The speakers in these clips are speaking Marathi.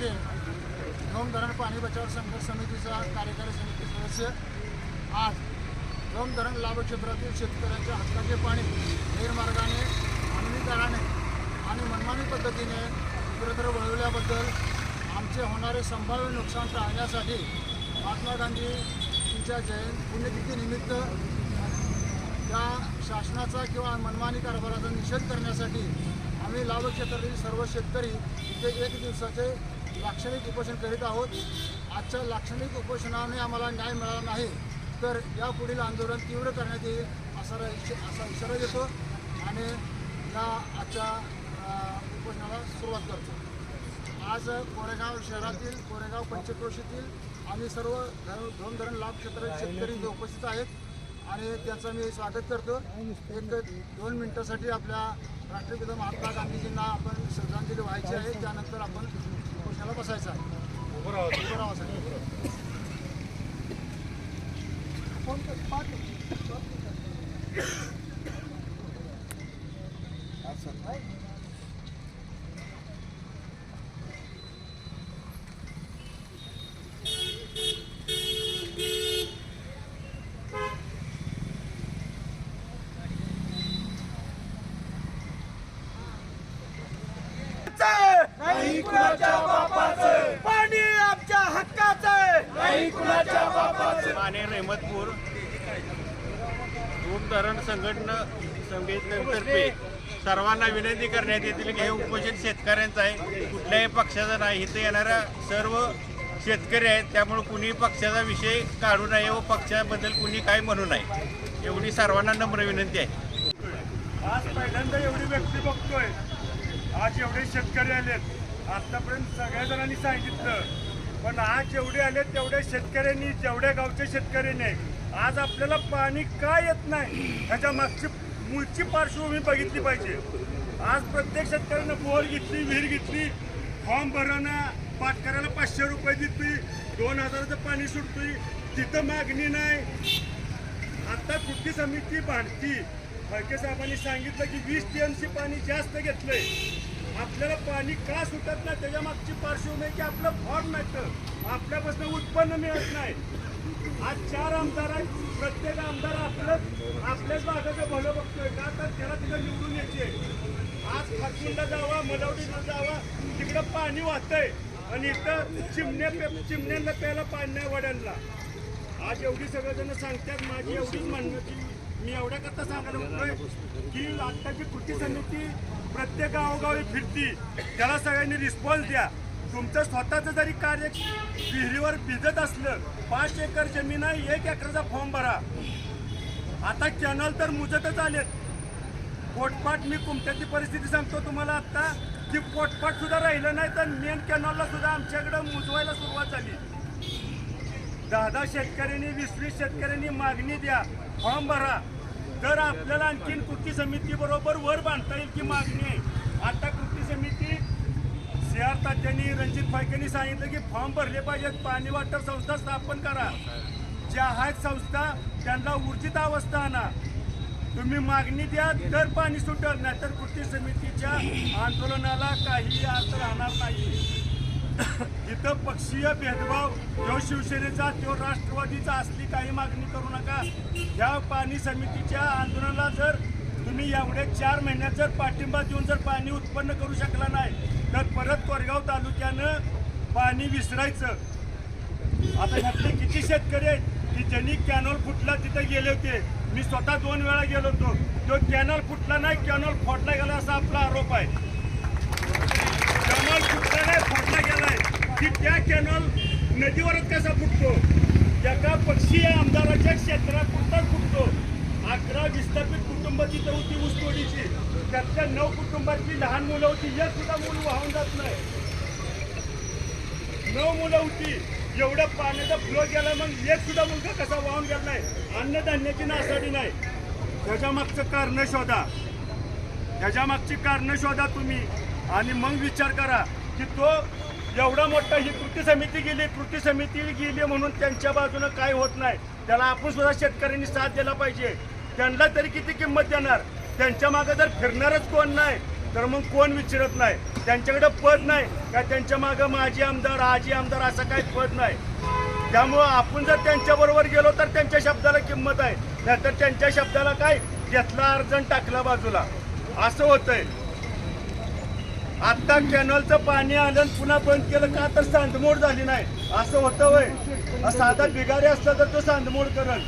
येथे धोम धरण पाणी बचाव संघर्ष समितीचा कार्यकारी समिती सदस्य आज धोम धरण लाभ क्षेत्रातील शेतकऱ्यांच्या हक्काचे पाणी गैरमार्गाने मानवी आणि मनमानी पद्धतीने इतरत्र वळवल्याबद्दल आमचे होणारे संभाव्य नुकसान टाळण्यासाठी महात्मा गांधींच्या पुण्यतिथीनिमित्त त्या शासनाचा किंवा मनमानी कारभाराचा निषेध करण्यासाठी आम्ही लाभ क्षेत्रातील सर्व शेतकरी इथे 1 दिवसाचे लाक्षणिक उपोषण करीत आहोत। आजच्या लाक्षणिक उपोषणाने आम्हाला न्याय मिळाला नाही तर यापुढील आंदोलन तीव्र करण्यात येईल असा इशारा देतो आणि या आजच्या उपोषणाला सुरुवात करतो। आज कोरेगाव शहरातील कोरेगाव पंचक्रोशीतील आम्ही सर्व धोम धरण लाभ क्षेत्रातील शेतकरी इथे उपस्थित आहेत आणि त्याचं मी स्वागत करतो। 1-2 मिनिटासाठी आपल्या राष्ट्रपिता महात्मा गांधीजींना आपण श्रद्धांजली व्हायची आहे, त्यानंतर आपण उपोषणाला बसायचं आहे। उभं राहासाठी नाही कुणाच्या बापाचं, पाणी आमच्या हक्काचं नाही कुणाच्या बापाचं। माने रहमतपूर धोम धरण संघटना समितीतर्फे सर्वांना विनंती करण्यात येतील की हे उपोषण शेतकऱ्यांचं आहे, कुठल्याही पक्षाचं नाही। इथे येणाऱ्या सर्व शेतकरी आहेत, त्यामुळे कुणी पक्षाचा विषय काढू नये व पक्षाबद्दल कुणी काय म्हणू नये एवढी सर्वांना नम्र विनंती आहे। आज पहिल्यांदा एवढी व्यक्ती बघतोय, आज एवढे शेतकरी आलेत। आतापर्यंत सगळ्या जणांनी सांगितलं, पण आज जेवढे आलेत तेवढ्या शेतकऱ्यांनी, जेवढ्या गावच्या शेतकऱ्यांनी आज आपल्याला पाणी का येत नाही ह्याच्या मागची मूळची पार्श्वभूमी बघितली पाहिजे। आज प्रत्येक शेतकऱ्यानं बोर घेतली, विहीर घेतली, फॉर्म भरणं पाटकऱ्याला 500 रुपये देतोय, 2000चं पाणी सुटतोय, तिथं मागणी नाही। आता कृती समिती बांधती, फडके साहेबांनी सांगितलं की 20 TMC पाणी जास्त घेतलंय, आपल्याला पाणी का सुटत नाही त्याच्या मागची पार्श्वभूमी की आपलं फॉर्म नाही, आपल्यापासून उत्पन्न मिळत नाही। आज 4 आमदार आहेत, प्रत्येक आमदार आपल्याच भागाचं भलं बघतोय का तर त्याला तिथं निवडून यायचे। आज खारकुंडला जावा, मलवडीला जावा, तिकडं पाणी वाहतंय आणि इथं चिमण्यांना प्यायला पाणी नाही वड्यांना। आज एवढी सगळेजण सांगतात, माझी एवढीच म्हणणं की मी एवढ्या करता सांगायला म्हणतोय की आत्ताची कृती समिती प्रत्येक गावोगावी फिरती, त्याला सगळ्यांनी रिस्पॉन्स द्या। तुमचं स्वतःचं जरी कार्य विहिरीवर भिजत असलं, 5 एकर जमीन आहे, 1 एकराचा फॉर्म भरा। आता कॅनल तर मुजतच आलेत, पोटपाट मी कुमट्याची परिस्थिती सांगतो तुम्हाला आता की पोटपाट सुद्धा राहिलं नाही तर मेन कॅनलला सुद्धा आमच्याकडं मुजवायला सुरुवात झाली। 10 शेतकऱ्यांनी 20 शेतकऱ्यांनी मागणी द्या, फॉर्म भरा, तर आपल्याला आणखीन कृती समिती बरोबर वर बांधता येईल की मागणी आहे। आता कृती समिती CR तात्यांनी, रणजित फायकेंनी सांगितलं की फॉर्म भरले पाहिजेत, पाणी वाटर संस्था स्थापन करा, ज्या आहेत संस्था त्यांना ऊर्जित अवस्था आणा, तुम्ही मागणी द्या तर पाणी सुटल, नाहीतर कृती समितीच्या आंदोलनाला काही अर्थ राहणार नाही। इथं पक्षीय भेदभाव, जो शिवसेनेचा तो राष्ट्रवादीचा असली काही मागणी करू नका। ह्या पाणी समितीच्या आंदोलनाला जर तुम्ही एवढे 4 महिन्यात जर पाठिंबा देऊन जर पाणी उत्पन्न करू शकला नाही तर परत कोरेगाव तालुक्यानं पाणी विसरायचं। आता ह्यातले किती शेतकरी आहेत की ज्यांनी कॅनॉल फुटला तिथे गेले होते, मी स्वतः 2 वेळा गेलो होतो, तो कॅनॉल फुटला नाही, कॅनॉल फोडला गेला असा आपला आरोप आहे। कॅनॉल फुटला नाही, फोडला गेलाय की त्या कॅनॉल नदीवरच कसा फुटतो, एका पक्षीय आमदाराच्या क्षेत्रात कुठंच फुटतो। 11 विस्थापित कुटुंब तिथं होती ऊसतोडीची, त्यातल्या 9 कुटुंबातली लहान मुलं होती, 1 सुद्धा मूल वाहून जात नाही, 9 मुलं होती, एवढं पाण्याचा फ्लो गेला, मग 1 सुद्धा मुलगा कसा वाहून गेला नाही, अन्नधान्याची नासाडी नाही। त्याच्या मागचं कारण शोधा, त्याच्या मागची कारण शोधा तुम्ही आणि मग विचार करा की तो एवढा मोठा ही कृती समिती गेली म्हणून त्यांच्या बाजूने काय होत नाही, त्याला आपण सुद्धा शेतकऱ्यांनी साथ द्यायला पाहिजे। त्यांना तरी किती किंमत देणार, त्यांच्या मागे जर फिरणारच कोण नाही तर मग कोण विचारत नाही. त्यांच्याकडे पद नाही का त्यांच्या मागं माजी आमदार आजी आमदार असं काही पद नाही. त्यामुळं आपण जर त्यांच्याबरोबर गेलो तर त्यांच्या शब्दाला किंमत आहे, नाहीतर त्यांच्या शब्दाला काय घेतला अर्जन टाकला बाजूला असं होतंय. आता कॅनलचं पाणी आलं आणि पुन्हा बंद केलं का तर सांदमोड झाली नाही असं होतं वय. साधा बिगारी असला तर तो सांदमोड करल.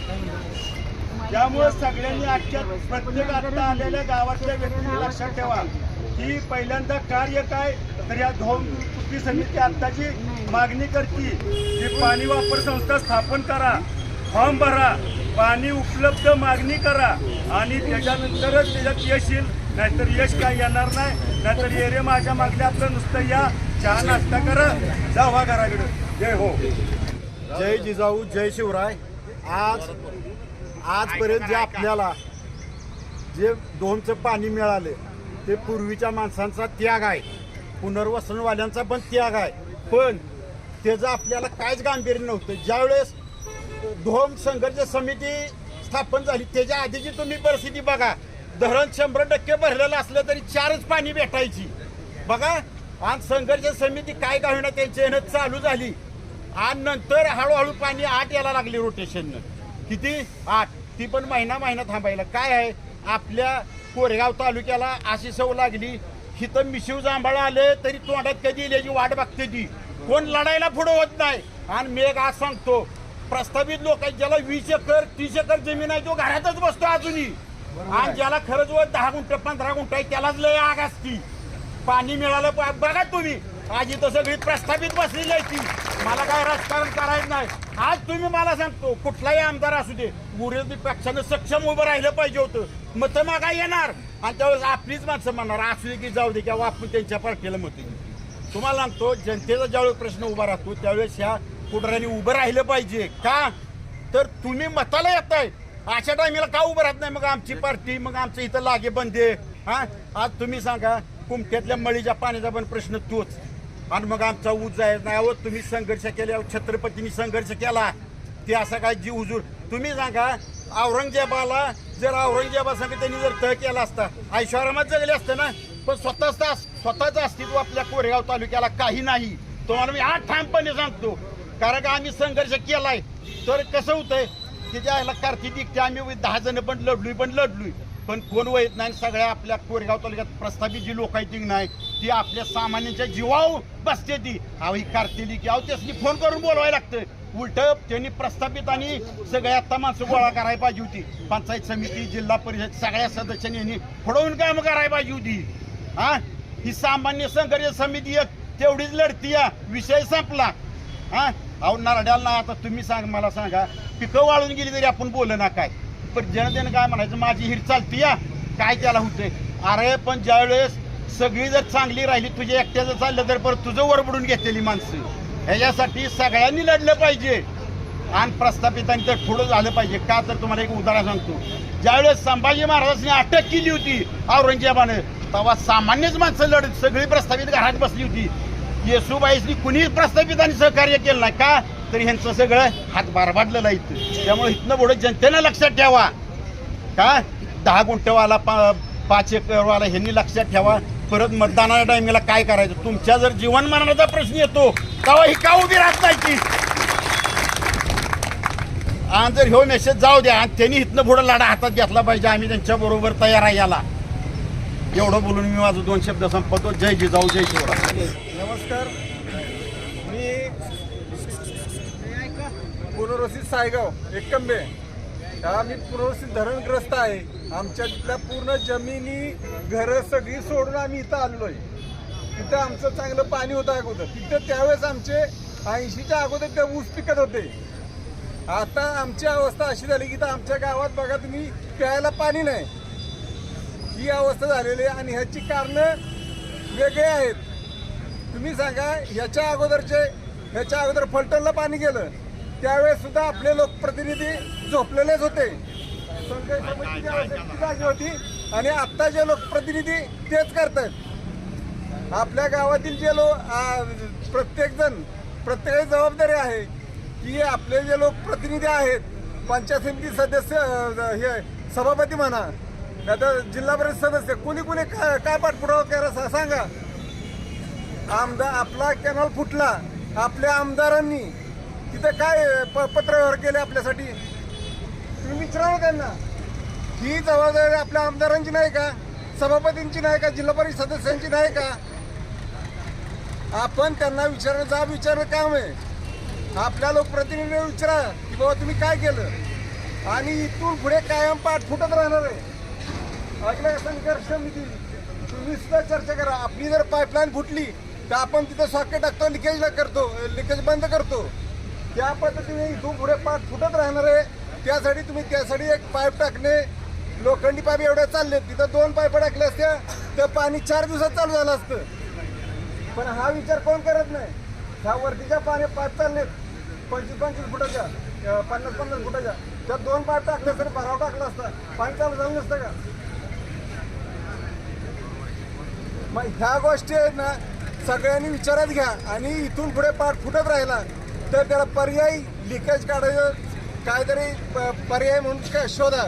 त्यामुळे सगळ्यांनी आजच्या प्रत्येक आता आलेल्या गावातल्या व्यक्तींनी लक्षात ठेवा की पहिल्यांदा कार्य काय तर या धोम कृती समिती आत्ताची मागणी करते की पाणी वापर संस्था स्थापन करा, फॉर्म भरा, पाणी उपलब्ध मागणी करा आणि त्याच्यानंतरच त्याच्यात यश येईल. नाहीतर यश काय येणार नाही. नाहीतर ये रे माझ्या मागले आपलं नुसतं या चहा नाश्ता करा जावा घराकडे. जय हो. जय जिजाऊ, जय शिवराय. आजपर्यंत जे आपल्याला जे धोमचं पाणी मिळाले ते पूर्वीच्या माणसांचा त्याग आहे, पुनर्वसनवाल्यांचा पण त्याग आहे. पण त्याचं आपल्याला काहीच गांभीर्य नव्हतं. ज्यावेळेस धोम संघर्ष समिती स्थापन झाली त्याच्या आधीची तुम्ही परिस्थिती बघा. धरण 100% भरलेलं असलं तरी 4च पाणी भेटायची बघा. आणि संघर्ष समिती काय का होईना त्यांच्या यानं चालू झाली आणि नंतर हळूहळू पाणी 8 यायला लागली रोटेशननं. किती 8, ती पण महिना थांबायला. काय आहे आपल्या कोरेगाव तालुक्याला अशी सवय लागली, हिथं मिशिव जांभळं आले तरी तोंडात कधी येईल याची वाट बघते ती. कोण लढायला पुढं होत नाही. आणि मी एक आज सांगतो, प्रस्तावित लोक आहेत ज्याला 20 एकर 30 एकर जमीन आहे तो घरातच बसतो अजूनही. आणि ज्याला खरंच वर 10 गुंठ 15 गुंठ आहे त्यालाच लय आग असती. पाणी मिळालं बघा तुम्ही. आज इथं सगळी प्रस्थापित बसलेली आहे ती. मला काय राजकारण करायचं नाही. आज तुम्ही मला सांगतो कुठलाही आमदार असू दे विरोधी पक्षानं सक्षम उभं राहिलं पाहिजे होतं. मतं मागा येणार आणि त्यावेळेस आपलीच माणसं म्हणणार असू दे की जाऊ दे किंवा आपण त्यांच्या पार्टीला मतं देऊ. तुम्हाला सांगतो जनतेचा ज्यावेळेस प्रश्न उभा राहतो त्यावेळेस ह्या पुढाऱ्यांनी उभं राहिलं पाहिजे. का तर तुम्ही मताला येताय अशा टायमीला का उभं राहत नाही मग आमची पार्टी, मग आमचं इथं लागे बंदे. हा आज तुम्ही सांगा कुमट्यातल्या मळीच्या पाण्याचा पण प्रश्न तोच. आणि मग आमचा ऊस जायचं नाही. अहो तुम्ही संघर्ष केल्यावर छत्रपतींनी संघर्ष केला ते असा काय जीव हुजूर. तुम्ही सांगा औरंगजेबाला जर औरंगजेबासंग त्यांनी जर तह केला असता ऐश्वर्यात जगले असतं ना. पण स्वतःचं अस्तित्व आपल्या कोरेगाव तालुक्याला काही नाही. तुम्हाला मी आज ठामपणे सांगतो कारण का आम्ही संघर्ष केलाय. तर कसं होतंय की ज्याला कार्तिक आम्ही 10 जण पण लढलोय पण कोण वहीत नाही. सगळ्या आपल्या कोरेगाव तालुक्यात प्रस्थापित जी लोक आहेत ती नाही ती आपल्या सामान्यांच्या जीवावर बसते. ती ही कार्तिली की त्यासनी फोन करून बोलवायला लागतं. उलट त्यांनी प्रस्थापित आणि सगळ्या आता माणसं गोळा करायला पाहिजे होती. पंचायत समिती जिल्हा परिषद सगळ्या सदस्यांनी यांनी फोडवून काम करायला पाहिजे होती. हा ही सामान्य संघर्ष समिती तेवढीच लढती विषय संपला. हा अहो नारड्याला ना आता तुम्ही मला सांगा पिकं वाळून गेली तरी आपण बोललं ना काय. पण जनतेनं काय म्हणायचं माझी हिर चालती काय त्याला होते. अरे पण ज्यावेळेस सगळी जर चांगली राहिली तुझ्या एकट्याचं चाललं तर परत तुझं वरबडून घेतलेली माणसं. ह्याच्यासाठी सगळ्यांनी लढलं पाहिजे आणि प्रस्थापितांनी तर पुढं झालं पाहिजे. का तर तुम्हाला एक उदाहरण सांगतो. ज्यावेळेस संभाजी महाराजांनी अटक केली होती औरंगजेबानं तेव्हा सामान्यच माणसं लढत सगळी प्रस्थापित घरात बसली होती. येसूबाईसनी कुणीच प्रस्थापितांनी सहकार्य केलं नाही. का तर ह्यांचं सगळं हात बारबाडलेलं आहे. त्यामुळे इथनं पुढे जनतेनं लक्षात ठेवा. का 10 गुंठवाला 5 एकरवाला ह्यांनी लक्षात ठेवा. परत मतदानाच्या टायमिंगला काय करायचं. तुमच्या जर जीवनमरणाचा प्रश्न येतो तेव्हा ही का उभी राहत नाही ती. आणि जर ह्यो मेसेज जाऊ द्या आणि त्यांनी इथनं पुढे लढा हातात घेतला पाहिजे. आम्ही त्यांच्या बरोबर तयार आहे याला. एवढं बोलून मी माझं 2 शब्द संपवतो. जय जिजाऊ जय शिवराय. नमस्कार. मी पुनर्वसित सायगाव एकंबे मी पुनर्वसित धरणग्रस्त आहे. आमच्या तिथल्या पूर्ण जमिनी घरं सगळी सोडून आम्ही इथं आलेलो आहे. तिथं आमचं चांगलं पाणी होतं अगोदर. तिथं त्यावेळेस आमचे 80च्या अगोदर ते ऊस पिकत होते. आता आमची अवस्था अशी झाली की आमच्या गावात बघा तुम्ही प्यायला पाणी नाही. ही अवस्था झालेली आहे आणि ह्याची कारणं वेगळे आहेत. तुम्ही सांगा ह्याच्या अगोदर फलटणला पाणी गेलं त्यावेळेस सुद्धा आपले लोकप्रतिनिधी झोपलेलेच होते. संघर्ष समितीची जागी होती आणि आत्ता जे लोकप्रतिनिधी तेच करतात. आपल्या गावातील जे प्रत्येकाची जबाबदारी आहे की आपले जे लोकप्रतिनिधी आहेत पंचायत समिती सदस्य हे सभापती म्हणा आता जिल्हा परिषद सदस्य कोणी काय पाठपुरावा केला सांगा. आपला कॅनॉल फुटला, आपल्या आमदारांनी तिथे काय पत्रव्यवहार केले आपल्यासाठी तुम्ही विचारावं त्यांना. ही जबाबदारी आपल्या आमदारांची नाही का, सभापतींची नाही का, जिल्हा परिषद सदस्यांची नाही का? आपण त्यांना विचारणं काम आहे. आपल्या लोकप्रतिनिधींना विचारा की बाबा तुम्ही काय केलं, आणि इथून पुढे कायम पाठ फुटत राहणार आहे. ऐकलं संघर्ष समिती तुम्ही सुद्धा चर्चा करा. आपली जर पाईपलाईन फुटली तर आपण तिथं सॉकेट टाकतो, लिकेज बंद करतो. त्या पद्धतीने इथून पुढे पाठ फुटत राहणार आहे. त्यासाठी एक पाईप टाकणे, लोखंडी पाईप एवढ्या चालले, तिथं 2 पाईप टाकले असत्या तर पाणी 4 दिवसात चालू झालं असतं. पण हा विचार कोण करत नाही. ह्या वरतीच्या पाईप चाललेत 25-25 फुटाच्या, 50-50 फुटाच्या, त्या 2 पाईप टाकले तरी भराव टाकला असता, पाणी चालू झालं नसतं का? मग ह्या गोष्टी आहेत ना सगळ्यांनी विचारात घ्या. आणि इथून पुढे पाठ फुटत राहिला तर त्याला पर्यायी लिकेज काढायचं काहीतरी पर्याय म्हणून शोधा.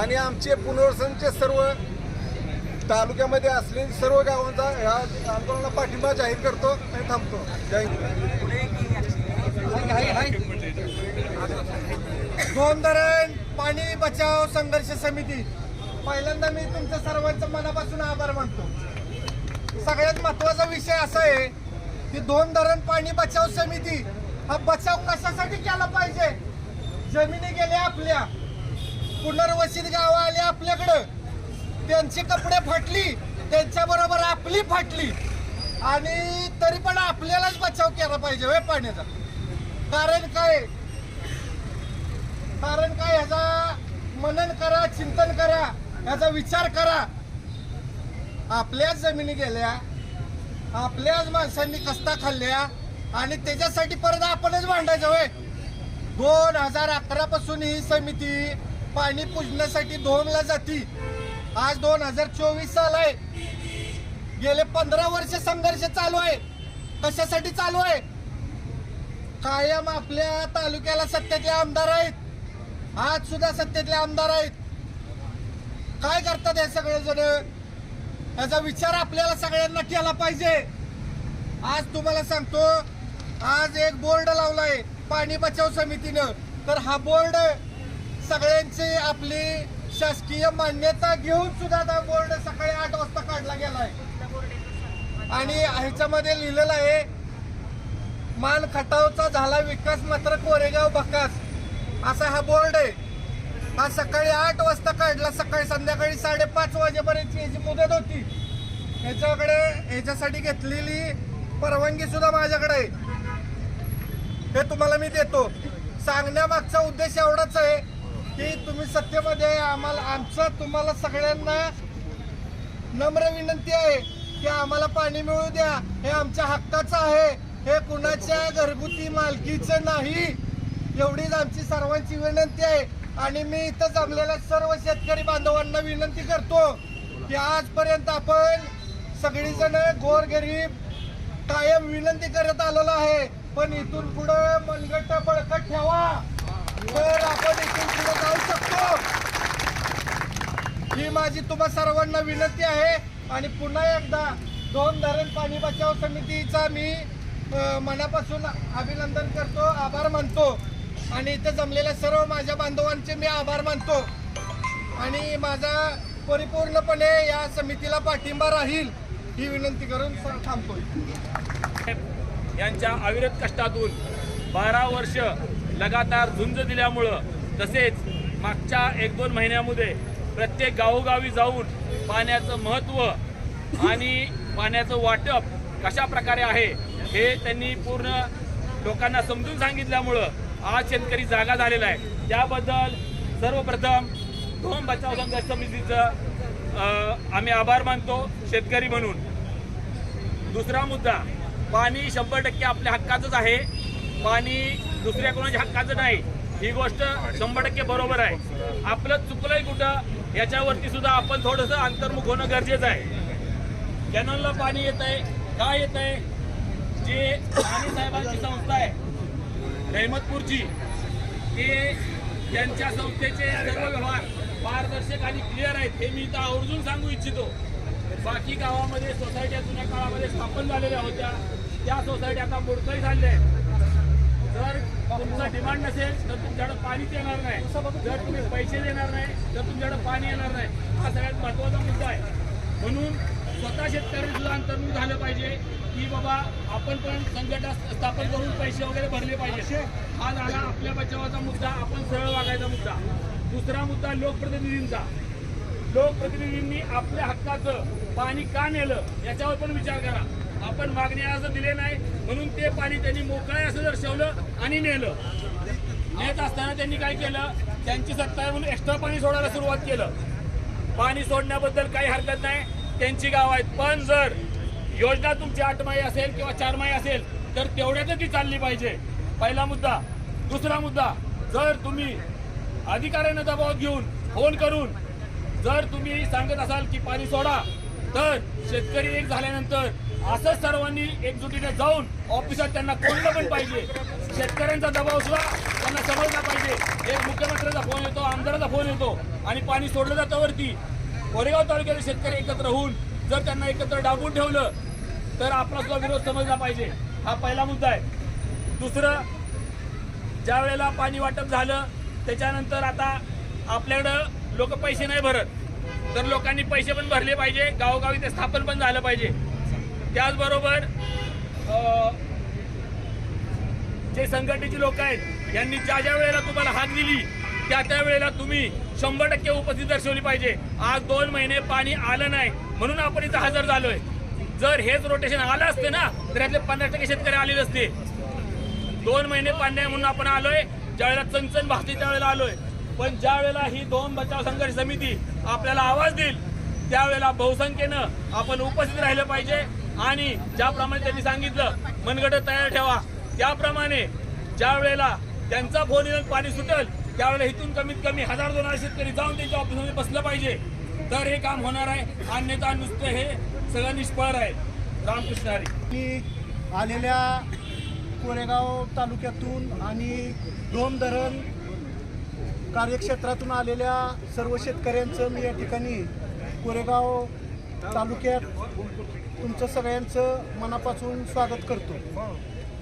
आणि आमचे पुनर्वसनचे सर्व तालुक्यामध्ये असलेली सर्व गावांचा ह्या आंदोलनाला पाठिंबा जाहीर करतो आणि थांबतो. जय दोन धरण पाणी बचाव संघर्ष समिती, पहिल्यांदा मी तुमच्या सर्वांचं मनापासून आभार मानतो. सगळ्यात महत्वाचा विषय असा आहे की दोन धरण पाणी बचाव समिती हा बचाव कशासाठी केला पाहिजे. जमिनी गेल्या आपल्या, पुनर्वसित गावं आली आपल्याकडं, त्यांची कपडे फाटली, त्यांच्या बरोबर आपली फाटली, आणि तरी पण आपल्यालाच बचाव केला पाहिजे होय पाण्याचा. कारण काय ह्याचा मनन करा, चिंतन करा, ह्याचा विचार करा. आपल्याच जमिनी गेल्या, आपल्याच माणसांनी कष्टा खाल्ल्या, आणि त्याच्यासाठी परत आपणच भांडायचं होय. 2011 पासून ही समिती पाणी पुजण्यासाठी धोमला जाती. आज 2024 साल आहे. गेले 15 वर्ष संघर्ष चालू आहे. कशासाठी चालू आहे? कायम आपल्या तालुक्याला सत्तेतले आमदार आहेत, आज सुद्धा सत्तेतले आमदार आहेत. काय करतात हे सगळेजण? याचा विचार आपल्याला सगळ्यांना केला पाहिजे. आज तुम्हाला सांगतो, आज एक बोर्ड लावलाय पाणी बचाव समितीनं, तर हा बोर्ड सगळ्यांची आपली शासकीय मान्यता घेऊन सुद्धा हा बोर्ड सकाळी 8 वाजता काढला गेलाय. आणि ह्याच्यामध्ये लिहिलेलं आहे, मान खटावचा झाला विकास मात्र कोरेगाव भकास, असा हा बोर्ड आहे. हा सकाळी 8 वाजता काढला. सकाळी संध्याकाळी 5:30 वाजेपर्यंत याची मुदत होती. ह्याच्यासाठी घेतलेली परवानगी सुद्धा माझ्याकडे आहे. हे तुम्हाला मी देतो. सांगण्यामागचा उद्देश एवढाच आहे की तुम्ही सत्तेमध्ये तुम्हाला सगळ्यांना नम्र विनंती आहे की आम्हाला पाणी मिळू द्या. हे आमच्या हक्काचं आहे, हे कुणाच्या घरगुती मालकीचं नाही. एवढीच आमची सर्वांची विनंती आहे. आणि मी इथं जमलेल्या सर्व शेतकरी बांधवांना विनंती करतो की आजपर्यंत आपण सगळीजण गोरगरीब कायम विनंती करत आलेलो आहे, पण इथून पुढे मनगट बळकट ठेवा, तर आपण इथून पुढे जाऊ शकतो. ही माझी तुम्हा सर्वांना विनंती आहे. आणि पुन्हा एकदा दोन धरण पाणी बचाव समितीचा मी मनापासून अभिनंदन करतो, आभार मानतो. आणि इथे जमलेल्या सर्व माझ्या बांधवांचे मी आभार मानतो. आणि माझा परिपूर्णपणे या समितीला पाठिंबा राहील ही विनंती करून थांबतोय. यांच्या अविरत कष्टातून 12 वर्ष लगातार झुंज दिल्यामुळं, तसेच मागच्या 1-2 महिन्यामध्ये प्रत्येक गावोगावी जाऊन पाण्याचं महत्त्व आणि पाण्याचं वाटप कशा प्रकारे आहे हे त्यांनी पूर्ण लोकांना समजून सांगितल्यामुळं आज शेतकरी जागा झालेला आहे. त्याबद्दल सर्वप्रथम धोम बचाव संघर्ष समितीचं आम्ही आभार मानतो शेतकरी म्हणून. दुसरा मुद्दा, पाणी 100% आपल्या हक्काचंच आहे. पाणी दुसऱ्या कोणाच्या हक्काचं नाही, ही गोष्ट 100% बरोबर आहे. आपलं चुकलंय कुठं याच्यावरती सुद्धा आपण थोडंसं अंतर्मुख होणं गरजेचं आहे. कॅनलला पाणी येत आहे, काय येत आहे? जे पाणी साहेबांची संस्था आहे रहमतपूरची, ते त्यांच्या संस्थेचे सर्व व्यवहार पारदर्शक आणि क्लिअर आहेत हे मी इथं आवर्जून सांगू इच्छितो. बाकी गावामध्ये सोसायट्या जुन्या काळामध्ये स्थापन झालेल्या होत्या, त्या सोसायटी आता मोडकळी झालेल्या आहेत. जर तुमचा डिमांड नसेल तर तुमच्याकडे पाणीच येणार नाही, जर तुम्ही पैसे देणार नाही तर तुमच्याकडे पाणी येणार नाही. हा सगळ्यात महत्त्वाचा मुद्दा आहे. म्हणून स्वतः शेतकऱ्यांनी सुद्धा अंतर्मुख झालं पाहिजे की बाबा आपण पण संघटना स्थापन करून पैसे वगैरे भरले पाहिजे. हा झाला आपल्या बचावाचा मुद्दा, आपण सरळ वागायचा मुद्दा. दुसरा मुद्दा लोकप्रतिनिधींचा. लोकप्रतिनिधींनी आपल्या हक्काचं पाणी का नेलं याच्यावर पण विचार करा. आपण मागणी असं दिले नाही म्हणून ते पाणी त्यांनी मोकळे असं दर्शवलं आणि नेलं. नेत असताना त्यांनी काय केलं, त्यांची सत्ता आहे म्हणून एक्स्ट्रा पाणी सोडायला सुरुवात केलं. पाणी सोडण्याबद्दल काही हरकत नाही, त्यांची गाव आहेत. पण जर योजना तुमची 8 माही असेल किंवा 4 माही असेल तर तेवढ्यातच ती चालली पाहिजे. पहिला मुद्दा. दुसरा मुद्दा, जर तुम्ही अधिकाऱ्यांना दबाव घेऊन फोन करून जर तुम्ही सांगत असाल की पाणी सोडा, तर शेतकरी एक झाल्यानंतर असंच सर्वांनी एकजुटीने जाऊन ऑफिसात त्यांना कोणलं पण पाहिजे. शेतकऱ्यांचा दबाव सुद्धा त्यांना समजला पाहिजे. एक मुख्यमंत्र्यांचा फोन येतो, आमदाराचा फोन येतो आणि पाणी सोडलं जातं वरती. कोरेगाव तालुक्यातील शेतकरी एकत्र होऊन जर त्यांना एकत्र डांबून ठेवलं तर आपला सुद्धा विरोध समजला पाहिजे. हा पहिला मुद्दा आहे. दुसरं, ज्या वेळेला पाणी वाटप झालं त्याच्यानंतर आता आपल्याकडं लोक पैसे नाही भरत, तर लोकांनी पैसे पण भरले पाहिजे, गावोगावी ते स्थापन पण झालं पाहिजे. त्याचबरोबर जे संघटनेची लोक आहेत यांनी ज्या ज्या वेळेला तुम्हाला हाक दिली त्या त्या वेळेला तुम्ही 100% उपस्थिती दर्शवली पाहिजे. आज 2 महिने पाणी आलं नाही म्हणून आपण इथं हजर झालोय. जर हेच रोटेशन आलं असते ना तर यातले 50% शेतकरी आलेले असते. 2 महिने पाणी नाही म्हणून आपण आलोय, ज्यावेळेला चणचण भासते त्यावेळेला आलोय. पण ज्या वेळेला ही 2 बचाव संघर्ष समिती आपल्याला आवाज देईल त्यावेळेला बहुसंख्येनं आपण उपस्थित राहिलं पाहिजे. आणि ज्याप्रमाणे त्यांनी सांगितलं मनगट तयार ठेवा, त्याप्रमाणे ज्या वेळेला त्यांचा फोन येऊन पाणी सुटेल त्यावेळेला इथून कमीत कमी 1000-2000 शेतकरी जाऊन त्यांच्या ऑफिसमध्ये बसलं पाहिजे, तर हे काम होणार आहे. अन्यथा नुसतं हे सगळं निष्फळ आहे. रामकृष्ण हरी. आलेल्या कोरेगाव तालुक्यातून आणि डोम धरण कार्यक्षेत्रातून आलेल्या सर्व शेतकऱ्यांचं मी या ठिकाणी कोरेगाव तालुक्यात तुमचं सगळ्यांचं मनापासून स्वागत करतो.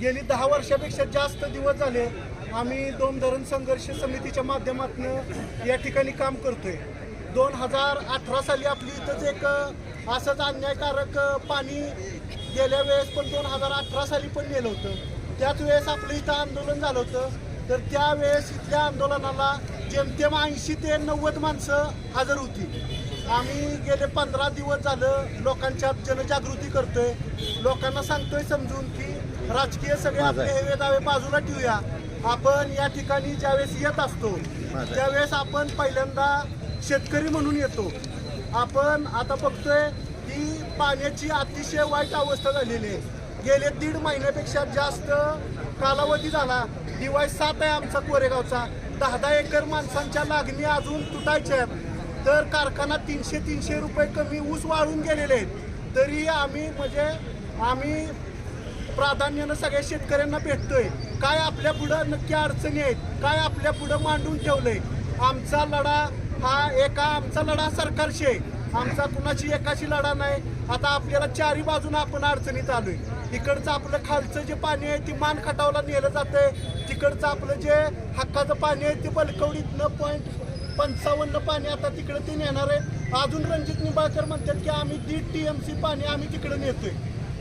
गेली 10 वर्षापेक्षा जास्त दिवस झाले आम्ही डोम धरण संघर्ष समितीच्या माध्यमातून या ठिकाणी काम करतोय. 2018 साली आपली इथंच एक असंच अन्यायकारक पाणी गेल्या वेळेस पण 2018 साली पण नेलं होतं. त्याच वेळेस आपलं इथं आंदोलन झालं होतं, तर त्यावेळेस इथल्या आंदोलनाला जेमतेम 80 ते 90 माणसं हजर होती. आम्ही गेले 15 दिवस झालं लोकांच्यात जनजागृती करतोय, लोकांना सांगतोय समजून की राजकीय सगळे आपले हेवे दावे बाजूला ठेवूया. आपण या ठिकाणी ज्यावेळेस येत असतो त्यावेळेस आपण पहिल्यांदा शेतकरी म्हणून येतो. आपण आता बघतोय की पाण्याची अतिशय वाईट अवस्था झालेली आहे. गेले 1.5 महिन्यापेक्षा जास्त कालावधी झाला. DY-7 आहे आमचा कोरेगावचा. 10 एकर माणसांच्या लागणी अजून तुटायच्या आहेत. तर कारखाना 300 रुपये कमी ऊस वाळून गेलेले आहेत. तरी आम्ही प्राधान्यानं सगळ्या शेतकऱ्यांना भेटतोय. काय आपल्या पुढं नक्की अडचणी आहेत, काय आपल्या पुढं मांडून ठेवलंय. आमचा लढा हा आमचा लढा सरकारशी आहे, आमचा कुणाची एकाशी लढा नाही. आता आपल्याला 4ही बाजूनं आपण अडचणीत आलोय. इकडचं आपलं खालचं जे पाणी आहे ते मान खटावला नेलं जातंय, तिकडचं आपलं जे हक्काचं पाणी आहे ते बलकवडीतनं 0.55 पाणी आता तिकडे ते नेणार आहे. अजून रणजित निंबाळकर म्हणतात की आम्ही 1.5 TMC पाणी आम्ही तिकडे नेतोय.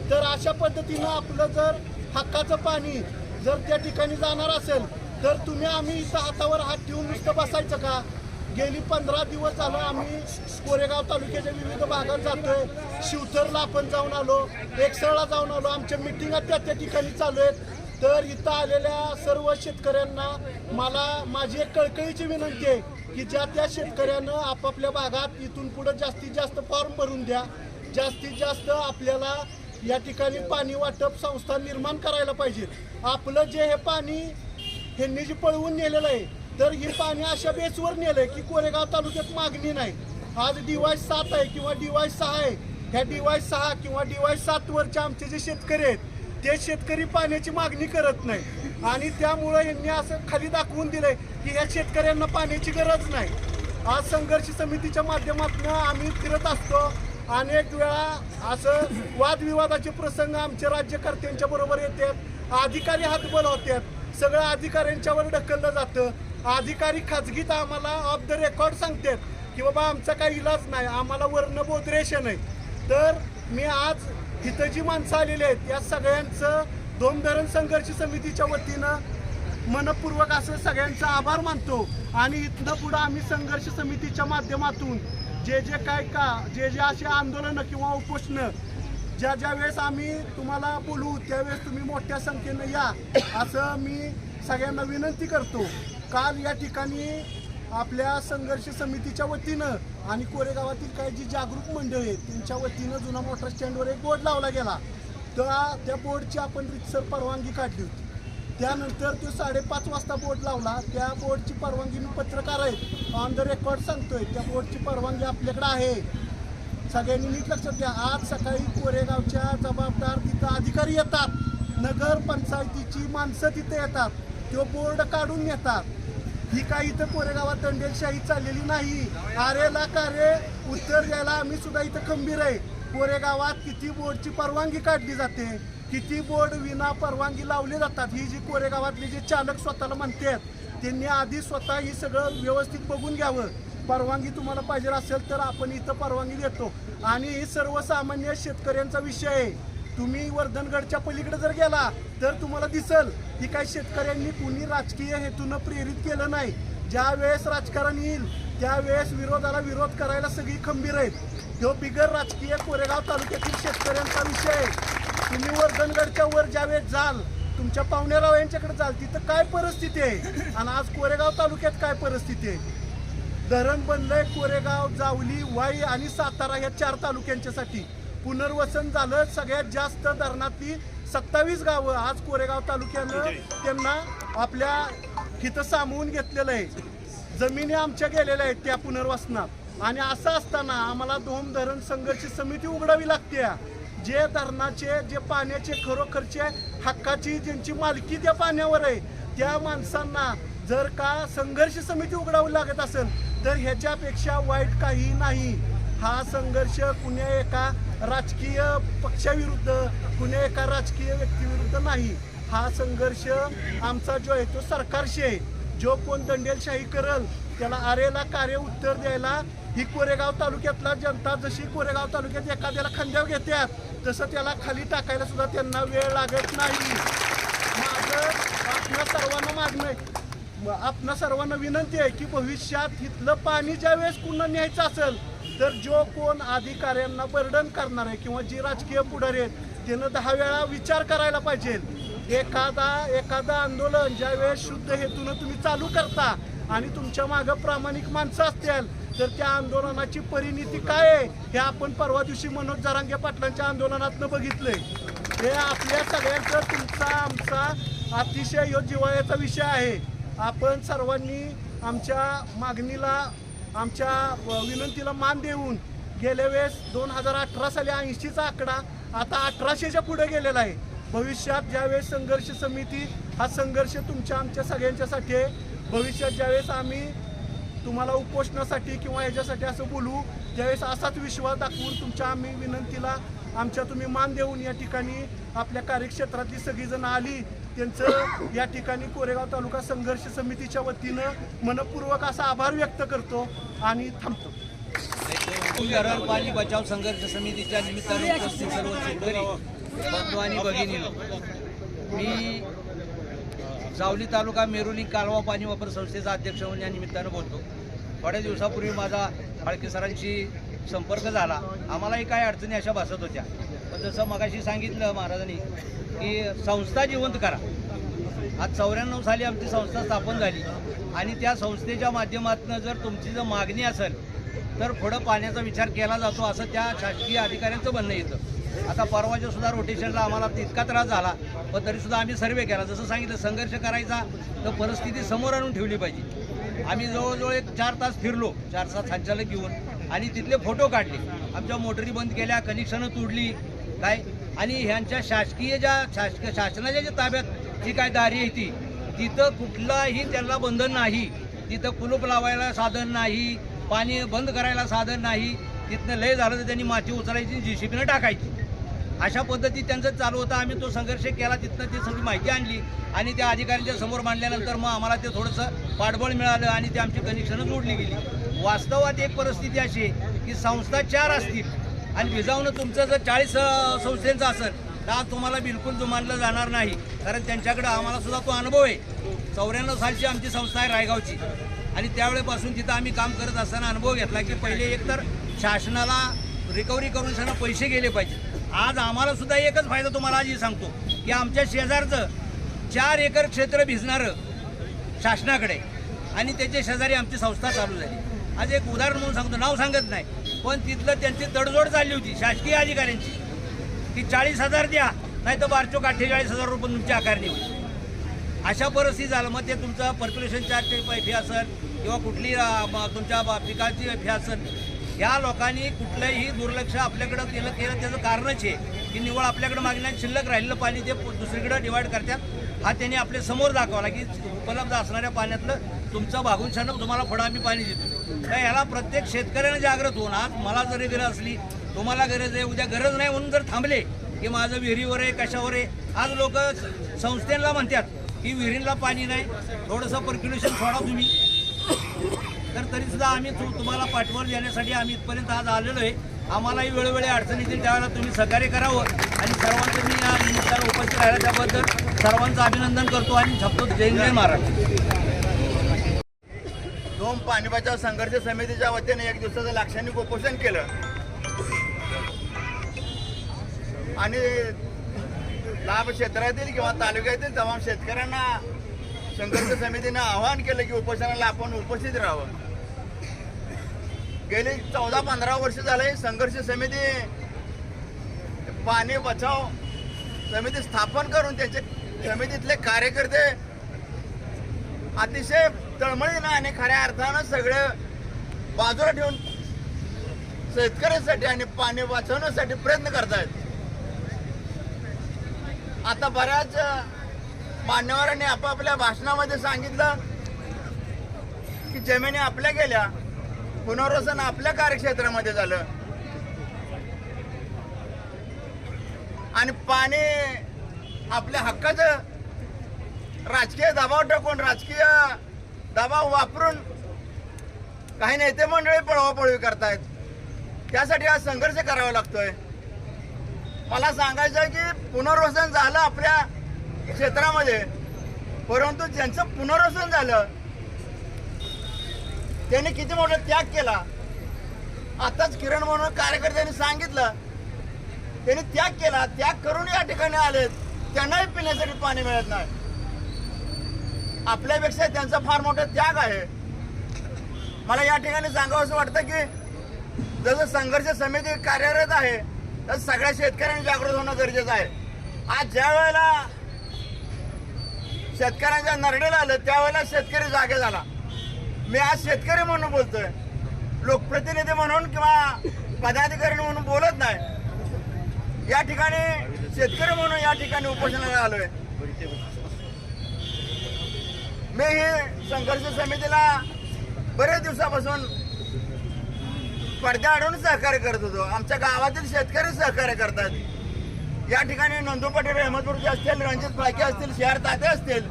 तर अशा पद्धतीनं आपलं जर हक्काचं पाणी जर त्या ठिकाणी जाणार असेल तर आम्ही इथं हातावर हात ठेवून नुसतं बसायचं का? गेली 15 दिवस झालं आम्ही कोरेगाव तालुक्याच्या विविध भागात जातोय. शिवथरला आपण जाऊन आलो, एकसळला जाऊन आलो, आमच्या मिटिंगा त्या ठिकाणी चालू आहेत. तर इथं आलेल्या सर्व शेतकऱ्यांना माझी एक कळकळीची विनंती आहे की ज्या त्या शेतकऱ्यानं आपापल्या भागात इथून पुढे जास्तीत जास्त फॉर्म भरून द्या. जास्तीत जास्त आपल्याला या ठिकाणी पाणी वाटप संस्था निर्माण करायला पाहिजे. आपलं जे हे पाणी ह्यांनी जे पळवून नेलेलं आहे तर हे पाणी अशा बेसवर नेलंय की कोरेगाव तालुक्यात मागणी नाही. आज DY-7 आहे किंवा DY-6 आहे, ह्या DY-6 किंवा DY-7 वरचे आमचे जे शेतकरी आहेत ते शेतकरी पाण्याची मागणी करत नाही. आणि त्यामुळं यांनी असं खाली दाखवून दिलंय की ह्या शेतकऱ्यांना पाण्याची गरज नाही. आज संघर्ष समितीच्या माध्यमातून आम्ही फिरत असतो. अनेक वेळा असं वादविवादाचे प्रसंग आमच्या राज्यकर्त्यांच्या बरोबर येतात. अधिकारी हातबल होतात. सगळं अधिकाऱ्यांच्यावर ढकललं जातं. अधिकारी खाजगीत आम्हाला ऑफ द रेकॉर्ड सांगतात की बाबा आमचा काही इलाज नाही, आम्हाला वर्ण बोधरेशन आहे. तर मी आज इथं जी माणसं आलेली आहेत या सगळ्यांचं धोमधरण संघर्ष समितीच्या वतीनं मनपूर्वक असं सगळ्यांचा आभार मानतो. आणि इथनं पुढं आम्ही संघर्ष समितीच्या माध्यमातून जे जे असे आंदोलनं किंवा उपोषणं ज्या वेळेस आम्ही तुम्हाला बोलू त्यावेळेस तुम्ही मोठ्या संख्येनं या असं मी सगळ्यांना विनंती करतो. काल या ठिकाणी आपल्या संघर्ष समितीच्या वतीनं आणि कोरेगावातील काही जी जागरूक मंडळी आहेत त्यांच्या वतीनं जुना मोटर स्टँडवर एक बोर्ड लावला गेला. त्या बोर्डची आपण रितसर परवानगी काढली होती. त्यानंतर तो 5:30 वाजता बोर्ड लावला. त्या बोर्डची परवानगी मी पत्रकार आहेत ऑन द रेकॉर्ड सांगतोय, त्या बोर्डची परवानगी आपल्याकडे आहे. सगळ्यांनी नीट लक्षात घ्या. आज सकाळी कोरेगावच्या जबाबदार तिथं अधिकारी येतात, नगर पंचायतीची माणसं तिथे येतात, तो बोर्ड काढून येतात. ही काही इथं कोरेगावात दंडेलशाही चाललेली नाही. आरेला कार्य उत्तर द्यायला आम्ही सुद्धा इथं खंबीर आहे. कोरेगावात किती बोर्डची परवानगी काढली जाते, किती बोर्ड विना परवानगी लावले जातात. ही जी कोरेगावातले जे चालक स्वतःला म्हणतात त्यांनी आधी स्वतः ही सगळं व्यवस्थित बघून घ्यावं. परवानगी तुम्हाला पाहिजे असेल तर आपण इथं परवानगी देतो. आणि ही सर्वसामान्य शेतकऱ्यांचा विषय आहे. तुम्ही वर्धनगडच्या पलीकडे जर गेला तर तुम्हाला दिसल की काही शेतकऱ्यांनी कुणी राजकीय हेतून प्रेरित केलं नाही. ज्या वेळेस राजकारण येईल त्यावेळेस विरोधाला विरोध करायला सगळी खंबीर आहेत. तो बिगर राजकीय कोरेगाव तालुक्यातील शेतकऱ्यांचा विषय आहे. तुम्ही वर्धनगडच्या वर ज्यावेळेस जाल तुमच्या पाहुणेराव यांच्याकडे जाल तिथं काय परिस्थिती आहे आणि आज कोरेगाव तालुक्यात काय परिस्थिती आहे. धरण बनलंय कोरेगाव, जावली, वाई आणि सातारा या 4 तालुक्यांच्यासाठी. पुनर्वसन झालं. सगळ्यात जास्त धरणातली 27 गावं आज कोरेगाव तालुक्यानं त्यांना आपल्या हिथं सामावून घेतलेलं आहे. जमिनी आमच्या गेलेल्या आहेत त्या पुनर्वसनात. आणि असं असताना आम्हाला धरण संघर्ष समिती उघडावी लागते. जे धरणाचे जे पाण्याचे खरोखरचे हक्काची ज्यांची मालकी त्या पाण्यावर आहे त्या माणसांना जर का संघर्ष समिती उघडावी लागत असेल तर ह्याच्यापेक्षा वाईट काही नाही. हा संघर्ष कुण्या एका राजकीय पक्षाविरुद्ध, कुण्या एका राजकीय व्यक्तीविरुद्ध नाही. हा संघर्ष आमचा जो आहे तो सरकारशी आहे. जो कोण दंडेलशाही करल त्याला आरेला कार्य उत्तर द्यायला ही कोरेगाव तालुक्यातला जनता जशी कोरेगाव तालुक्यात एखाद्याला खांद्यावर घेतात तसं त्याला खाली टाकायला सुद्धा त्यांना वेळ लागत नाही. माझं आपणा सर्वांना विनंती आहे की भविष्यात इथलं पाणी ज्या वेळेस पुन्हा न्यायचं असेल तर जो कोण अधिकाऱ्यांना बर्डन करणार आहे किंवा जी राजकीय पुढारी आहेत त्यानं 10 वेळा विचार करायला पाहिजे. एखादा आंदोलन ज्या वेळेस शुद्ध हेतून तुम्ही चालू करता आणि तुमच्या मागं प्रामाणिक माणसं असतील तर त्या आंदोलनाची परिणिती काय आहे हे आपण परवा दिवशी मनोज जरांगे पाटलांच्या आंदोलनातनं बघितलंय. हे आपल्या सगळ्यांचा तुमचा आमचा अतिशय जिव्हाळ्याचा विषय आहे. आपण सर्वांनी आमच्या मागणीला आमच्या विनंतीला मान देऊन गेल्या वेळेस 2018 साली 80चा आकडा आता 1800च्या पुढे गेलेला आहे. भविष्यात ज्यावेळेस संघर्ष समिती हा संघर्ष तुमच्या आमच्या सगळ्यांच्यासाठी आहे. भविष्यात ज्यावेळेस आम्ही तुम्हाला उपोषणासाठी किंवा ह्याच्यासाठी असं बोलू त्यावेळेस असाच विश्वास दाखवून तुमच्या आम्ही विनंतीला आमच्या तुम्ही मान देऊन या ठिकाणी आपल्या कार्यक्षेत्रातली सगळीजण आली त्यांचं या ठिकाणी कोरेगाव तालुका संघर्ष समितीच्या वतीनं मनपूर्वक असा आभार व्यक्त करतो आणि थांबतो. धरण पाणी बचाव संघर्ष समितीच्या निमित्ताने उपस्थित सर्व शेतकरी बंधू आणि भगिनींनो, मी जावली तालुका मेरुली कालवा पाणी वापर संस्थेचा अध्यक्ष म्हणून या निमित्तानं बोलतो. थोड्या दिवसापूर्वी माझा फाळके सरांशी संपर्क झाला. आम्हालाही काही अडचणी अशा भासत होत्या, पण जसं मगाशी सांगितलं महाराजांनी की संस्था जिवंत करा. आज 94 साली आमची संस्था स्थापन झाली आणि त्या संस्थेच्या माध्यमातून जर तुमची जर मागणी असेल तर पुढं पाण्याचा विचार केला जातो असं त्या शासकीय अधिकाऱ्यांचं म्हणणं येतं. आता परवाच्या सुद्धा रोटेशनला आम्हाला इतका त्रास झाला पण तरीसुद्धा आम्ही सर्वे केला. जसं सांगितलं संघर्ष करायचा तर परिस्थिती समोर आणून ठेवली पाहिजे. आम्ही जवळजवळ 4 तास फिरलो 4-7 संचालक घेऊन आणि तिथले फोटो काढले. आमच्या मोटरी बंद केल्या, कनेक्शनं तोडली काय. आणि ह्यांच्या शासकीय शासनाच्या ज्या ताब्यात जी काय दारी आहे तिथं कुठलाही त्यांना बंधन नाही. तिथं कुलूप लावायला साधन नाही, पाणी बंद करायला साधन नाही, तिथनं लय झालं तर त्यांनी माती उचलायची JCBनं टाकायची. अशा पद्धतीत त्यांचं चालू होतं. आम्ही तो संघर्ष केला, तिथनं ती सगळी माहिती आणली आणि त्या अधिकाऱ्यांच्या समोर मांडल्यानंतर मग आम्हाला ते थोडंसं पाठबळ मिळालं आणि ते आमची कनेक्शनं जोडली गेली. वास्तवात एक परिस्थिती अशी आहे की संस्था 4 असतील आणि विजावणं तुमचं जर 40 संस्थेचं असेल तर आज तुम्हाला बिलकुल जुमानलं जाणार नाही. कारण त्यांच्याकडं आम्हाला सुद्धा तो अनुभव आहे. 94 सालची आमची संस्था आहे रायगावची आणि त्यावेळेपासून तिथं आम्ही काम करत असताना अनुभव घेतला की पहिले एकतर शासनाला रिकव्हरी करून त्यांना पैसे गेले पाहिजे. आज आम्हाला सुद्धा एकच फायदा तुम्हाला आजही सांगतो की आमच्या शेजारचं 4 एकर क्षेत्र भिजणारं शासनाकडे आणि त्याचे शेजारी आमची संस्था चालू झाली. आज एक उदाहरण म्हणून सांगतो, नाव सांगत नाही, पण तिथलं त्यांची तडजोड चालली होती शासकीय अधिकाऱ्यांची की 40,000 द्या नाही तर 48,000 रुपये तुमची आकारणी होईल. अशा परिस्थिती झालं. मग ते तुमचं पर्क्युलेशन चार्जची फी असेल किंवा कुठली तुमच्या पिकाची फी असेल, या लोकांनी कुठलंही दुर्लक्ष आपल्याकडं केलं त्याचं कारणच आहे की निव्वळ आपल्याकडं मागण्यात शिल्लक राहिलेलं पाणी ते दुसरीकडे डिवाइड करतात. हा त्यांनी आपल्या समोर दाखवला की उपलब्ध असणाऱ्या पाण्यातलं तुमचं भागूनशानं तुम्हाला फळं आम्ही पाणी देतो. तर याला प्रत्येक शेतकऱ्याने जागृत होऊन, आज मला जरी गरज असली, तुम्हाला गरज आहे, उद्या गरज नाही म्हणून जर थांबले की माझं विहिरीवर आहे कशावर आहे, आज लोक संस्थेला म्हणतात की विहिरीला पाणी नाही, थोडंसं पर्क्युलेशन सोडा तुम्ही. तर तरीसुद्धा आम्ही तुम्हाला पाठबळ देण्यासाठी आम्ही इथपर्यंत आज आलेलो आहे. आम्हालाही वेळोवेळी अडचणी येतील त्यावेळेला तुम्ही सहकार्य करावं आणि सर्वांचं मी या निमित्तानं उपस्थित राहिला त्याबद्दल सर्वांचं अभिनंदन करतो आणि छापतो. जय जय महाराष्ट्र. दोन पाणी बचाव संघर्ष समितीच्या वतीने 1 दिवसाचं लाक्षणिक उपोषण केलं आणि लाभ क्षेत्रातील किंवा तालुक्यातील तमाम शेतकऱ्यांना संघर्ष समितीने आवाहन केलं की उपोषणाला आपण उपस्थित राहावं. गेली 14-15 वर्ष झाले संघर्ष समिती पाणी बचाव समिती स्थापन करून त्यांचे समितीतले कार्यकर्ते अतिशय तळमळीनं आणि खऱ्या अर्थानं सगळे बाजूला ठेवून शेतकऱ्यांसाठी आणि पाणी वाचवण्यासाठी प्रयत्न करतायत. आता बऱ्याच मान्यवरांनी आपापल्या भाषणामध्ये सांगितलं की जमिनी आपल्या गेल्या, पुनर्वसन आपल्या कार्यक्षेत्रामध्ये झालं आणि पाणी आपल्या हक्काचं राजकीय दबाव टाकून, राजकीय दबाव वापरून काही नेते मंडळी पळवापळवी करतायत. त्यासाठी हा संघर्ष करावा लागतोय. मला सांगायचं आहे की पुनर्वसन झालं आपल्या क्षेत्रामध्ये, परंतु ज्यांचं पुनर्वसन झालं त्यांनी किती मोठा त्याग केला. आताच किरण म्हणून कार्यकर्त्यांनी सांगितलं, त्यांनी त्याग केला. त्याग करून या ठिकाणी आलेत, त्यांनाही पिण्यासाठी पाणी मिळत नाही. आपल्यापेक्षा त्यांचा फार मोठा त्याग आहे. मला या ठिकाणी सांगावं असं वाटतं की जसं संघर्ष समिती कार्यरत आहे तर सगळ्या शेतकऱ्यांनी जागृत होणं गरजेचं आहे. आज ज्या वेळेला शेतकऱ्यांच्या नरडेला आलं त्यावेळेला शेतकरी जागे झाला. मी आज शेतकरी म्हणून बोलतोय, लोकप्रतिनिधी म्हणून किंवा पदाधिकारी म्हणून बोलत नाही. या ठिकाणी शेतकरी म्हणून या ठिकाणी उपोषणाला आलोय. मी ही संघर्ष समितीला बरेच दिवसापासून पडद्या आडून सहकार्य करत होतो. आमच्या गावातील शेतकरी सहकार्य करतात. या ठिकाणी नंदू पटेल अहमदपूरचे असतील, रणजित फाळके असतील, शहर ताते असतील,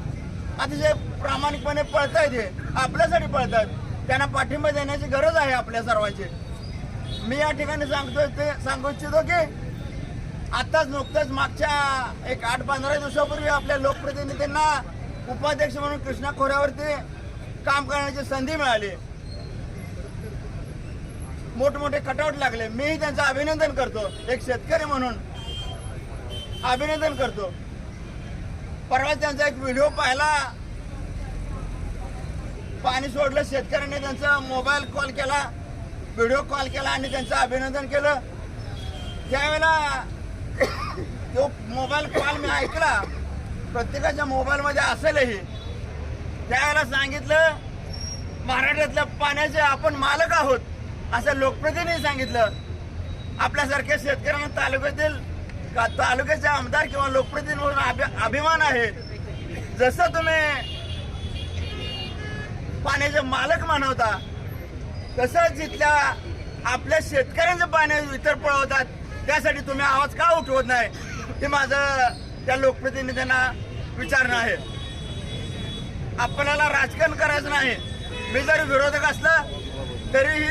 अतिशय प्रामाणिकपणे पळतायत. हे आपल्यासाठी पळतात. त्यांना पाठिंबा देण्याची गरज आहे आपल्या सर्वांची. मी या ठिकाणी सांगू इच्छितो की आताच नुकतंच मागच्या एक 8-15 दिवसापूर्वी आपल्या लोकप्रतिनिधींना उपाध्यक्ष म्हणून कृष्णा खोऱ्यावरती काम करण्याची संधी मिळाली. मोठमोठे कटआउट लागले. मीही त्यांचं अभिनंदन करतो, एक शेतकरी म्हणून अभिनंदन करतो. परवा त्यांचा एक व्हिडिओ पाहिला, पाणी सोडलं, शेतकऱ्यांनी त्यांचा मोबाईल कॉल केला, व्हिडिओ कॉल केला आणि त्यांचं अभिनंदन केलं. त्यावेळेला तो मोबाईल कॉल मी ऐकला, प्रत्येकाच्या मोबाईलमध्ये असेलही. त्यावेळेला सांगितलं महाराष्ट्रातल्या पाण्याचे आपण मालक आहोत असं लोकप्रतिनिधी सांगितलं. आपल्यासारख्या शेतकऱ्यांना तालुक्याचे आमदार किंवा लोकप्रतिनिधी म्हणून अभिमान आहे. जसं तुम्ही पाण्याचे मालक मानवता तसंच जिथल्या आपल्या शेतकऱ्यांचं पाणी इतर पळवतात त्यासाठी तुम्ही आवाज का उठवत नाही हे माझं त्या लोकप्रतिनिधींना विचारणं आहे. आपल्याला राजकारण करायचं नाही. मी जरी विरोधक असलं तरीही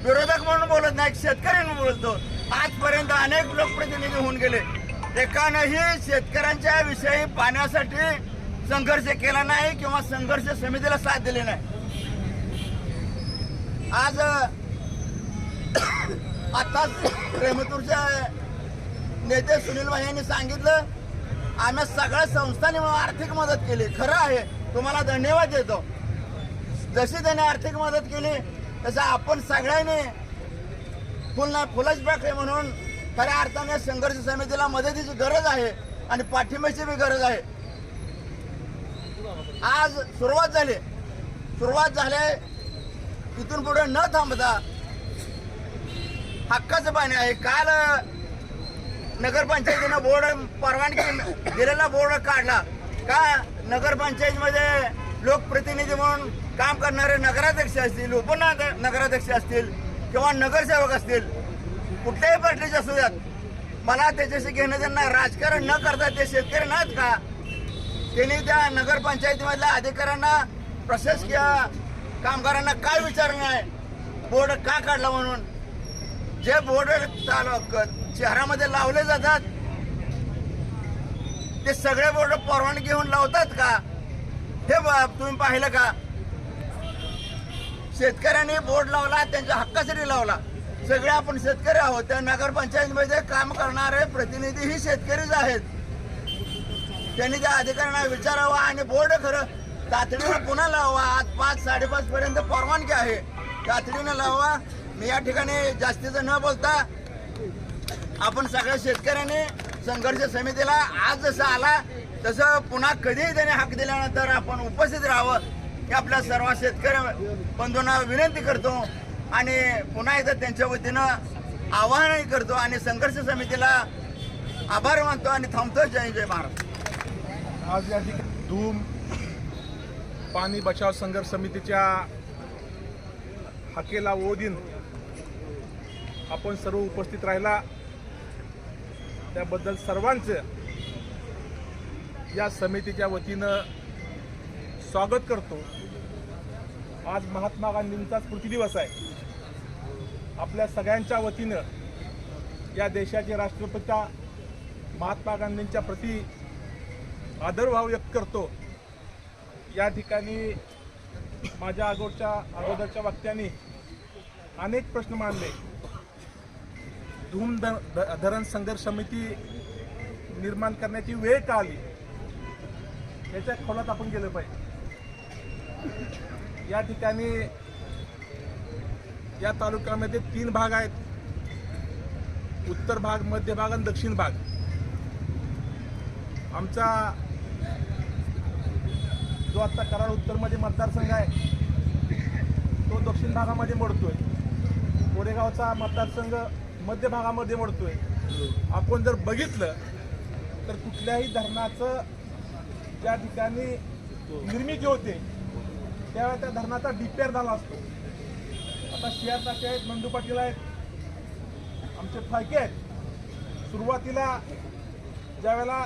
विरोधक म्हणून बोलत नाही, शेतकरी म्हणून बोलतो. आजपर्यंत अनेक लोकप्रतिनिधी होऊन गेले, एकानंही शेतकऱ्यांच्या विषयी पाण्यासाठी संघर्ष केला नाही किंवा संघर्ष समितीला साथ दिली नाही. आज आताच रेहमतपूरच्या नेते सुनील भाई यांनी सांगितलं आम्ही सगळ्या संस्थांनी आर्थिक मदत केली. खरं आहे, तुम्हाला धन्यवाद देतो. जशी त्याने आर्थिक मदत केली तसं आपण सगळ्यांनी फुलाच पाकळी म्हणून खऱ्या अर्थाने संघर्ष समितीला मदतीची गरज आहे आणि पाठिंब्याची बी गरज आहे. आज सुरुवात झाली तिथून पुढे न थांबता हक्काचं पाणी आहे. काल नगरपंचायतीनं बोर्ड परवानगी दिलेला बोर्ड काढला का नगरपंचायतीमध्ये लोकप्रतिनिधी म्हणून काम करणारे नगराध्यक्ष असतील, उपनगराध्यक्ष असतील किंवा नगरसेवक असतील, कुठल्याही पार्टीचे असू द्यात, मला त्याच्याशी घेणं देणं नाही. राजकारण न करता ते शेतकरी नाहीत का? त्यांनी त्या नगरपंचायतीमधल्या अधिकाऱ्यांना, प्रशासकीय कामगारांना काय विचारलं नाही बोर्ड का काढला म्हणून? जे बोर्ड शहरामध्ये लावले जातात ते सगळे बोर्ड परवानगी घेऊन लावतात का हे तुम्ही पाहिलं का? शेतकऱ्यांनी बोर्ड लावला, त्यांच्या हक्कासाठी लावला. सगळे आपण शेतकरी आहोत. त्या नगरपंचायतीमध्ये काम करणारे प्रतिनिधी ही शेतकरीच आहेत. त्यांनी त्या अधिकाऱ्यांना विचारावं आणि बोर्ड खरं तातडीनं पुन्हा लावा. आज 5-5:30 पर्यंत परवानगी आहे, तातडीनं लावा. मी या ठिकाणी जास्तीचं न बोलता आपण सगळ्या शेतकऱ्यांनी संघर्ष समितीला आज जसं आला तसं पुन्हा कधीही त्याने हक दिल्यानंतर आपण उपस्थित राहावं हे आपल्या सर्व शेतकरी बंधूंना विनंती करतो आणि पुन्हा एकदा त्यांच्या वतीनं आवाहनही करतो आणि संघर्ष समितीला आभार मानतो आणि थांबतो. जय जय महाराज. आज या ठिकाणी धूम पाणी बचाव संघर्ष समितीच्या हाकेला ओ दिन आपण सर्व उपस्थित राहिला त्याबद्दल सर्वांचं या समितीच्या वतीनं स्वागत करतो. आज महात्मा गांधींचा स्मृतिदिवस आहे. आपल्या सगळ्यांच्या वतीनं या देशाचे राष्ट्रपिता महात्मा गांधींच्या प्रती आदरभाव व्यक्त करतो. या ठिकाणी माझ्या अगोदरच्या वक्त्यांनी अनेक प्रश्न मांडले. धूम धरण संघर्ष समिती निर्माण करण्याची वेळ का आली याच्या खोलात आपण गेलं पाहिजे. या ठिकाणी या तालुक्यामध्ये 3 भाग आहेत, उत्तर भाग, मध्य भाग आणि दक्षिण भाग. आमचा जो आता कराड उत्तरमध्ये मतदारसंघ आहे तो दक्षिण भागामध्ये मोडतोय. कोरेगावचा मतदारसंघ मध्य भागामध्ये मोडतोय. आपण जर बघितलं तर कुठल्याही धरणाचं ज्या ठिकाणी निर्मिती होते त्यावेळेला त्या धरणाचा डिपेअर झाला असतो. आता शेअर टाके आहेत, नंदू पाटील आहेत, आमचे फायके आहेत. सुरुवातीला ज्यावेळेला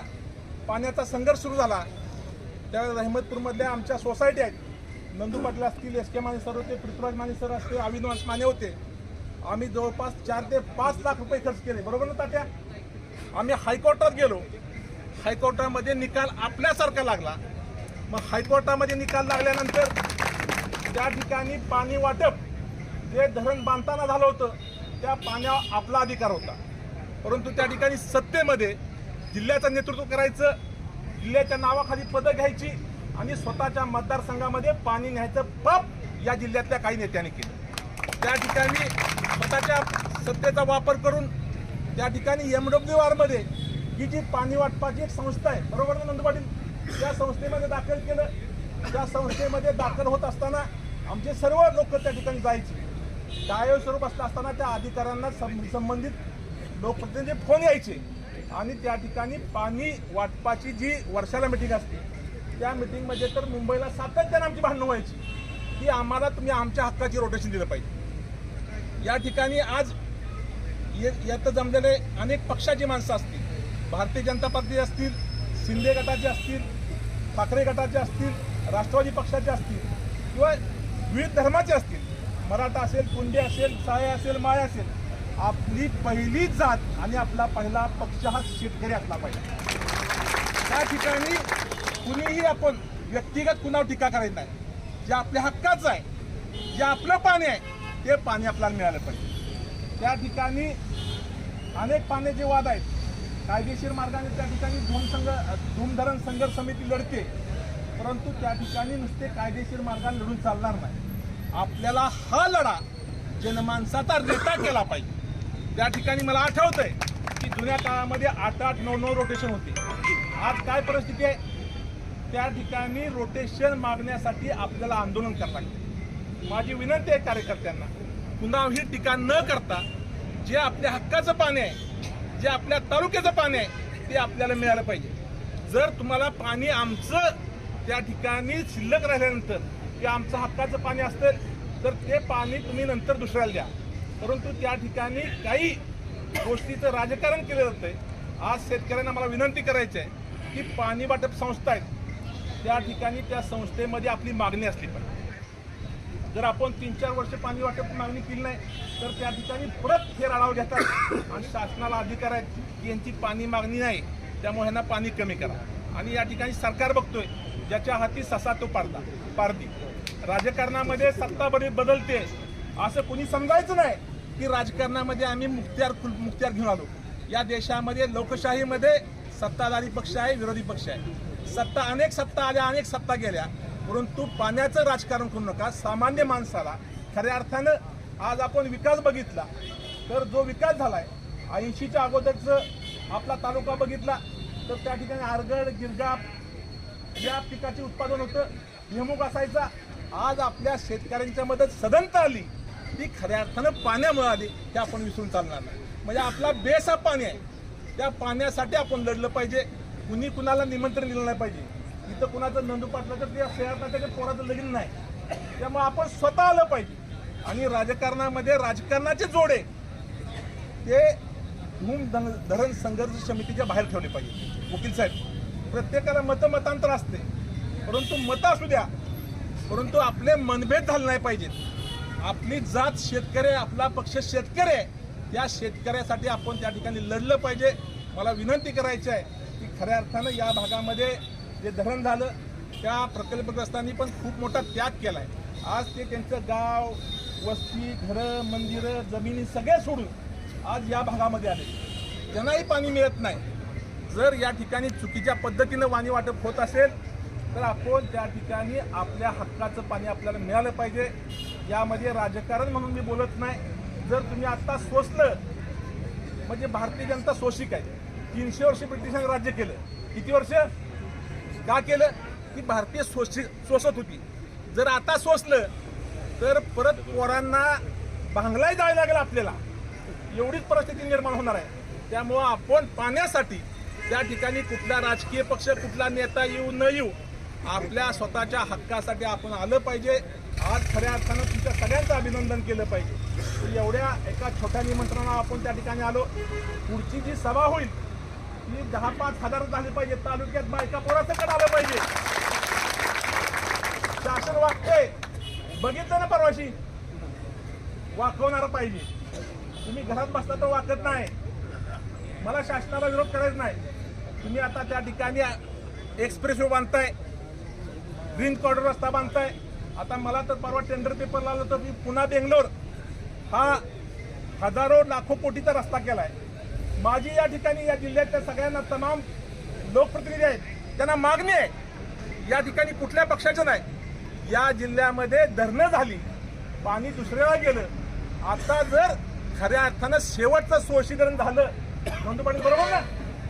पाण्याचा संघर्ष सुरू झाला त्यावेळेला रहमतपूरमधल्या आमच्या सोसायटी आहेत, नंदू पाटील असतील, एस के माने सर होते, पृथ्वीराज माने सर असते, अविनाश माने होते. आम्ही जवळपास 4 ते 5 लाख रुपये खर्च केले, बरोबर ना तात्या? आम्ही हायकोर्टात गेलो, हायकोर्टामध्ये निकाल आपल्यासारखा लागला. मग हायकोर्टामध्ये निकाल लागल्यानंतर त्या ठिकाणी पाणी वाटप जे धरण बांधताना झालं होतं त्या पाण्यावर आपला अधिकार होता. परंतु त्या ठिकाणी सत्तेमध्ये जिल्ह्याचं नेतृत्व करायचं, जिल्ह्याच्या नावाखाली पदं घ्यायची आणि स्वतःच्या मतदारसंघामध्ये पाणी न्यायचं पाप या जिल्ह्यातल्या काही नेत्यांनी केलं. त्या ठिकाणी स्वतःच्या सत्तेचा वापर करून त्या ठिकाणी MWR मध्ये ही जी पाणी वाटपाची एक संस्था आहे, बरोबर ना नंदू पाटील, त्या संस्थेमध्ये दाखल केलं. त्या संस्थेमध्ये दाखल होत असताना आमचे सर्व लोक त्या ठिकाणी जायचे. कायम स्वरूप असताना त्या अधिकाऱ्यांना संबंधित लोकप्रतिनिधी फोन यायचे आणि त्या ठिकाणी पाणी वाटपाची जी वर्षाला मिटिंग असते त्या मिटिंगमध्ये तर मुंबईला सातत्याने आमची भांडणं व्हायची की आम्हाला तुम्ही आमच्या हक्काची रोटेशन दिलं पाहिजे. या ठिकाणी आज यात जमलेले अनेक पक्षाची माणसं असतील, भारतीय जनता पार्टी असतील, शिंदे गटाचे असतील, ठाकरे गटाचे असतील, राष्ट्रवादी पक्षाचे असतील किंवा विविध धर्माचे असतील, मराठा असेल, कुंडी असेल, साय असेल, माय असेल, आपली पहिली जात आणि आपला पहिला पक्ष हा शेतकरी असला पाहिजे. त्या ठिकाणी कुणीही आपण व्यक्तिगत कुणावर टीका करायची नाही. जे आपल्या हक्काचं आहे, जे आपलं पाणी आहे ते पाणी आपल्याला मिळालं पाहिजे. त्या ठिकाणी अनेक पाण्याचे वाद आहेत. कायदेशीर मार्गाने त्या ठिकाणी धूमधरण संघर्ष समिती लढते, परंतु त्या ठिकाणी नुसते कायदेशीर मार्गाने लढून चालणार नाही. आपल्याला हा लढा जनमानसाचा नेता केला पाहिजे. त्या ठिकाणी मला आठवतंय की जुन्या काळामध्ये 8-8, 9-9 रोटेशन होते. आज काय परिस्थिती आहे? त्या ठिकाणी रोटेशन मागण्यासाठी आपल्याला आंदोलन करावं लागतं. माझी विनंती आहे कार्यकर्त्यांना, कुणावरही टीका न करता जे आपल्या हक्काचं पाणी आहे, जे आपल्या तालुक्याचं पाणी आहे ते आपल्याला मिळालं पाहिजे. जर तुम्हाला पाणी आमचं त्या ठिकाणी शिल्लक राहिल्यानंतर ते आमचं हक्काचं पाणी असेल तर ते पाणी तुम्ही नंतर दुसऱ्याला द्या. परंतु त्या ठिकाणी काही गोष्टीचं राजकारण केलं जातंय. आज शेतकऱ्यांना मला विनंती करायची आहे की पाणी वाटप संस्था आहेत, त्या ठिकाणी त्या संस्थेमध्ये आपली मागणी असली पाहिजे. जर आपण 3-4 वर्ष पाणी वाटप मागणी केली नाही तर त्या ठिकाणी परत फेर आढावा घेतात आणि शासनाला अधिकार आहेत की यांची पाणी मागणी नाही, त्यामुळे ह्यांना पाणी कमी करा. आणि या ठिकाणी सरकार बघतोय, ज्याच्या हाती ससा तो पारदी. राजकारणामध्ये सत्ता बदलते असं कोणी समजायचं नाही की राजकारणामध्ये आम्ही मुख्तियार घेऊन आलो. या देशामध्ये लोकशाहीमध्ये सत्ताधारी पक्ष आहे, विरोधी पक्ष आहे. अनेक सत्ता आल्या, अनेक सत्ता गेल्या, परंतु पाण्याचं राजकारण करू नका. सामान्य माणसाला खऱ्या अर्थानं आज आपण विकास बघितला तर जो विकास झालाय 80च्या अगोदरचं आपला तालुका बघितला तर त्या ठिकाणी आरगड, गिरगाप या पिकाचे उत्पादन होतं, भुईमूग असायचा. आज आपल्या शेतकऱ्यांच्या मदत सदनता आली, ती खऱ्या अर्थानं पाण्यामुळे आली, ते आपण विसरून चालणार नाही. म्हणजे आपला बेस हा पाणी आहे, त्या पाण्यासाठी आपण लढलं पाहिजे. कुणी कुणाला निमंत्रण दिलं नाही पाहिजे. इथं कुणाचं नंदू पाटलं तर त्या शहरात त्याच्या पोराचं लगीन नाही. त्यामुळे आपण स्वतः आलं पाहिजे. आणि राजकारणामध्ये राजकारणाचे जोडे ते धूमधरण संघर्ष समितीच्या बाहेर ठेवले पाहिजे. वकील साहेब, प्रत्येकाला मतांतर असते, परंतु मतं असू द्या, परंतु आपले मनभेद झाले नाही पाहिजेत. आपली जात शेतकरी, आपला पक्ष शेतकरी आहे, त्या शेतकऱ्यासाठी आपण त्या ठिकाणी लढलं पाहिजे. मला विनंती करायची आहे की खऱ्या अर्थानं या भागामध्ये जे धरण झालं त्या प्रकल्पग्रस्तांनी पण खूप मोठा त्याग केला आहे. आज ते त्यांचं गाव, वस्ती, घरं, मंदिरं, जमिनी सगळे सोडून आज या भागामध्ये आले. त्यांनाही पाणी मिळत नाही. जर या ठिकाणी चुकीच्या पद्धतीनं पाणी वाटप होत असेल तर आपण त्या ठिकाणी आपल्या हक्काचं पाणी आपल्याला मिळालं पाहिजे. यामध्ये राजकारण म्हणून मी बोलत नाही. जर तुम्ही आत्ता सोसलं म्हणजे भारतीय जनता शोषिक आहे. 300 वर्ष ब्रिटिशांनी राज्य केलं. किती वर्ष का केलं? की भारतीय सोसत होती. जर आता सोसलं तर परत पोरांना भांगलाही जायला लागेल आपल्याला, एवढीच परिस्थिती निर्माण होणार आहे. त्यामुळं आपण पाण्यासाठी त्या ठिकाणी कुठला राजकीय पक्ष, कुठला नेता येऊ न येऊ, आपल्या स्वतःच्या हक्कासाठी आपण आलं पाहिजे. आज खऱ्या अर्थानं तुमच्या सगळ्यांचं अभिनंदन केलं पाहिजे. एवढ्या एका छोट्या निमंत्रणाला आपण त्या ठिकाणी आलो. पुढची जी सभा होईल ती 10-5 हजार झाली पाहिजे. तालुक्यात बायका पोरासकट आलं पाहिजे. शासन वागतंय, बघितलं ना परवाशी, वाकवणारं पाहिजे. तुम्ही घरात बसता तर वाकत नाही. मला शासनाला विरोध करायचा नाही. तुम्ही आता त्या ठिकाणी एक्सप्रेस वे बांधताय, ग्रीन कॉरिडॉर रस्ता बांधताय. आता मला तर परवा टेंडर पेपर लावलं तर मी पुन्हा बेंगलोर हा हजारो लाखो कोटीचा रस्ता केलाय. माझी या ठिकाणी या जिल्ह्यातल्या सगळ्यांना तमाम लोकप्रतिनिधी आहेत, त्यांना मागणी आहे. या ठिकाणी कुठल्या पक्षाचं नाही. या जिल्ह्यामध्ये धरणं झाली, पाणी दुसऱ्याला गेलं. आता जर खऱ्या अर्थानं शेवटचं सोशीधरण झालं, नंदू पाटील बरोबर ना,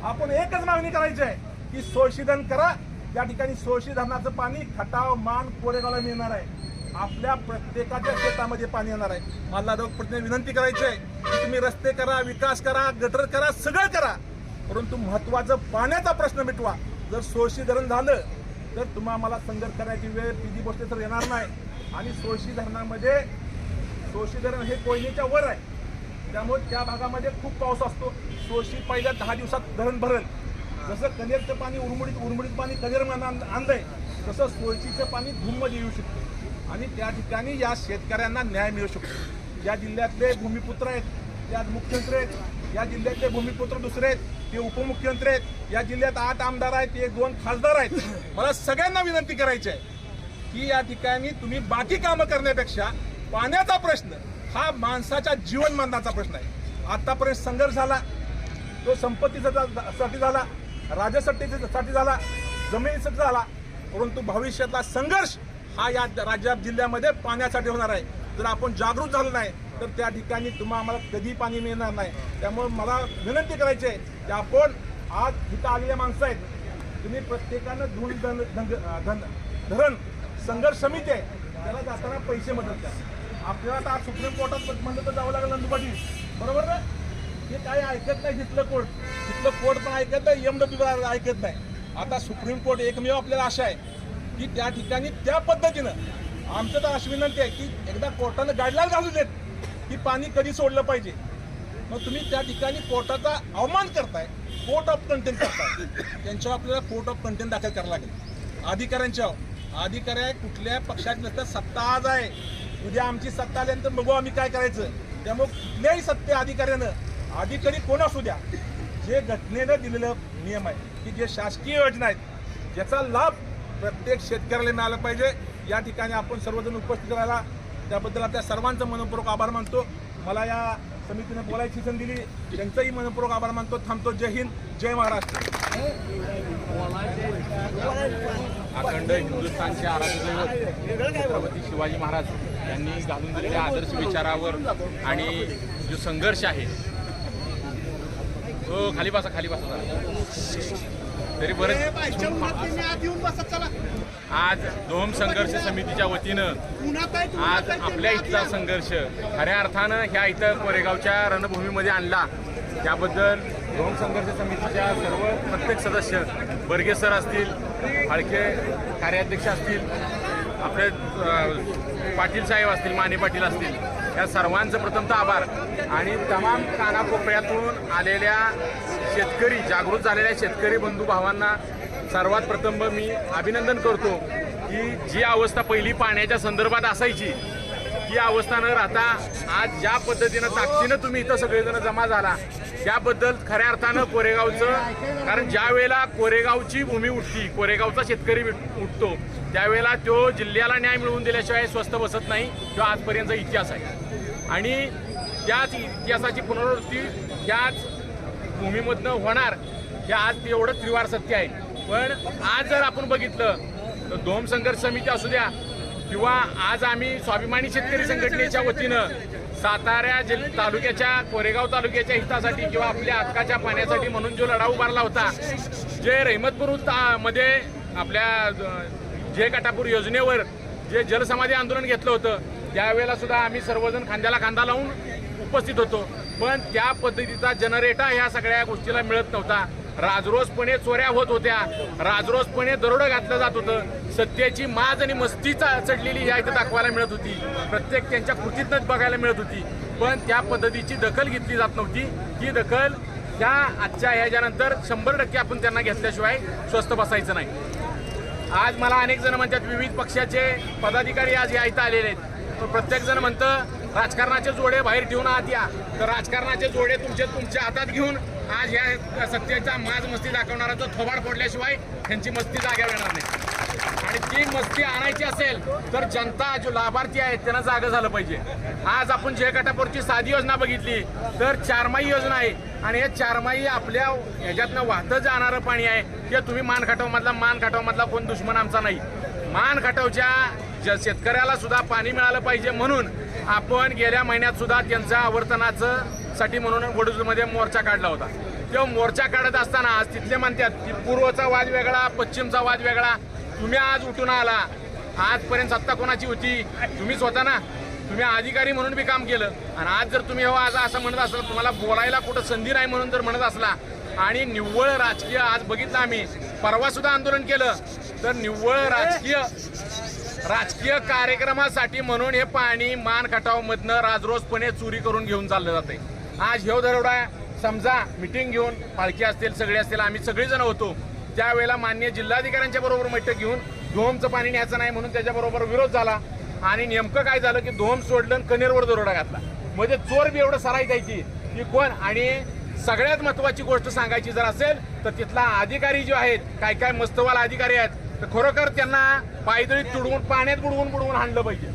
आपण एकच मागणी करायची आहे की सोशीधरण करा. या ठिकाणी सोशी धरणाचं पाणी खटाव, मान, कोरेगावला मिळणार आहे. आपल्या प्रत्येकाच्या शेतामध्ये पाणी येणार आहे. मला लोकप्रतिनिधी विनंती करायची आहे की तुम्ही रस्ते करा, विकास करा, गटर करा, सगळं करा, परंतु महत्वाचं पाण्याचा प्रश्न मिटवा. जर सोशी धरण झालं तर तुम्हाला संघर्ष करायची वेळ पिढी गोष्टी तर येणार नाही. आणि सोशी धरणामध्ये सोशी धरण हे कोयनेच्या वर आहे, त्यामुळे त्या भागामध्ये खूप पाऊस असतो. सोशी पहिल्या 10 दिवसात धरण भरेल. जसं कनेरचं पाणी उरमुडीत पाणी कनेरमध्ये आणलंय, तसं सोशीचं पाणी धूममध्ये येऊ शकते आणि त्या ठिकाणी या शेतकऱ्यांना न्याय मिळू शकतो. या जिल्ह्यातले भूमिपुत्र आहेत, त्यात मुख्यमंत्री आहेत, या जिल्ह्यातले भूमिपुत्र दुसरे आहेत, ते उपमुख्यमंत्री आहेत, या जिल्ह्यात 8 आमदार आहेत, 1-2 खासदार आहेत. मला सगळ्यांना विनंती करायची आहे की या ठिकाणी तुम्ही बाकी कामं करण्यापेक्षा पाण्याचा प्रश्न हा माणसाच्या जीवन मरणाचा प्रश्न आहे. आतापर्यंत संघर्ष झाला, तो संपत्तीसाठी झाला, राजसत्तेसाठी झाला, जमिनीसाठी झाला, परंतु भविष्यातला संघर्ष हा या राज्यात जिल्ह्यामध्ये पाण्यासाठी होणार आहे. जर आपण जागृत झालो नाही तर त्या ठिकाणी आम्हाला कधी पाणी मिळणार नाही. त्यामुळे मला विनंती करायची आहे की आपण आज इथं आलेल्या माणसं आहेत, तुम्ही प्रत्येकानं धरण संघर्ष समिती आहे त्याला जाताना पैसे मदत द्या. आपल्याला आता आज सुप्रीम कोर्टात म्हणलं तर जावं लागेल नंदुपाटी, बरोबर ना? हे काही ऐकत नाही तिथलं कोर्ट पण ऐकत नाही, MW ऐकत नाही. आता सुप्रीम कोर्ट एकमेव आपल्याला आशा आहे की त्या ठिकाणी त्या पद्धतीनं आमचं तर अशी विनंती आहे की एकदा कोर्टानं गाईडलाईन घालू देत की पाणी कधी सोडलं पाहिजे. मग तुम्ही त्या ठिकाणी कोर्टाचा अवमान करताय, कोर्ट ऑफ कंटेंट करताय, त्यांच्यावर आपल्याला कोर्ट ऑफ कंटेंट दाखल करावं लागेल. अधिकारी कुठल्या पक्षात नसतात, सत्ता आज आहे, उद्या आमची सत्ता आल्यानंतर बघू आम्ही काय करायचं. त्यामुळे कुठल्याही सत्ते अधिकारी कोण असू द्या, जे घटनेनं दिलेलं नियम आहे की जे शासकीय योजना आहेत ज्याचा लाभ प्रत्येक शेतकऱ्याला मिळाला पाहिजे. या ठिकाणी आपण सर्वजण उपस्थित राहिला त्याबद्दल आपल्या सर्वांचं मनपूर्वक आभार मानतो. मला या समितीने बोलायची संधी दिली, त्यांचाही मनपूर्वक आभार मानतो. थांबतो. जय हिंद, जय महाराष्ट्र. अखंड हिंदुस्थानचे आराध्य छत्रपती शिवाजी महाराज यांनी घालून दिलेल्या आदर्श विचारावर आणि जो संघर्ष आहे तो खाली बसा तरी बरेच आज धोम संघर्ष समितीच्या वतीनं आज आपल्या इथला संघर्ष खऱ्या अर्थानं ह्या इथं कोरेगावच्या रणभूमीमध्ये आणला. त्याबद्दल धोम संघर्ष समितीच्या सर्व प्रत्येक सदस्य, बर्गे सर असतील, फाळके कार्याध्यक्ष असतील, आपले पाटील साहेब असतील, माने पाटील असतील, या सर्वांचं प्रथमतः आभार. आणि तमाम कानाकोपऱ्यातून आलेल्या शेतकरी, जागृत झालेल्या शेतकरी बंधू भावांना सर्वात प्रथम मी अभिनंदन करतो की जी अवस्था पहिली पाण्याच्या संदर्भात असायची ती अवस्था न राहता आज ज्या पद्धतीनं ताकदीनं तुम्ही इथं सगळेजण जमा झाला त्याबद्दल खऱ्या अर्थानं कोरेगावचं, कारण ज्या वेळेला कोरेगावची भूमी उठती, कोरेगावचा शेतकरी उठतो त्यावेळेला तो जिल्ह्याला न्याय मिळवून दिल्याशिवाय स्वस्थ बसत नाही. तो आजपर्यंतचा इतिहास आहे आणि त्याच इतिहासाची पुनरावृत्ती त्याच भूमीमधनं होणार हे आज तेवढं त्रिवार सत्य आहे. पण आज जर आपण बघितलं तर धोम संघर्ष समिती असू द्या किंवा आज आम्ही स्वाभिमानी शेतकरी संघटनेच्या वतीनं सातारा तालुक्याच्या, कोरेगाव तालुक्याच्या हितासाठी किंवा आपल्या हक्काच्या पाण्यासाठी म्हणून जो लढा उभारला होता, जे रहमतपूर मध्ये आपल्या जे काटापूर योजनेवर जे जलसमाधी आंदोलन घेतलं होतं त्यावेळेला सुद्धा आम्ही सर्वजण खांद्याला खांदा लावून उपस्थित होतो. पण त्या पद्धतीचा जनरेटा ह्या सगळ्या गोष्टीला मिळत नव्हता. राजरोसपणे चोऱ्या होत होत्या, राजरोसपणे दरोडं घातलं जात होतं, सत्याची माज आणि मस्ती चढलेली ह्या इथं दाखवायला मिळत होती, प्रत्येक त्यांच्या कृतीतनंच बघायला मिळत होती. पण त्या पद्धतीची दखल घेतली जात नव्हती. ही दखल ह्या आजच्या ह्याच्यानंतर 100% आपण त्यांना घेतल्याशिवाय स्वस्थ बसायचं नाही. आज मला अनेक जण म्हणतात विविध पक्षाचे पदाधिकारी आज या इथं आलेले आहेत. प्रत्येक जण म्हणतं राजकारणाचे जोडे बाहेर ठेवून आत या, तर राजकारणाचे जोडे तुमच्या हातात घेऊन आज या सत्तेचा माज मस्ती दाखवणाराचा थोबाड फोडल्याशिवाय त्यांची मस्ती जाग्यावर येणार नाही. आणि ती मस्ती आणायची असेल तर जनता, जो लाभार्थी आहेत त्यांना जागं झालं पाहिजे. आज आपण जे काटापूरची साधी योजना बघितली तर 4माही योजना आहे आणि हे 4माही आपल्या ह्याच्यातनं वाहतं जाणारं पाणी आहे. ते तुम्ही मान खटावमधला कोण दुश्मन आमचा नाही. मान खटावच्या शेतकऱ्याला सुद्धा पाणी मिळालं पाहिजे म्हणून आपण गेल्या महिन्यात सुद्धा त्यांचा आवर्तनाचं साठी म्हणून वडूजमध्ये मोर्चा काढला होता. तो मोर्चा काढत असताना आज तिथले म्हणतात की पूर्वचा वाद वेगळा, पश्चिमचा वाद वेगळा. तुम्ही आज उठून आला, आजपर्यंत सत्ता कोणाची होती? तुम्हीच होता ना. तुम्ही अधिकारी म्हणून बी काम केलं आणि आज जर तुम्ही आज असं म्हणत असाल, तुम्हाला बोलायला कुठं संधी नाही म्हणून जर म्हणत असला आणि निव्वळ राजकीय, आज बघितलं आम्ही परवा सुद्धा आंदोलन केलं तर निव्वळ राजकीय राजकीय कार्यक्रमासाठी म्हणून हे पाणी मान खटावमधनं राजरोसपणे चोरी करून घेऊन चाललं जाते. आज ह्यो दरोडा समजा मिटिंग घेऊन पालखी असतील सगळे असतील आम्ही सगळेजण होतो त्यावेळेला माननीय जिल्हाधिकाऱ्यांच्या बरोबर बैठक घेऊन धोमचं पाणी न्यायचं नाही म्हणून त्याच्याबरोबर विरोध झाला आणि नेमकं काय झालं की धोम सोडलं आणि कनेरवर दरोडा घातला. म्हणजे चोर बी एवढं सराई द्यायची की कोण. आणि सगळ्यात महत्वाची गोष्ट सांगायची जर असेल तर तिथला अधिकारी जे आहेत काय काय मस्तवाल अधिकारी आहेत तर खरोखर त्यांना पायदळीत तुडवून पाण्यात बुडवून हाणलं पाहिजे.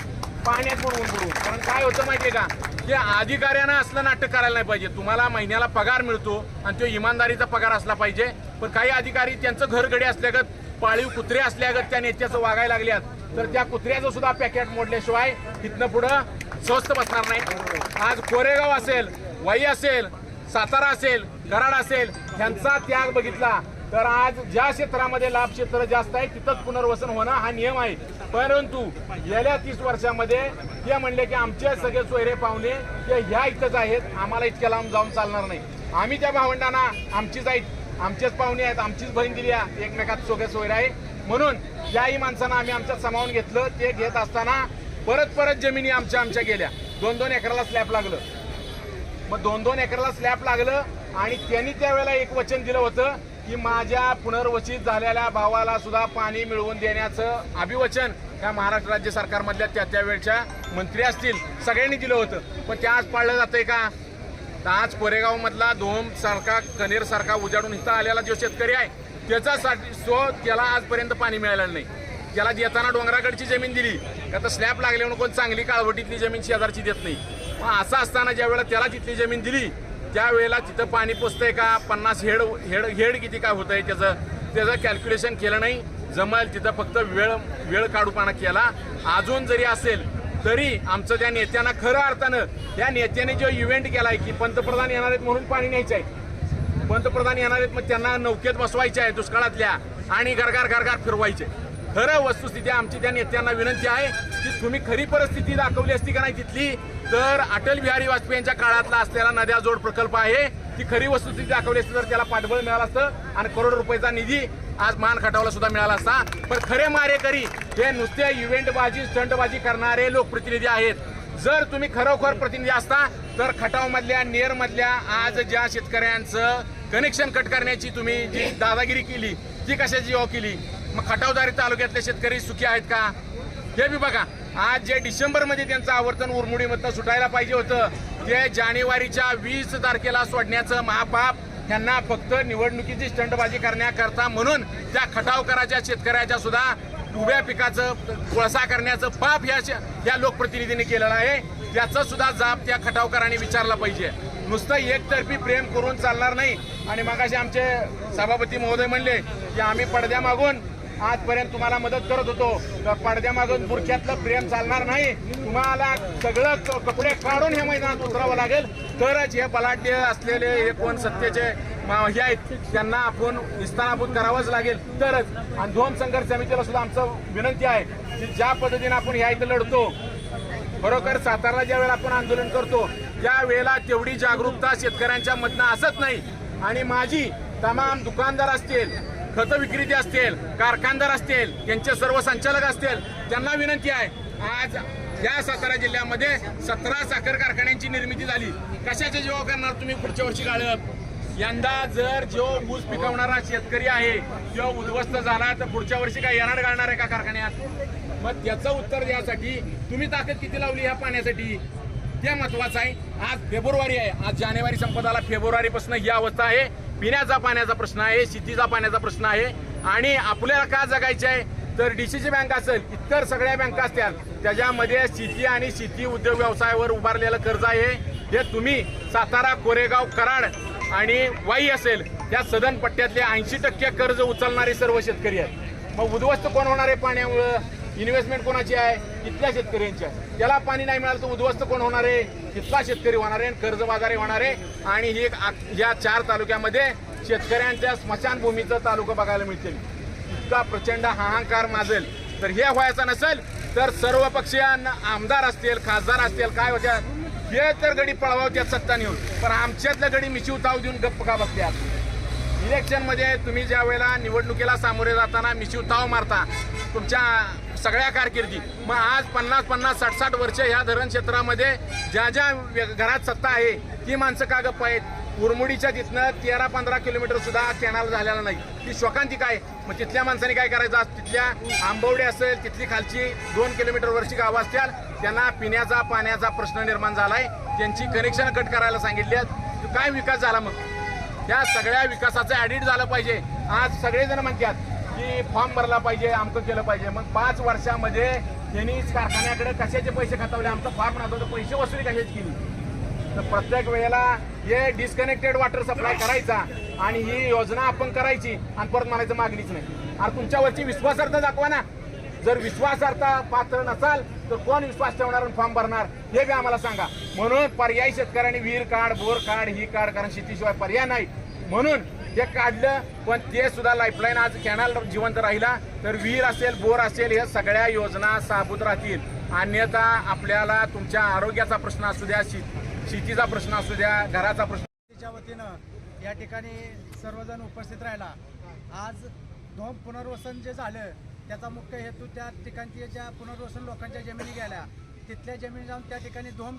पाण्यात बुडवून कारण काय होतं माहितीये का की अधिकाऱ्यांना असलं नाटक करायला नाही पाहिजे. तुम्हाला महिन्याला पगार मिळतो आणि तो इमानदारीचा पगार असला पाहिजे. पण काही अधिकारी त्यांचं घरगडी असल्यागत पाळीव कुत्रे असल्यागत त्या नेत्याचं वागायला लागल्यात तर त्या कुत्र्याचं सुद्धा पॅकेट मोडल्याशिवाय तिथनं पुढं स्वस्त बसणार नाही. आज कोरेगाव असेल वाई असेल सातारा असेल कराड असेल ह्यांचा त्याग बघितला तर आज ज्या क्षेत्रामध्ये लाभ क्षेत्र जास्त आहे तिथंच पुनर्वसन होणं हा नियम आहे. परंतु गेल्या 30 वर्षामध्ये ते म्हणले की आमचे सगळे सोयरे पाहुणे ते ह्या इथंच आहेत आम्हाला इतक्या लांब जाऊन चालणार नाही. आम्ही त्या भावंडांना आमचीच आहेत आमचेच पाहुणे आहेत आमचीच बहीण दिली आहे एकमेकात सोगे सोयरे आहे म्हणून याही माणसांना आम्ही आमच्यात सामावून घेतलं. ते घेत असताना परत जमिनी आमच्या गेल्या 2-2 एकराला स्लॅब लागलं. मग 2-2 एकराला स्लॅब लागलं आणि त्यांनी त्यावेळेला एक वचन दिलं होतं की माझ्या पुनर्वसित झालेल्या भावाला सुद्धा पाणी मिळवून देण्याचं अभिवचन या महाराष्ट्र राज्य सरकारमधल्या त्यावेळच्या मंत्री असतील सगळ्यांनी दिलं होतं. पण ते आज पाळलं जातंय का. तर आज कोरेगाव मधला धोम सारखा कनेर सारखा उजाडून इथं आलेला जो शेतकरी आहे त्याच्यासाठी त्याला आजपर्यंत पाणी मिळालेलं नाही. त्याला देताना डोंगराकडची जमीन दिली का तर स्लॅब लागले म्हणून कोण चांगली काळवटीतली जमीन शेजारची देत नाही. मग असं असताना ज्या वेळेला त्याला तिथली जमीन दिली त्यावेळेला तिथं पाणी पोचतंय का 50 हेड किती काय होतंय त्याचं कॅल्क्युलेशन केलं नाही. जमेल तिथं फक्त वेळ काढूपणा केला. अजून जरी असेल तरी आमचं त्या नेत्यांना खरं अर्थानं त्या नेत्याने जो इव्हेंट केलाय की पंतप्रधान येणार आहेत म्हणून पाणी न्यायचं आहे. पंतप्रधान येणार आहेत मग त्यांना नौकेत बसवायचे आहे दुष्काळातल्या आणि घरघर फिरवायचे. खरं वस्तुस्थिती आमची त्या नेत्यांना विनंती आहे की तुम्ही खरी परिस्थिती दाखवली असती का नाही तिथली तर अटल बिहारी वाजपेयींच्या काळातला असलेला नद्या जोड प्रकल्प आहे ती खरी वस्तुस्थिती दाखवली असती तर त्याला पाठबळ मिळालं असतं आणि करोड रुपयाचा निधी आज मान खटावला सुद्धा मिळाला असता. पण खरे मारेकरी हे नुसते इव्हेंटबाजी स्टंटबाजी करणारे लोकप्रतिनिधी आहेत. जर तुम्ही खरोखर प्रतिनिधी असता तर खटावमधल्या नेरमधल्या आज ज्या शेतकऱ्यांचं कनेक्शन कट करण्याची तुम्ही जी दादागिरी केली ती कशाची जीवा केली. मग खटावदारी तालुक्यातले शेतकरी सुखी आहेत का हे बी बघा. आज जे डिसेंबरमध्ये त्यांचं आवर्तन उरमुडीमधनं सुटायला पाहिजे होतं ते जानेवारीच्या 20 तारखेला सोडण्याचं महापाप त्यांना फक्त निवडणुकीची स्टंटबाजी करण्याकरता म्हणून त्या खटावकराच्या शेतकऱ्याच्या सुद्धा उभ्या पिकाचं कोळसा करण्याचं पाप या लोकप्रतिनिधींनी केलेलं आहे. त्याचा सुद्धा जाब त्या खटावकरांनी विचारला पाहिजे. नुसतं एकतर्फी प्रेम करून चालणार नाही. आणि मगाशी आमचे सभापती महोदय म्हणले की आम्ही पडद्यामागून आजपर्यंत तुम्हाला मदत करत होतो तर पडद्यामागून बुरख्यातलं प्रेम चालणार नाही. तुम्हाला सगळं कपडे काढून हे मैदानात उतरावं लागेल तरच हे बलाढ्य असलेले हे कोण सत्तेचे हे आहेत त्यांना आपण निस्तानाभूत करावंच लागेल तरच. आणि धोम संघर्ष समितीला सुद्धा आमचं विनंती आहे की ज्या पद्धतीने आपण ह्या इथं लढतो खरोखर सातारला ज्या वेळेला आपण आंदोलन करतो त्यावेळेला तेवढी जागरूकता शेतकऱ्यांच्या मधनं असत नाही. आणि माझी तमाम दुकानदार असतील खत विक्रेते असतील कारखानदार असतील त्यांचे सर्व संचालक असतील त्यांना विनंती आहे आज या सातारा जिल्ह्यामध्ये 17 साखर कारखान्यांची निर्मिती झाली. कशाचे जेव्हा करणार तुम्ही पुढच्या वर्षी गाळप. यंदा जर जो ऊस पिकवणारा शेतकरी आहे तो उद्ध्वस्त झाला तर पुढच्या वर्षी काय येणार घालणार आहे का कारखान्यात. मग त्याचं उत्तर द्यासाठी तुम्ही ताकद किती लावली ह्या पाण्यासाठी ते महत्वाचं आहे. आज फेब्रुवारी आहे आज जानेवारी संपत आला फेब्रुवारीपासून ही अवस्था आहे. पिण्याचा पाण्याचा प्रश्न आहे शेतीचा पाण्याचा प्रश्न आहे. आणि आपल्याला का जगायचं आहे तर डीसीसी बँक असेल इतर सगळ्या बँका असतील त्याच्यामध्ये शेती आणि शेती उद्योग व्यवसायावर उभारलेलं कर्ज आहे. हे तुम्ही सातारा कोरेगाव कराड आणि वाई असेल या सदन पट्ट्यातले 80% कर्ज उचलणारे सर्व शेतकरी आहेत. मग उद्ध्वस्त कोण होणार आहे पाण्यामुळं. इन्व्हेस्टमेंट कोणाची आहे तिथल्या शेतकऱ्यांची आहे. त्याला पाणी नाही मिळालं तर उद्ध्वस्त कोण होणार आहे तिथला शेतकरी होणार आहे कर्जबाजारी होणार आहे. आणि ही या 4 तालुक्यामध्ये शेतकऱ्यांच्या स्मशानभूमीचं तालुका बघायला मिळतील. इतका प्रचंड हाहाकार माजेल. तर हे व्हायचं नसेल तर सर्व पक्षीय आमदार असतील खासदार असतील काय होत्या हे तर गडी पळवावत्यात सत्ता नेऊन पण आमच्यातल्या गडी मिशीव ताव देऊन गप्प का बसत्यात. इलेक्शनमध्ये तुम्ही ज्या वेळेला निवडणुकीला सामोरे जाताना मिशीव ताव मारता तुमच्या सगळ्या कारकिर्दी. मग आज 50-50, 60-60 वर्ष ह्या धरण क्षेत्रामध्ये ज्या ज्या घरात सत्ता आहे ती माणसं का गप्प आहेत? उरमुडीच्या तिथनं 13-15 किलोमीटर सुद्धा कॅनल झालेला नाही. ती शोकांतिक आहे. मग तिथल्या माणसांनी काय करायचं? आज तिथल्या आंबवडे असेल, तिथली खालची 2 किलोमीटर वरची गावं असतील, त्यांना पिण्याचा पाण्याचा प्रश्न निर्माण झालाय. त्यांची कनेक्शन कट करायला सांगितली आहेत. काय विकास झाला? मग त्या सगळ्या विकासाचं ॲडिट झालं पाहिजे. आज सगळेजण म्हणतात की फॉर्म भरला पाहिजे, आमचं केलं पाहिजे. मग 5 वर्षामध्ये त्यांनी कारखान्याकडे कशाचे पैसे खतवले? आमचं फॉर्म नव्हतं, पैसे वसुली कशाची केली? तर प्रत्येक वेळेला हे डिस्कनेक्टेड वॉटर सप्लाय करायचा आणि ही योजना आपण करायची आणि परत म्हणायचं मागणीच नाही. आणि तुमच्यावरची विश्वासार्हता दाखवा ना. जर विश्वासार्हता पात्र नसाल तर कोण विश्वास ठेवणार आणि फॉर्म भरणार हे बी आम्हाला सांगा. म्हणून पर्यायी शेतकऱ्यांनी विहीर काढ, बोर काढ, ही काढ, कारण शेतीशिवाय पर्याय नाही. म्हणून ते काढलं, पण ते सुद्धा लाईफलाईन आज कॅनल जिवंत राहिला तर विहीर असेल, बोर असेल, हे सगळ्या योजना साबूत राहतील. अन्यथा आपल्याला तुमच्या आरोग्याचा प्रश्न असू द्या, शेतीचा प्रश्न असू द्या, घराचा प्रश्न. च्या वतीनं या ठिकाणी सर्वजण उपस्थित राहिला. आज धोम पुनर्वसन जे झालं त्याचा मुख्य हेतू त्या ठिकाणची ज्या पुनर्वसन लोकांच्या जमिनी गेल्या तिथल्या जमिनी जाऊन त्या ठिकाणी धोम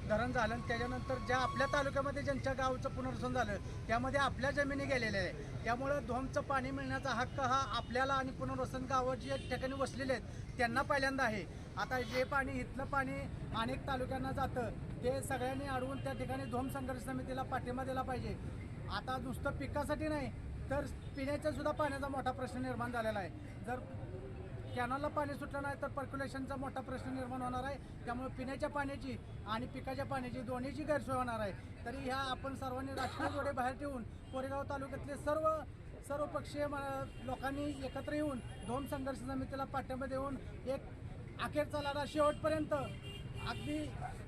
धरण झालं आणि त्याच्यानंतर ज्या आपल्या तालुक्यामध्ये ज्यांच्या गावचं पुनर्वसन झालं त्यामध्ये आपल्या जमिनी गेलेल्या आहे. त्यामुळं धोमचं पाणी मिळण्याचा हक्क हा आपल्याला आणि पुनर्वसन गावं जे ठिकाणी वसलेले आहेत त्यांना पहिल्यांदा आहे. आता जे पाणी इथलं पाणी अनेक तालुक्यांना जातं ते सगळ्यांनी अडवून त्या ठिकाणी धोम संघर्ष समितीला पाठिंबा दिला पाहिजे. आता नुसतं पिकासाठी नाही तर पिण्याच्या सुद्धा पाण्याचा मोठा प्रश्न निर्माण झालेला आहे. जर कॅनलला पाणी सुटलं नाही तर पर्क्युलेशनचा मोठा प्रश्न निर्माण होणार आहे. त्यामुळे पिण्याच्या पाण्याची आणि पिकाच्या पाण्याची दोन्हीची गैरसोय होणार आहे. तरी ह्या आपण सर्वांनी राजकीय जोडे बाहेर ठेवून कोरेगाव तालुक्यातले सर्व पक्षीय लोकांनी एकत्र येऊन धोम संघर्ष समितीला पाठिंबा देऊन एक अखेरचा लढा शेवटपर्यंत अगदी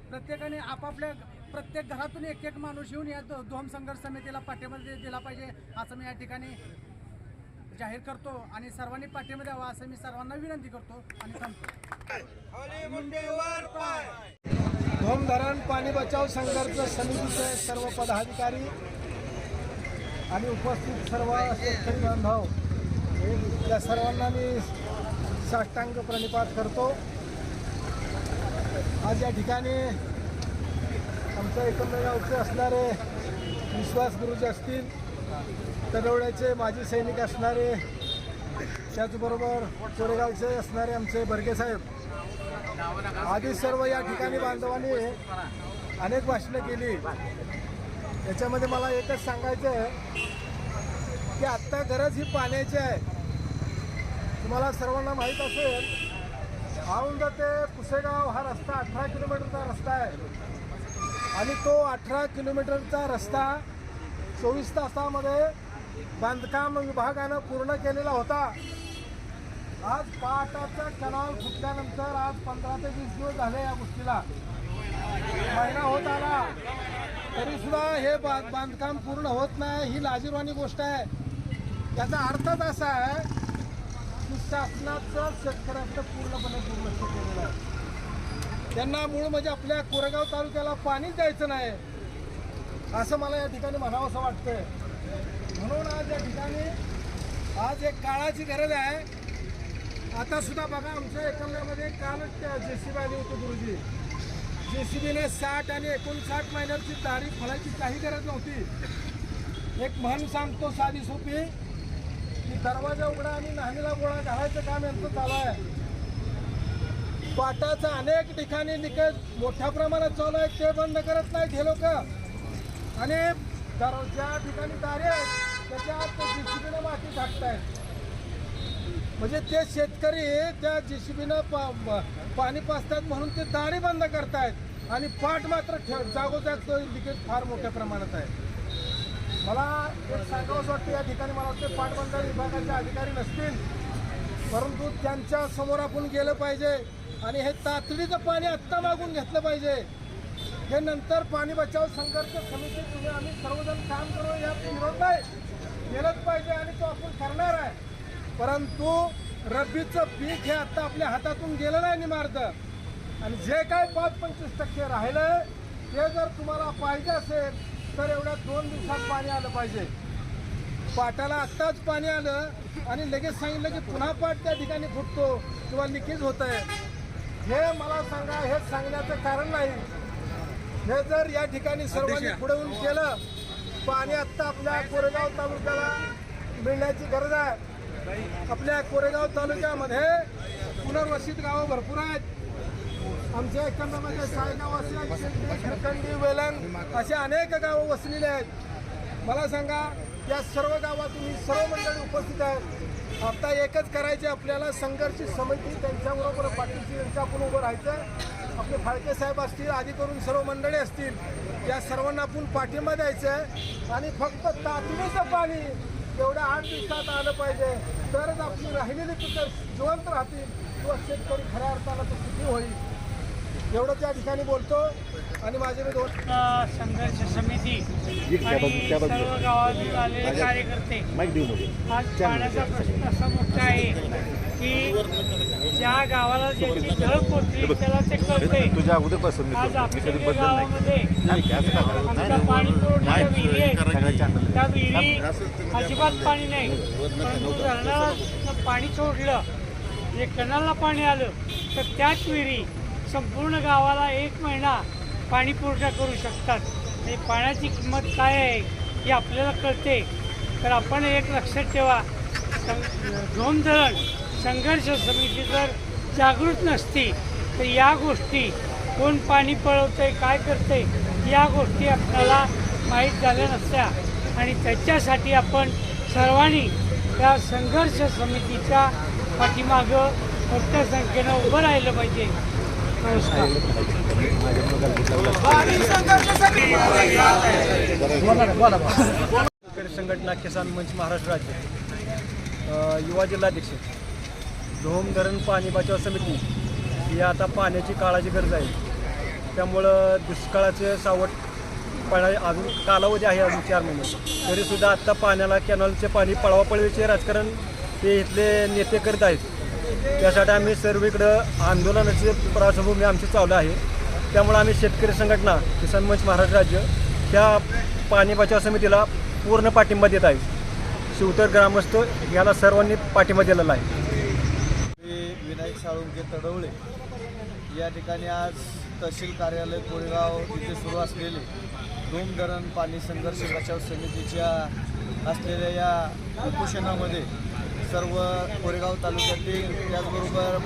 प्रत्येकाने आपापल्या प्रत्येक घरातून एक माणूस येऊन या धोम संघर्ष समितीला पाठिंबा दिला पाहिजे असं मी या ठिकाणी जाहीर करतो आणि सर्वांनी पाठिंबा द्यावा असं मी सर्वांना विनंती करतो आणि थांबतो. धोम धरण पाणी बचाव संघर्ष समितीचे सर्व पदाधिकारी आणि उपस्थित सर्व शेतकरी बांधव या सर्वांना मी साष्टांग प्रणिपात करतो. आज या ठिकाणी आमच्या एकंदर गावचे असणारे विश्वास गुरुजी असतील, तडवड्याचे माजी सैनिक असणारे, त्याचबरोबर कोरेगावचे असणारे आमचे बर्गे साहेब आदी सर्व या ठिकाणी बांधवांनी अनेक भाषणं केली. याच्यामध्ये मला एकच सांगायचं आहे की आत्ता गरज ही पाण्याची आहे. तुम्हाला सर्वांना माहीत असेल औंध ते पुसेगाव हा रस्ता 18 किलोमीटरचा रस्ता आहे आणि तो 18 किलोमीटरचा रस्ता 24 तासामध्ये बांधकाम विभागानं पूर्ण केलेला होता. आज पहाटाचा कॅनॉल फुटल्यानंतर आज 15 ते 20 दिवस झाले या गोष्टीला, महिना होत आला तरीसुद्धा हे बांधकाम पूर्ण होत नाही. ही लाजिरवाणी गोष्ट आहे. याचा अर्थच असा आहे की शासनाचं शेतकऱ्यांचं पूर्णपणे दुर्लक्ष केलेलं आहे. त्यांना मूळ म्हणजे आपल्या कोरेगाव तालुक्याला पाणीच द्यायचं नाही असं मला या ठिकाणी म्हणावं असं वाटतंय. म्हणून आज या ठिकाणी आज एक काळाची गरज आहे. आता सुद्धा बघा आमच्या एकंदरामध्ये कालच JCB आली होती गुरुजी. JCBने 60 आणि 59 महिन्याची दाढी फळायची काही गरज नव्हती. एक म्हण सांगतो साधी सोपी की दरवाजा उघडा आणि नाणीला गोळा घालायचं काम यांचं चालू आहे. पाटाचा अनेक ठिकाणी लिकेज मोठ्या प्रमाणात चालू आहे, ते बंद करत नाहीत हे लोक. आणि ज्या ठिकाणी दारे आहेत त्याच्यात JCBनं माती टाकतायत. म्हणजे ते शेतकरी त्या JCBनं पाणी पाजतात म्हणून ते दारे बंद करतायत आणि पाट मात्र जागोजाग लिकेज फार मोठ्या प्रमाणात आहे. मला एक सांगावंच वाटतं या ठिकाणी, मला वाटतं पाटबंधारे विभागाचे अधिकारी नसतील परंतु त्यांच्या समोर आपण गेलं पाहिजे आणि हे तातडीचं पाणी आत्ता मागून घेतलं पाहिजे. हे नंतर पाणी बचाव संघर्ष समिती तुम्ही आम्ही सर्वजण काम करू यात विरोध नाही, केलंच पाहिजे आणि तो आपण करणार आहे. परंतु रब्बीचं पीक हे आत्ता आपल्या हातातून गेलं नाही निमार्द आणि जे काय 5-25% राहिलं ते जर तुम्हाला पाहिजे असेल तर एवढ्या 2 दिवसात पाणी आलं पाहिजे. पाटाला आत्ताच पाणी आलं आणि लगेच सांगितलं की पुन्हा पाट त्या ठिकाणी फुटतो किंवा लिकेज होत आहे. हे मला सांगा, हे सांगण्याचं कारण नाही. हे जर या ठिकाणी सर्वांनी पुढे येऊन केलं, पाणी आत्ता आपल्या कोरेगाव तालुक्याला मिळण्याची गरज आहे. आपल्या कोरेगाव तालुक्यामध्ये पुनर्वसित गावं भरपूर आहेत. आमच्या एकंदरमध्ये सायगाव असेल, शेंदे, खरखंडी, वेलंग असे अनेक गावं वसलेली आहेत. मला सांगा, या सर्व गावातून ही सर्व मंडळी उपस्थित आहेत. आता एकच करायचे आपल्याला, संघर्ष समिती त्यांच्याबरोबर पाठीशी त्यांच्या आपण उभं राहायचं. आपले फाळके साहेब असतील, आधी करून सर्व मंडळी असतील, या सर्वांना आपण पाठिंबा द्यायचा आहे. आणि फक्त तातडीचं पाणी एवढ्या 8 दिवसात आलं पाहिजे, तरच आपली राहिलेली पिकं जिवंत राहतील किंवा शेतकरी खऱ्या अर्थाला तो सुखी होईल. एवढं त्या ठिकाणी बोलतो आणि माझे मी 2 संघर्ष समिती आणि सर्व गावातून आलेले कार्यकर्ते, आज पाण्याचा प्रश्न असा मोठा आहे की ज्या गावाला ज्याची झळक पोचली त्याला ते कळते. आज आपल्या गावामध्ये आमच्या पाणी पुरवठ्याच्या विहिरी आहेत, त्या विहिरी अजिबात पाणी नाही. परंतु धरणाला पाणी सोडलं, जे कनालला पाणी आलं तर त्याच विहिरी संपूर्ण गावाला 1 महिना पाणी पुरवठा करू शकतात. आणि पाण्याची किंमत काय आहे हे आपल्याला कळते. तर आपण एक लक्षात ठेवा, धोम धरण संघर्ष समिती जर जागृत नसती तर या गोष्टी, कोण पाणी पळवतंय, काय करते, या गोष्टी आपल्याला माहीत झाल्या नसत्या. आणि त्याच्यासाठी आपण सर्वांनी त्या संघर्ष समितीच्या पाठीमागं मोठ्या संख्येनं उभं राहिलं पाहिजे. शेतकरी संघटना किसान मंच महाराष्ट्र राज्य युवा जिल्हाध्यक्ष. धोम धरण पाणी बचाव समिती ही आता पाण्याची काळाची गरज आहे. त्यामुळं दुष्काळाचे सावट पाण्या अजून कालावधी आहे, अजून 4 महिने. तरीसुद्धा आत्ता पाण्याला कॅनलचे पाणी पळवापळवीचे राजकारण ते इथले नेते करत आहेत. त्यासाठी आम्ही सर्वीकडं आंदोलनाची पार्श्वभूमी आमची चालू आहे. त्यामुळे आम्ही शेतकरी संघटना किसान मंच महाराष्ट्र राज्य त्या पाणी बचाव समितीला पूर्ण पाठिंबा देत आहे. शिवतर ग्रामस्थ याला सर्वांनी पाठिंबा दिलेला आहे. मी विनायक साळुंके तडवळे या ठिकाणी आज तहसील कार्यालय कोरेगाव इथे सुरू असलेले धोम धरण पाणी संघर्ष बचाव समितीच्या असलेल्या या उपोषणामध्ये सर्व कोरेगाव तालुक्यातील, त्याचबरोबर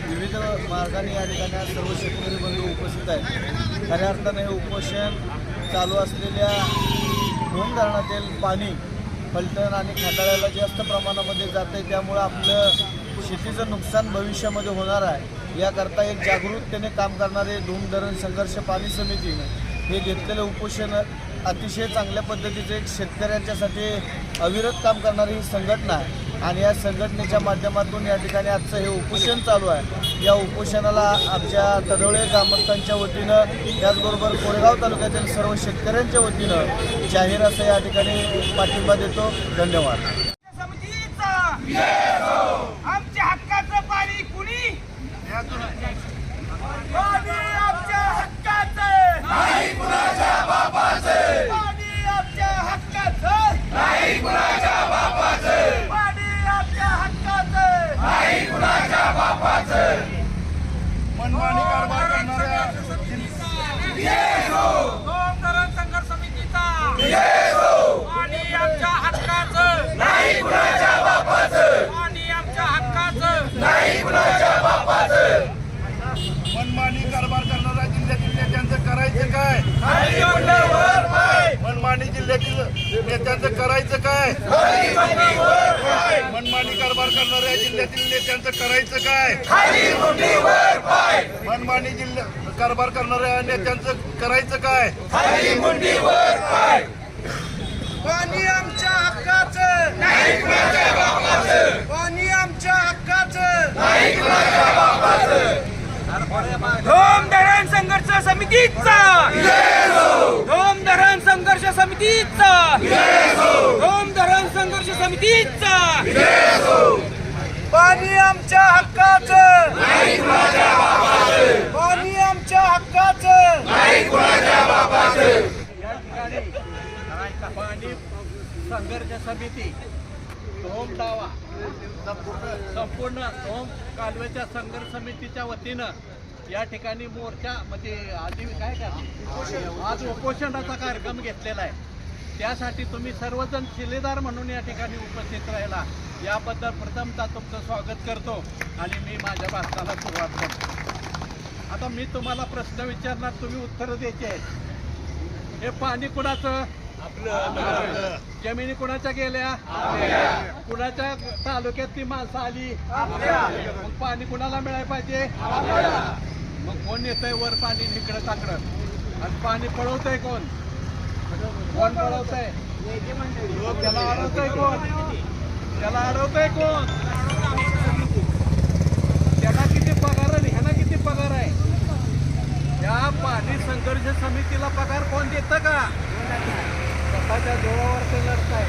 विविध मार्गाने या ठिकाणी आज सर्व शेतकरी बंधू उपस्थित आहेत. खऱ्या अर्थानं हे उपोषण चालू असलेल्या धोम धरणातील पाणी फलटण आणि खंडाळ्याला जास्त प्रमाणामध्ये जातं आहे. त्यामुळं आपलं शेतीचं नुकसान भविष्यामध्ये होणार आहे. याकरता एक जागरूकतेने काम करणारे धोम धरण संघर्ष पाणी समितीनं हे घेतलेलं उपोषण अतिशय चांगल्या पद्धतीचं एक शेतकऱ्यांच्यासाठी अविरत काम करणारी ही संघटना आहे. आणि या संघटनेच्या माध्यमातून या ठिकाणी आजचं हे उपोषण चालू आहे. या उपोषणाला आमच्या तडवळे ग्रामस्थांच्या वतीनं, त्याचबरोबर कोरेगाव तालुक्यातील सर्व शेतकऱ्यांच्या वतीनं जाहीर असं या ठिकाणी पाठिंबा देतो. धन्यवाद. आमच्या हक्काचं पाणी कुणी, आमच्या हक्काचं नाही, कुणाच्या बापाचं पाणी, आमच्या हक्काचं नाही, कुणाच्या बापाचं पाणी, आमच्या हक्काचं नाही, कुणाच्या बापाचं. मनमानी कारभार करणाऱ्या धोम धरण संघर्ष समितीचा पाणी आमच्या हक्काचं नाही, कुणाच्या बापाचं पाणी, आमच्या हक्काचं नाही, कुणाच्या बापाचं. मनमानी कारभार करणाऱ्या जिल्ह्यातील नेत्यांचं करायचं काय? मनमानी जिल्ह्यातील नेत्यांचं करायचं काय? मनमानी कारभार करणाऱ्या जिल्ह्यातील नेत्यांचं करायचं काय? मनमानी जिल्हा कारभार करणाऱ्या नेत्यांचं करायचं काय? पाणी आमच्या हक्काचं नाही, कुणाच्या बापाचं पाणी, आमच्या हक्काचं नाही, कुणाच्या बापाचं. धोम धरण संघर्ष समितीचा, धोम धरण संघर्ष समितीचा, धोम धरण संघर्ष समितीचा. पाणी आमच्या हक्काचं नाही, कुणाच्या बापाचं पाणी, आमच्या हक्काचं नाही, कुणाच्या बापाचं. पाणी संघर्ष संघर्ष समिती धोम डावा संपूर्ण धोम कालव्याच्या संघर्ष समितीच्या वतीनं या ठिकाणी मोर्चा म्हणजे आधी काय का आज उपोषणाचा कार्यक्रम घेतलेला आहे. त्यासाठी तुम्ही सर्वजण शिलेदार म्हणून या ठिकाणी उपस्थित राहिला याबद्दल प्रथमतः तुमचं स्वागत करतो आणि मी माझ्या भाषणाला सुरुवात करतो. आता मी तुम्हाला प्रश्न विचारणार, तुम्ही उत्तरं द्यायची आहेत. हे पाणी कुणाचं? आपलं. जमिनी कुणाच्या गेल्या? कुणाच्या तालुक्यातली माणसं आली? मग पाणी कुणाला मिळायला पाहिजे? मग कोण येतंय वर पाणी इकडं ताकडं आणि पाणी पळवतंय कोण? कोण पळवतंय? त्याला अडवतंय कोण? त्याला अडवतंय कोण? त्याला किती पगार आहे? ह्याला किती पगार आहे? या पाणी संघर्ष समितीला पगार कोण देतं का? स्वतःच्या जोरावर ते लढताय.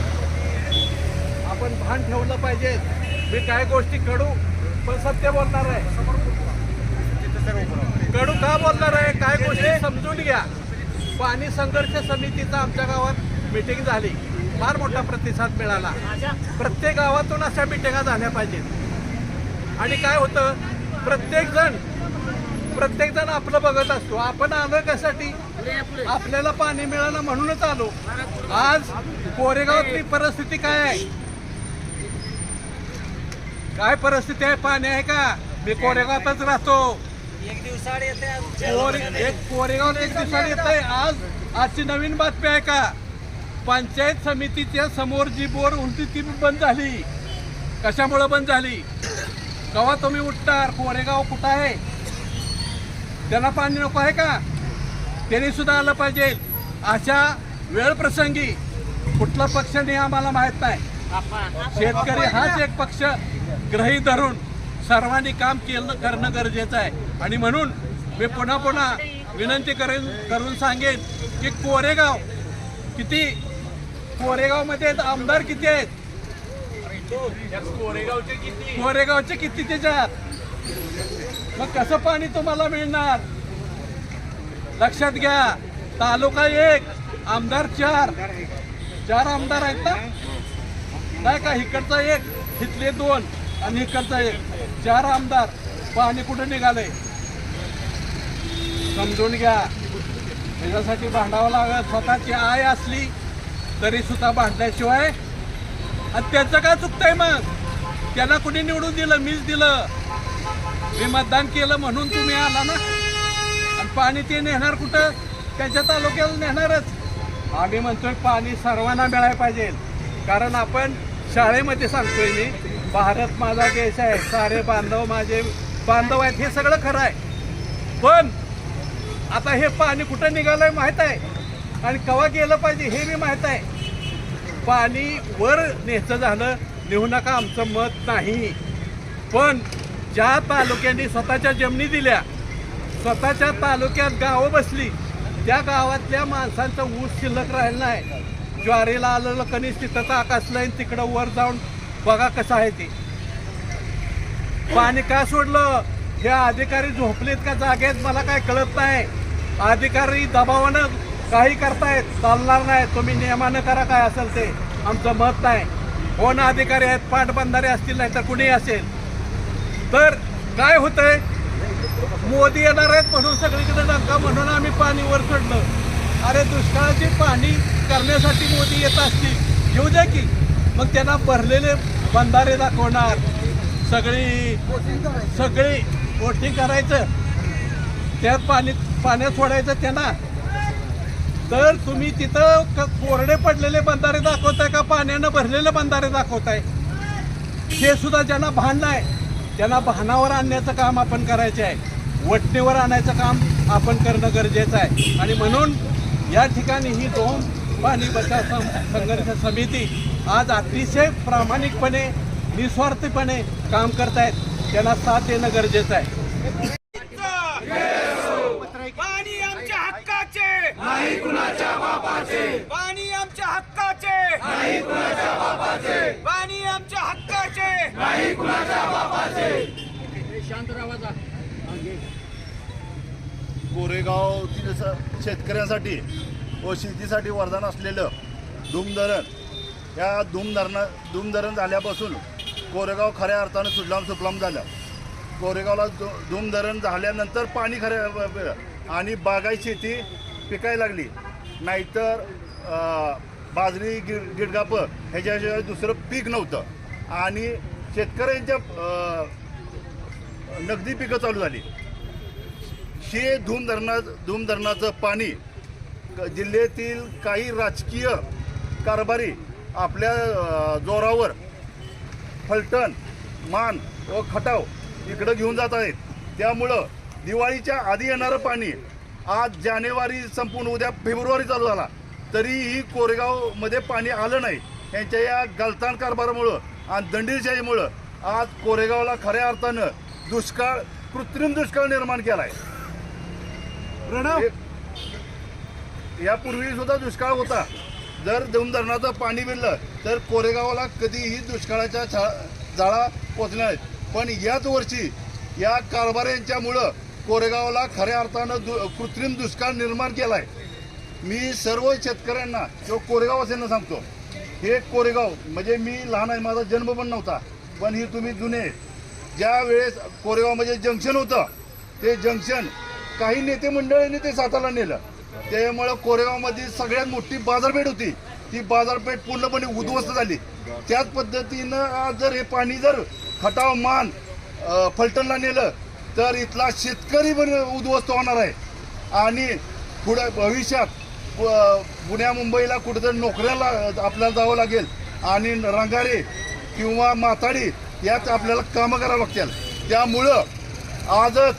आपण भान ठेवलं पाहिजे. मी काय गोष्टी कडू पण सत्य बोलणार आहे. कडू का बोलणार आहे? काय गोष्टी समजून घ्या. पाणी संघर्ष समितीचा आमच्या गावात मीटिंग झाली, फार मोठा प्रतिसाद मिळाला. प्रत्येक गावातून अशा मिटिंगा झाल्या पाहिजेत. आणि काय होतं, प्रत्येक जण आपलं बघत असतो. आपण आलो कशासाठी? आपल्याला पाणी मिळालं म्हणूनच आलो. आज कोरेगावातली परिस्थिती काय आहे? काय परिस्थिती आहे? पाणी आहे का? मी कोरेगावातच राहतो. एक दिवसाआड येते कोरेगाव एक दिवसाआड येते. आजची नवीन बातमी आहे का? पंचायत समितीच्या समोर जी बोर उलटी ती बंद झाली. कशामुळे बंद झाली? केव्हा तुम्ही उठणार? कोरेगाव कुठं आहे? त्यांना पाणी नको आहे का? त्यांनी सुद्धा आलं पाहिजे. अशा वेळ प्रसंगी कुठला पक्ष नाही आम्हाला माहित नाही. शेतकरी हाच एक पक्ष ग्रही धरून सर्वांनी काम करणं गरजेचं आहे. आणि म्हणून मी पुन्हा विनंती करून सांगेन की कोरेगावमध्ये आमदार किती आहेत? कोरेगावचे किती त्याच्यात? मग कसं पाणी तुम्हाला मिळणार? लक्षात घ्या. तालुका 1, आमदार 4 आमदार आहेत ना? नाही का? इकडचा 1, इथले 2 आणि इकडचा 1, 4 आमदार. पाणी कुठं निघालंय? समजून घ्या. त्याच्यासाठी भांडावं लागत. स्वतःची आय असली तरी सुद्धा भांडल्याशिवाय. आणि त्याचं काय चुकतंय? मग त्यांना कुणी निवडून दिलं? मीच दिलं. मी मतदान केलं म्हणून तुम्ही आला ना. आणि पाणी ते नेणार कुठं? त्यांच्या तालुक्याला नेणारच. आम्ही म्हणतोय पाणी सर्वांना मिळायला पाहिजे. कारण आपण शाळेमध्ये सांगतोय मी, भारत माझा देश आहे, सारे बांधव माझे बांधव आहेत. हे सगळं खरं आहे. पण आता हे पाणी कुठं निघालंय माहित आहे आणि केव्हा गेलं पाहिजे हे बी माहित आहे. पाणी वर न्यायचं झालं, नेऊ नका आमचं मत नाही. पण ज्या तालुक्यांनी स्वतःच्या जमिनी दिल्या, स्वतःच्या तालुक्यात गावं बसली, त्या गावातल्या माणसांचा ऊस शिल्लक राहिला नाही. ज्वारीला आलेलं कणीस तिथंच आकाशलाईन तिकडं वर जाऊन बघा कसं आहे ते. पाणी का सोडलं? हे अधिकारी झोपलेत का जागेत मला काय कळत नाही. अधिकारी दबावानं काही करतायत, चालणार नाही. तुम्ही नियमानं करा काय असेल ते, आमचं मत नाही. कोण अधिकारी आहेत? पाटबंधारे असतील, नाही तर कुणी असेल. तर काय होतंय? मोदी येणार आहेत म्हणून सगळीकडे नका म्हणून आम्ही पाणी वर सोडलं. अरे दुष्काळाची पाणी करण्यासाठी मोदी येत असतील, येऊ द्या की. मग त्यांना भरलेले बंधारे दाखवणार, सगळी वोटिंग करायचं, त्यात पाण्यात सोडायचं त्यांना. तर तुम्ही तिथं कोरडे पडलेले बंधारे दाखवताय का पाण्यानं भरलेले बंधारे दाखवताय? हे सुद्धा ज्यांना भान नाही त्यांना भानावर आणण्याचं काम आपण करायचं आहे. वटणीवर आणायचं काम आपण करणं गरजेचं आहे. आणि म्हणून या ठिकाणी ही धोम पाणी बचाव संघर्ष समिती आज अतिशय प्रामाणिकपणे निस्वार्थीपणे काम करतायत. त्यांना साथ देणं गरजेचं आहे. पाणी आमच्या हक्काचे नाही कुणाच्या बापाचे. पाणी आमच्या हक्काचे नाही कुणाच्या बापाचे. पाणी आमच्या हक्काचे नाही कुणाच्या बापाचे. शांत राहा. कोरेगावतील शेतकऱ्यांसाठी व शेतीसाठी वरदान असलेलं धूम धरण या धूमधरण झाल्यापासून कोरेगाव खऱ्या अर्थानं सुजलाम सुफलाम झालं. कोरेगावला धूमधरण झाल्यानंतर पाणी आणि बागायती शेती पिकायला लागली. नाहीतर बाजरी गिडगाप ह्याच्याशिवाय दुसरं पीक नव्हतं आणि शेतकऱ्यांच्या नगदी पिकं चालू झाली. हे धूमधरणाचं पाणी जिल्ह्यातील काही राजकीय कारभारी आपल्या जोरावर फलटण, मान व खटाव इकडं घेऊन जात आहेत. त्यामुळं दिवाळीच्या आधी येणारं पाणी आज जानेवारी संपून उद्या फेब्रुवारी चालू झाला तरीही कोरेगावमध्ये पाणी आलं नाही. यांच्या या गलतान कारभारामुळं आणि दंडीशाहीमुळं आज कोरेगावला खऱ्या अर्थानं दुष्काळ, कृत्रिम दुष्काळ निर्माण केला आहे. यापूर्वी सुद्धा दुष्काळ होता. जर धूमधरणाचं पाणी मिळलं तर कोरेगावला कधीही दुष्काळाच्या जाळा पोचल्या नाहीत. पण याच वर्षी या कारभाऱ्यांच्यामुळं कोरेगावला खऱ्या अर्थानं कृत्रिम दुष्काळ निर्माण केला आहे. मी सर्व शेतकऱ्यांना किंवा कोरेगाववासियांना सांगतो, हे कोरेगाव म्हणजे मी लहान आहे, माझा जन्म पण नव्हता, पण ही तुम्ही जुने. ज्या वेळेस कोरेगावमध्ये जंक्शन होतं ते जंक्शन काही नेते मंडळींनी ते सातारला नेलं. त्यामुळं कोरेगावमध्ये सगळ्यात मोठी बाजारपेठ होती, ती बाजारपेठ पूर्णपणे उद्ध्वस्त झाली. त्याच पद्धतीनं आज जर हे पाणी जर खटाव, मान, फलटणला नेलं तर इथला शेतकरी पण उद्ध्वस्त होणार आहे आणि पुढे भविष्यात पुण्या मुंबईला कुठेतरी नोकऱ्याला आपल्याला जावं लागेल आणि रंगारे किंवा माथाडी यात आपल्याला कामं करावं लागतील. त्यामुळं आजच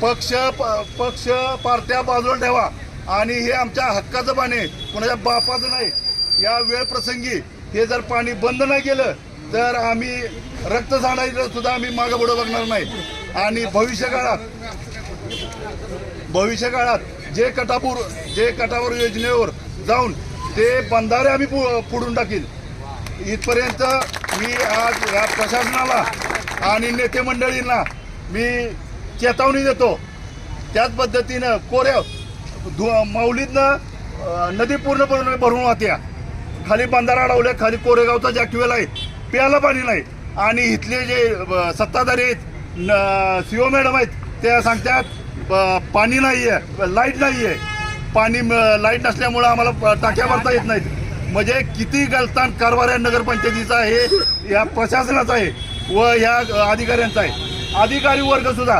पक्ष पार्ट्या बाजूला ठेवा आणि हे आमच्या हक्काचं पाणी, कोणाच्या बापाचं नाही. या वेळ प्रसंगी हे जर पाणी बंद नाही केलं तर आम्ही रक्त सांडायला सुद्धा आम्ही मागं पुढं बघणार नाही. आणि भविष्य काळात जे कटापूर योजनेवर जाऊन ते बंधारे आम्ही फोडून टाकील. इथपर्यंत मी आज या प्रशासनाला आणि नेते मंडळींना मी चेतावणी देतो. त्याच पद्धतीनं माऊलीतनं नदी पूर्णपणे भरून वाहत्या. खाली बंधारा अडवले, खाली कोरेगावचा जॅक्युएल आहे, प्यायला पाणी नाही. आणि इथले जे सत्ताधारी आहेत, CO मॅडम आहेत, त्या सांगतात पाणी नाही आहे, लाईट नाही आहे. लाईट नसल्यामुळं आम्हाला टाक्या भरता येत नाहीत. म्हणजे किती गलतान कारभार नगरपंचायतीचा आहे, या प्रशासनाचा आहे व ह्या अधिकाऱ्यांचा आहे. अधिकारी वर्ग सुद्धा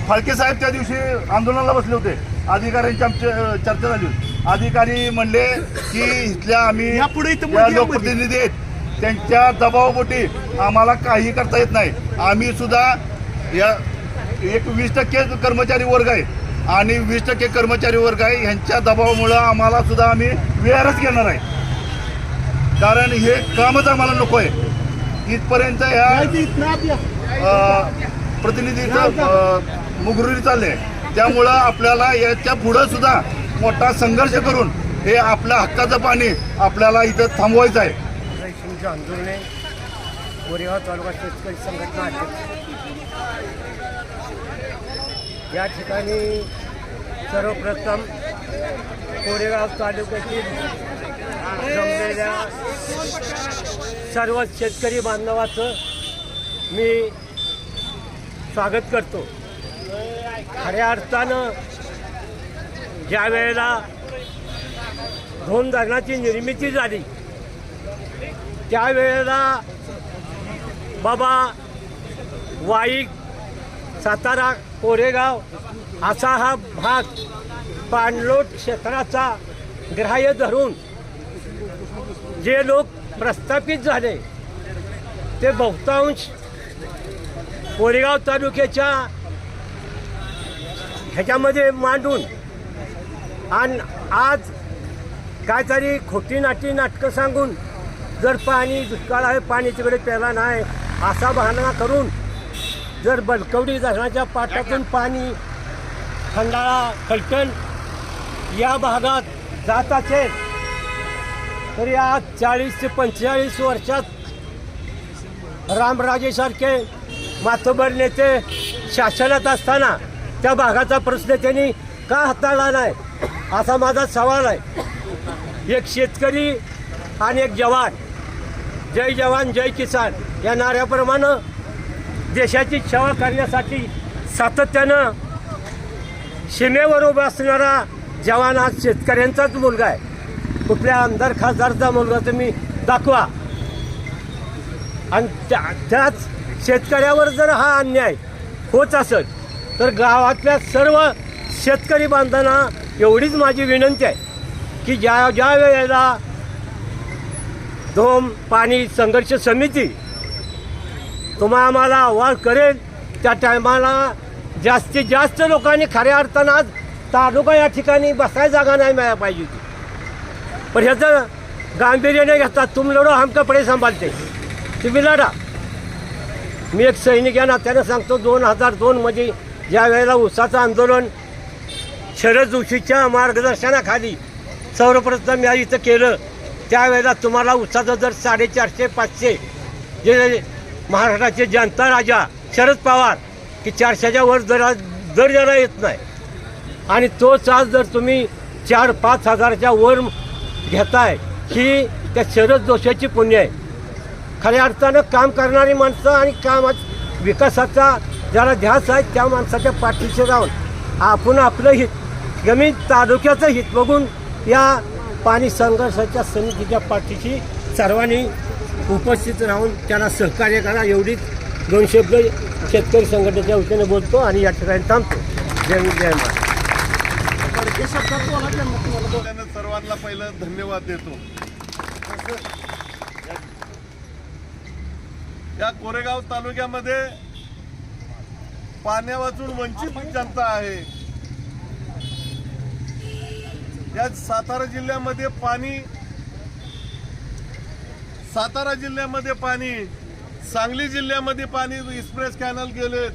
फाळके साहेब त्या दिवशी आंदोलनाला बसले होते. अधिकाऱ्यांची आमची चर्चा झाली. अधिकारी म्हणले की इथल्या आम्ही लोकप्रतिनिधी आहेत, त्यांच्या दबावापोटी आम्हाला काही करता येत नाही. आम्ही सुद्धा या 20% कर्मचारी वर्ग आहे आणि 20% कर्मचारी वर्ग आहे, ह्यांच्या दबावामुळं आम्हाला सुद्धा आम्ही विहारच घेणार आहे. कारण हे कामच आम्हाला नको आहे. इथपर्यंत ह्या प्रतिनिधीचं मुगरुरी चालले. त्यामुळं आपल्याला याच्या पुढं सुद्धा मोठा संघर्ष करून हे आपल्या हक्काचं पाणी आपल्याला इथं थांबवायचं आहे. आंदोलने कोरेगाव तालुका शेतकरी संघटना अध्यक्ष. या ठिकाणी सर्वप्रथम कोरेगाव तालुक्यातील जमलेल्या सर्व शेतकरी बांधवाचं मी स्वागत करतो. खऱ्या अर्थानं ज्या वेळेला धोम धरणाची निर्मिती झाली त्यावेळेला बाबा वाई, सातारा, कोरेगाव असा हा भाग पाणलोट क्षेत्राचा ग्राह्य धरून जे लोक प्रस्थापित झाले ते बहुतांश कोरेगाव तालुक्याच्या ह्याच्यामध्ये मांडून आणि आज काहीतरी खोटी नाटी नाटकं सांगून जर पाणी दुष्काळ आहे, पाणी तिकडे प्यायला नाही असा बहाणा करून जर बलकवडी धरणाच्या पाटातून पाणी खंडाळा, फलटण या भागात जात असेल तरी आज 40 ते 45 वर्षात रामराजेसारखे मातबर नेते शासनात असताना त्या भागाचा प्रश्न त्यांनी का हाताळला नाही असा माझा सवाल आहे. एक शेतकरी आणि एक जवान. जय जवान जय किसान या नाऱ्याप्रमाणे देशाची सेवा करण्यासाठी सातत्यानं सीमेवर उभा असणारा जवान आज शेतकऱ्यांचाच मुलगा आहे. कुठल्या आमदार खासदारचा मुलगा तुम्ही दाखवा. आणि त्याच शेतकऱ्यावर जर हा अन्याय होत असेल तर गावातल्या सर्व शेतकरी बांधवांना एवढीच माझी विनंती आहे की ज्या वेळेला धोम पाणी संघर्ष समिती आम्हाला अहवाल करेल त्या टायमाला जास्तीत जास्त लोकांनी खऱ्या अर्थानं आज तालुका या ठिकाणी बसायला जागा नाही मिळायला पाहिजे होती. पण ह्याचं गांभीर्याने घेतात. तुम लढो हम कपडे सांभाळते, तुम्ही लढा. मी एक सैनिक या नात्यानं सांगतो 2002मध्ये ज्या वेळेला ऊसाचं आंदोलन शरद जोशीच्या मार्गदर्शनाखाली सर्वप्रथम या इथं केलं त्यावेळेला तुम्हाला ऊसाचं दर 450-500 जे महाराष्ट्राचे जनता राजा शरद पवार की 400च्या वर दर जरा येत नाही. आणि तोच आज जर तुम्ही 4-5 हजाराच्या वर घेताय ही त्या शरद जोशीची पुण्य आहे. खऱ्या अर्थानं काम करणारी माणसं आणि विकासाचा ज्याला ध्यास आहे त्या माणसाच्या पाठीशी राहून आपण आपलं हित जमीन तालुक्याचं हित बघून या पाणी संघर्षाच्या समितीच्या पाठीशी सर्वांनी उपस्थित राहून त्यांना सहकार्य करा. एवढीच 2 शब्द शेतकरी संघटनेच्या वतीने बोलतो आणि या ठिकाणी थांबतो. जय जय महाराज. सर्वांना पहिलं धन्यवाद देतो. या कोरेगाव तालुक्यामध्ये पाण्यावाचून वंचित जनता आहे. या सातारा जिल्ह्यामध्ये पाणी सांगली जिल्ह्यामध्ये पाणी एक्सप्रेस कॅनल गेलेत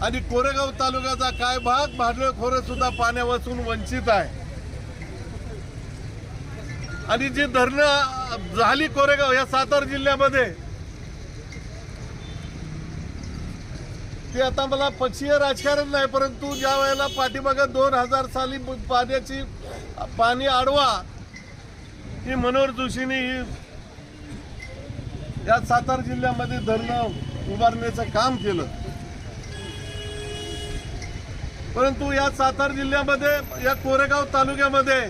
आणि कोरेगाव तालुक्याचा काय भाग भाडळखोरे सुद्धा पाण्यावाचून वंचित आहे. आणि जी धरणं झाली कोरेगाव या सातारा जिल्ह्यामध्ये ते आता मला पक्षीय राजकारण नाही, परंतु ज्या वेळेला पाठीमागे 2000 साली पाणी आडवा ही मनोहर जोशींनी या सातारा जिल्ह्यामध्ये धरणं उभारण्याचं काम केलं. परंतु या सातारा जिल्ह्यामध्ये या कोरेगाव तालुक्यामध्ये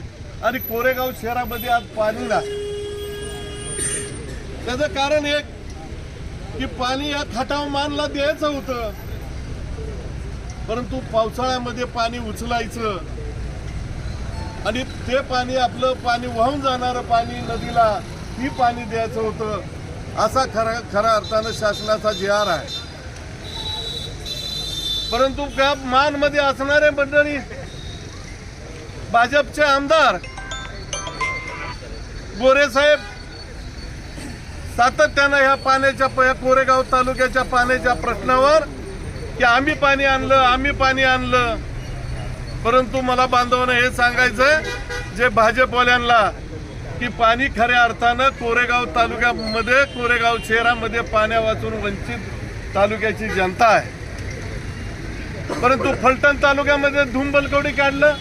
आणि कोरेगाव शहरामध्ये आज पाणी नाही. त्याचं कारण एक की पाणी या खटाव मानला द्यायचं होतं, परंतु पावसाळ्यामध्ये पाणी उचलायचं आणि ते पाणी आपलं पाणी वाहून जाणारं पाणी नदीला ही पाणी द्यायचं होतं. असा खऱ्या अर्थानं शासनाचा GR आहे. परंतु त्या मानमध्ये असणारे मंडळी भाजपचे आमदार गोरेसाहेब सातत्यानं ह्या पाण्याच्या कोरेगाव तालुक्याच्या पाण्याच्या प्रश्नावर की आम्ही पाणी आणलं. परंतु मला बांधवांना हे सांगायचं जे भाजपवाल्यांना की पाणी खऱ्या अर्थानं कोरेगाव तालुक्यामध्ये कोरेगाव शहरामध्ये पाण्या वाचून वंचित तालुक्याची जनता आहे. परंतु फलटण तालुक्यामध्ये धुम-बलकवडी काढलं,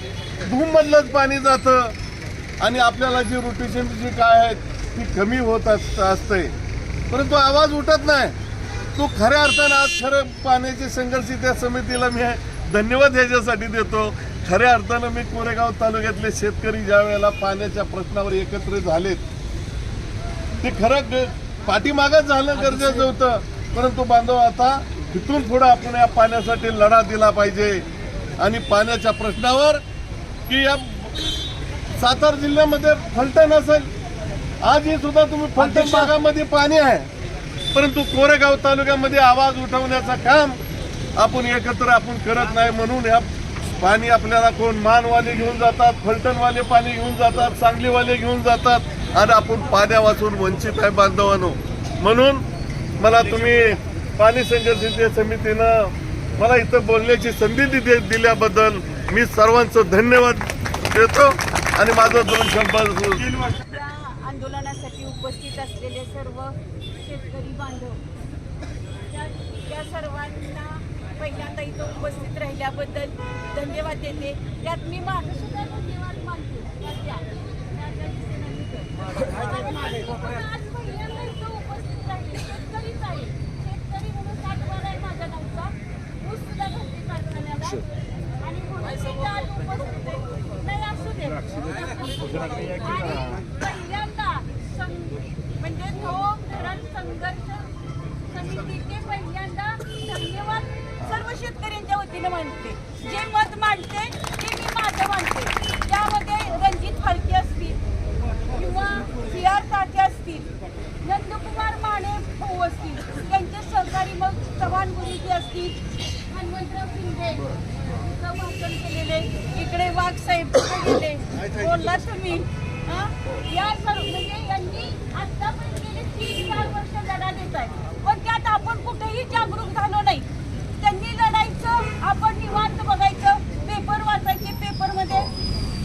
धुममधलंच पाणी जातं आणि आपल्याला जी रोटेशन जी काय आहे ती कमी होत असते, परंतु आवाज उठत नाही. तो खऱ्या अर्थानं आज खरं पाण्याची संघर्ष त्या समितीला मी धन्यवाद ह्याच्यासाठी देतो. खऱ्या अर्थानं मी कोरेगाव तालुक्यातले शेतकरी ज्या वेळेला पाण्याच्या प्रश्नावर एकत्र झालेत ते खरं पाठीमागच झालं गरजेचं होतं. परंतु बांधव आता इथून पुढे आपण या पाण्यासाठी लढा दिला पाहिजे आणि पाण्याच्या प्रश्नावर की या सातारा जिल्ह्यामध्ये फलटण असेल, आजही सुद्धा तुम्ही फलटण भागामध्ये पाणी आहे, परंतु कोरेगाव तालुक्यामध्ये आवाज उठवण्याचं काम आपण एकत्र करत नाही. म्हणून या पाणी आपल्याला कोण मानवाले घेऊन जातात, फलटणवाले पाणी घेऊन जातात, सांगलीवाले घेऊन जातात आणि आपण पाण्या वाचून वंचित आहे बांधवांनो. म्हणून मला तुम्ही पाणी संघर्ष समितीनं मला इथं बोलण्याची संधी दिल्याबद्दल मी सर्वांचं धन्यवाद देतो आणि माझं 2 शब्द आंदोलनासाठी उपस्थित असलेले सर्व शेतकरी बांधव त्या सर्वांना पहिल्यांदा इथं उपस्थित राहिल्याबद्दल धन्यवाद देते. त्यात मी माझं सुद्धा धन्यवाद मानते. पहिल्यांदा इथं उपस्थित राहिले शेतकरीच आहे. शेतकरी म्हणून सातबारा आहे माझ्या गावचा. ऊस सुद्धा घालते कारखान्याला आणि म्हणून मी आज उपस्थित आहे. नाही असू दे. आणि पहिल्यांदा म्हणजे धोम धरण संघर्ष समितीचे पहिल्यांदा धन्यवाद सर्व शेतकऱ्यांच्या वतीने मानते. जे मत मांडते ते मी माझं मानते. त्यामध्ये रणजित फाळके असतील किंवा CR तात्या असतील, नंदकुमार माने भाऊ असतील, त्यांचे सहकारी मग चव्हाण गुरुजी असतील, हनुमंतराव शिंदे वाचन केलेले, इकडे वाघ साहेब गेले, बोलला तुम्ही. या सर्व म्हणजे यांनी आतापर्यंत गेले 3-4 वर्ष लढा देत आहे, पण त्यात आपण कुठेही जागरूक झालो नाही. त्यांनी लढायचं, आपण निवांत बघायचं, पेपर वाचायचे, पेपरमध्ये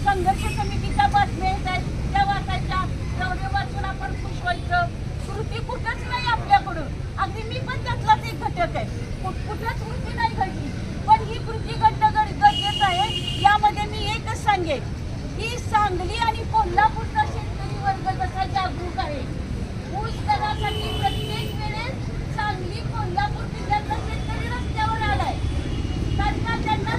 संघर्ष समितीच्या बातम्या येत आहेत त्या वाचायच्या, तेवढे वाचून आपण खुश व्हायचं. कृती कुठंच नाही आपल्याकडून. अगदी मी पण त्यातलाच एक घटक आहे. कुठंच कृती नाही घडली, पण ही कृती घडणं गरजेचं आहे. यामध्ये मी एकच सांगेन की सांगली आणि कोल्हापूरचा शेतकरी वर्ग कसा जागरूक आहे. ऊस दरासाठी प्रत्येक वेळेस सांगली कोल्हापूर जिल्ह्यातला शेतकरी रस्त्यावर आलाय. त्यांना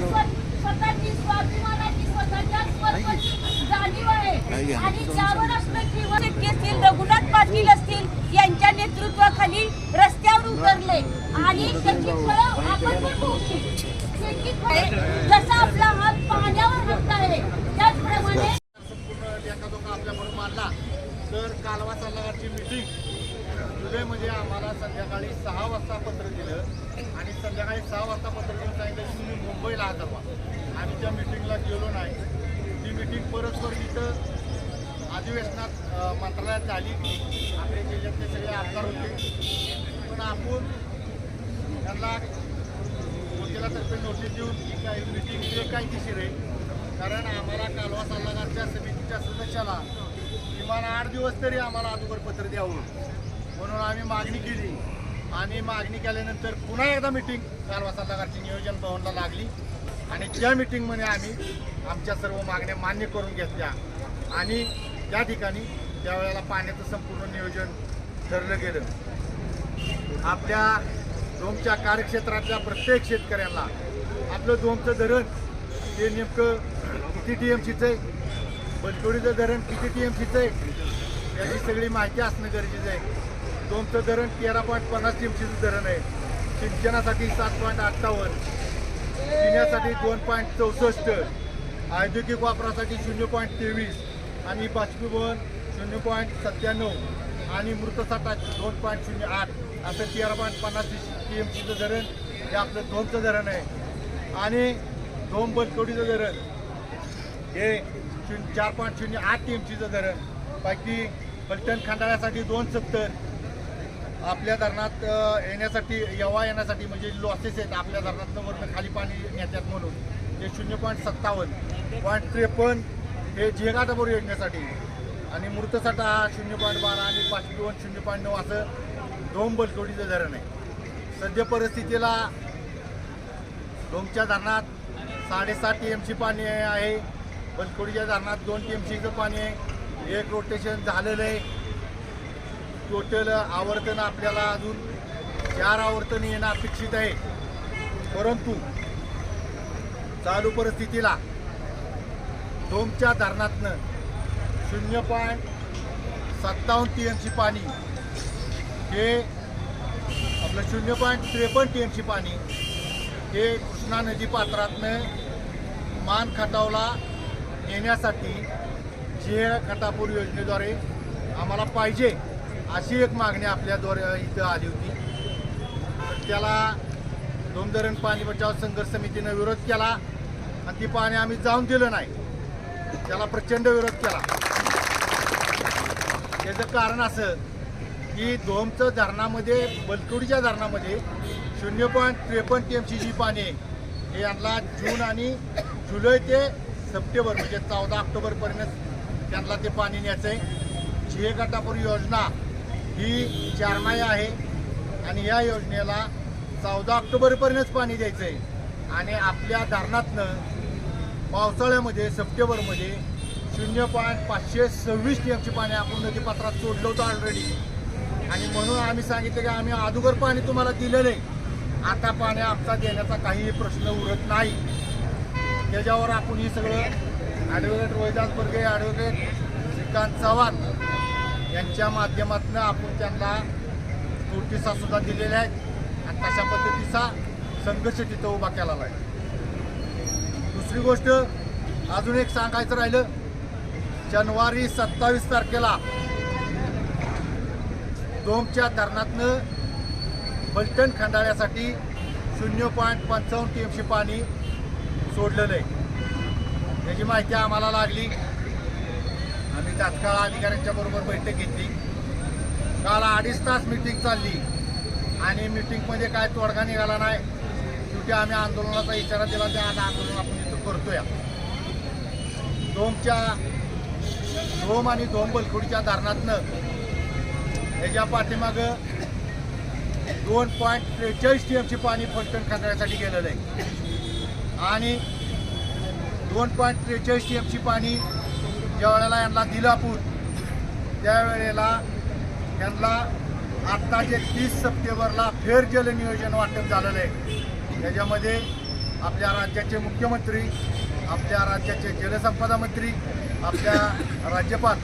स्वतःची स्वाभिमानाची स्वतःच्या स्वरूपाची जाणीव आहे आणि त्यावर असलं जीवन असतील, रघुनाथ पाटील असतील यांच्या नेतृत्वाखाली रस्त्यावर उतरले आणि त्याची फळं आपण पण भोगली. जसा आपला हात पाण्यावर हात आहे त्याचप्रमाणे संपूर्ण लेखाजोखा आपल्याकडून मांडला. तर कालवा सल्लागारची मीटिंग जुलैमध्ये आम्हाला संध्याकाळी 6 वाजता पत्र दिलं आणि संध्याकाळी 6 वाजता पत्र देऊन सांगितलं की तुम्ही मुंबईला हजर व्हा. आम्ही त्या मिटिंगला गेलो नाही. ती मिटिंग परस्पर इथं अधिवेशनात मंत्रालयात झाली. आपल्या जिल्ह्यातले सगळे आमदार होते, पण आपण त्यांना वकिलातर्फे नोटीस देऊन ही काही मिटिंग बेकायदेशीर आहे. कारण आम्हाला कालवा सल्लागारच्या समितीच्या सदस्याला किमान 8 दिवस तरी आम्हाला अगोदर पत्र द्यावं म्हणून आम्ही मागणी केली आणि मागणी केल्यानंतर पुन्हा एकदा मिटिंग कालवा सल्लागारची नियोजन भवनला लागली आणि त्या मिटिंगमध्ये आम्ही आमच्या सर्व मागण्या मान्य करून घेतल्या आणि त्या ठिकाणी त्यावेळेला पाण्याचं संपूर्ण नियोजन ठरलं गेलं. आपल्या धोमच्या कार्यक्षेत्रातल्या प्रत्येक शेतकऱ्यांना आपलं धोमचं धरण हे नेमकं किती TMCचं आहे, बलतोडीचं धरण किती TMCचं आहे याची सगळी माहिती असणं गरजेचं आहे. धोमचं धरण 13.50 TMCचं धरण आहे. सिंचनासाठी 7.58, पिण्यासाठी 2.64, औद्योगिक वापरासाठी 0.23 आणि बाष्पीभवन 0.97 आणि मृतसाठा 2.08 असं 13.50 TMCचं धरण हे आपलं धोमचं धरण आहे. आणि धोम बलतोडीचं धरण हे 4.08 TMCचं धरण. बाकी फलटण खंडाळ्यासाठी 270, आपल्या धरणात येण्यासाठी येण्यासाठी म्हणजे लॉसेस आहेत आपल्या धरणातनं वरनं खाली पाणी नेत्यात म्हणून ते 0.57.53 हे झेगाटापूर योजनेसाठी आणि मृतसाठा 0.12 आणि बाष्पीभवन 0.9 असं धोम बलतोडीचं धरण आहे. सध्या परिस्थितीला धोमच्या धरणात 7.5 TMC पाणी आहे. बलतोडीच्या धरणात 2 TMCचं पाणी आहे. एक रोटेशन झालेलं आहे. टोटल आवर्तन आपल्याला अजून 4 आवर्तन येणं अपेक्षित आहे. परंतु चालू परिस्थितीला धोमच्या धरणातनं 0.57 TMC पाणी हे आपलं 0.53 TMC पाणी हे कृष्णा नदी पात्रातनं मान खटावला नेण्यासाठी खटापूर योजनेद्वारे आम्हाला पाहिजे अशी एक मागणी आपल्याद्वारे इथं आली होती. तर त्याला धोमधरण पाणी बचाव संघर्ष समितीनं विरोध केला आणि ती पाणी आम्ही जाऊन दिलं नाही. त्याला प्रचंड विरोध केला. त्याचं कारण असं की धोमचं धरणामध्ये बलतोडीच्या धरणामध्ये 0.53 TMC जी पाणी आहे हे यांना जून आणि जुलै ते सप्टेंबर म्हणजे 14 ऑक्टोबरपर्यंत त्यांना ते पाणी न्यायचं आहे. झेगाटापूर योजना ही 4 महिने आहे आणि या योजनेला 14 ऑक्टोबरपर्यंतच पाणी द्यायचं आहे आणि आपल्या धरणातनं पावसाळ्यामध्ये सप्टेंबरमध्ये 0.526 TMC पाणी आपण नदीपात्रात सोडलं होतं ऑलरेडी. आणि म्हणून आम्ही सांगितलं की आम्ही अगोदर पाणी तुम्हाला दिलेलं आहे, आता पाणी आमचा देण्याचा काहीही प्रश्न उरत नाही. त्याच्यावर आपण हे सगळं ॲडव्होकेट रोहिदास बर्गे, ॲडव्होकेट श्रीकांत चव्हाण यांच्या माध्यमातून आपण त्यांना नोटिसा सुद्धा दिलेल्या आहेत आणि तशा पद्धतीचा संघर्ष तिथं उभा केलेला आहे. दुसरी गोष्ट अजून एक सांगायचं राहिलं, जानेवारी 27 तारखेला दोमच्या धरणातनं फलटण खंडाळ्यासाठी 0.55 TMC पाणी सोडलेलं आहे. याची माहिती आम्हाला लागली. आम्ही तात्काळ अधिकाऱ्यांच्या बरोबर बैठक घेतली. काल 2.5 तास मीटिंग चालली आणि मीटिंगमध्ये काय तोडगा निघाला नाही. शेवटी आम्ही आंदोलनाचा इशारा दिला, त्या आज आंदोलन आपण इथं करतोय. दोम आणि दोम बलखुडीच्या धरणातनं त्याच्या पाठीमागं 2.43 TMC पाणी फलटण खंडाळ्यासाठी गेलेलं आहे. आणि 2.43 TMC पाणी ज्या वेळेला यांना दिलं आपण, त्यावेळेला यांना आत्ता जे 30 सप्टेंबरला फेर जल नियोजन वाटप झालेलं आहे. त्याच्यामध्ये आपल्या राज्याचे मुख्यमंत्री, आपल्या राज्याचे जलसंपदा मंत्री, आपल्या राज्यपाल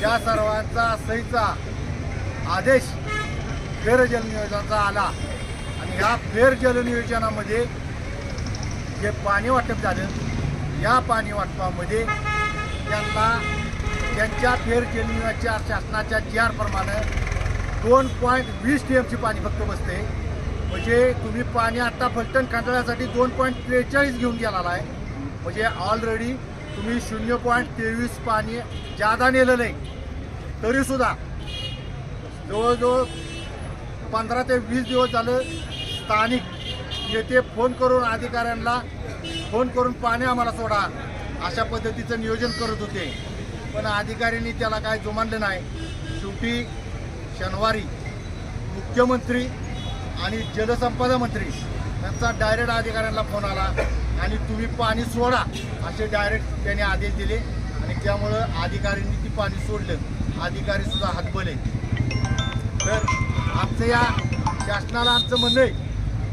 या सर्वांचा सहीचा आदेश फेर जल नियोजनाचा आला. आणि ह्या फेर जल नियोजनामध्ये जे पाणी वाटप झालं, या पाणी वाटपामध्ये त्यांना त्यांच्या फेर जल नियोजनाच्या शासनाच्या GR प्रमाणे 2.20 TMC पाणी फक्त बसते. म्हणजे तुम्ही पाणी आता फलटण खंडाळ्यासाठी 2.43 घेऊन गेलेला आहे. म्हणजे ऑलरेडी तुम्ही 0.23 पाणी जादा नेलेलं आहे. तरीसुद्धा जवळजवळ 15 ते 20 दिवस झालं स्थानिक येथे फोन करून अधिकाऱ्यांना फोन करून पाणी आम्हाला सोडा अशा पद्धतीचं नियोजन करत होते. पण अधिकाऱ्यांनी त्याला काय जुमानलं नाही. शेवटी शनिवारी मुख्यमंत्री आणि जलसंपदा मंत्री यांचा डायरेक्ट अधिकाऱ्यांना फोन आला आणि तुम्ही पाणी सोडा असे डायरेक्ट त्यांनी आदेश दिले. आणि त्यामुळं अधिकाऱ्यांनी ती पाणी सोडलं. अधिकारीसुद्धा हातबले. तर आमचं या शासनाला आमचं म्हणणं आहे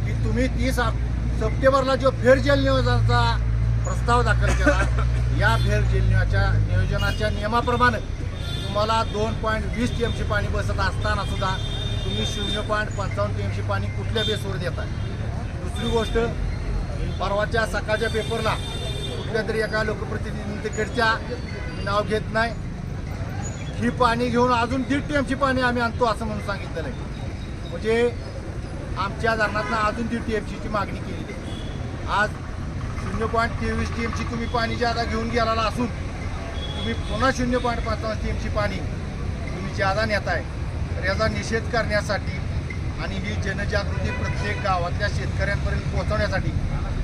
की तुम्ही 30 सप्टेंबरला जो फेर जल नियोजनाचा प्रस्ताव दाखल केला, या फेर जल नियोजनाच्या नियमाप्रमाणे तुम्हाला 2.20 TMC पाणी बसत असताना सुद्धा तुम्ही 0.55 TMC पाणी कुठल्या बेसवर देताय. दुसरी गोष्ट, परवाच्या सकाळच्या पेपरला कुठल्या तरी एका लोकप्रतिनिधीकडच्या नाव घेत नाही, ही पाणी घेऊन अजून 1.5 TMC पाणी आम्ही आणतो असं म्हणून सांगितलेलं आहे. म्हणजे आमच्या धरणातनं अजून 1.5 TMCची मागणी केली. आज 0.23 TMC तुम्ही पाणी जादा घेऊन गेलेला असून तुम्ही पुन्हा 0.55 TMC पाणी तुम्ही जादा नेताय. तर याचा निषेध करण्यासाठी आणि ही जनजागृती प्रत्येक गावातल्या शेतकऱ्यांपर्यंत पोहोचवण्यासाठी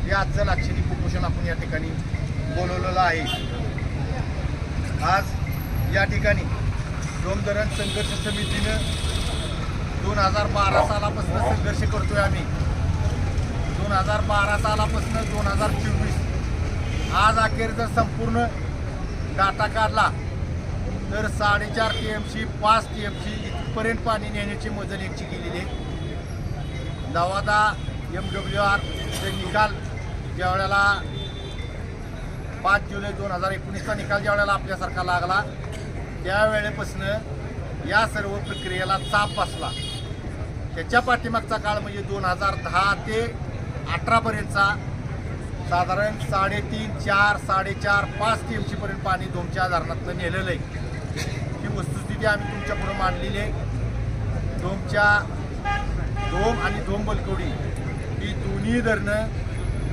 हे आजचं लाक्षणिक उपोषण आपण या ठिकाणी बोलवलेलं आहे. आज या ठिकाणी दोम धरण संघर्ष समितीनं 2012 सालापासून संघर्ष करतोय आम्ही. 2012 सालापासून 2024 आज अखेर जर संपूर्ण डाटा काढला तर 4.5 TMC 5 TMC इथपर्यंत पाणी नेण्याची मजल यांची केलेली आहे. नवादा MWR चे निकाल ज्या वेळेला 5 जुलै 2019चा निकाल ज्या वेळेला आपल्यासारखा लागला, त्यावेळेपासून या सर्व प्रक्रियेला चाप बसला. त्याच्या पाठीमागचा काळ म्हणजे 2010 ते 18पर्यंतचा साधारण 3.5, 4, 4.5, 5 TMC पर्यंत पाणी दोमच्या धरणातनं नेलेलं आहे. ही वस्तुस्थिती आम्ही तुमच्या पुढे मांडलेली आहे. दोम आणि दोम बलकवडी ही दोन्ही धरणं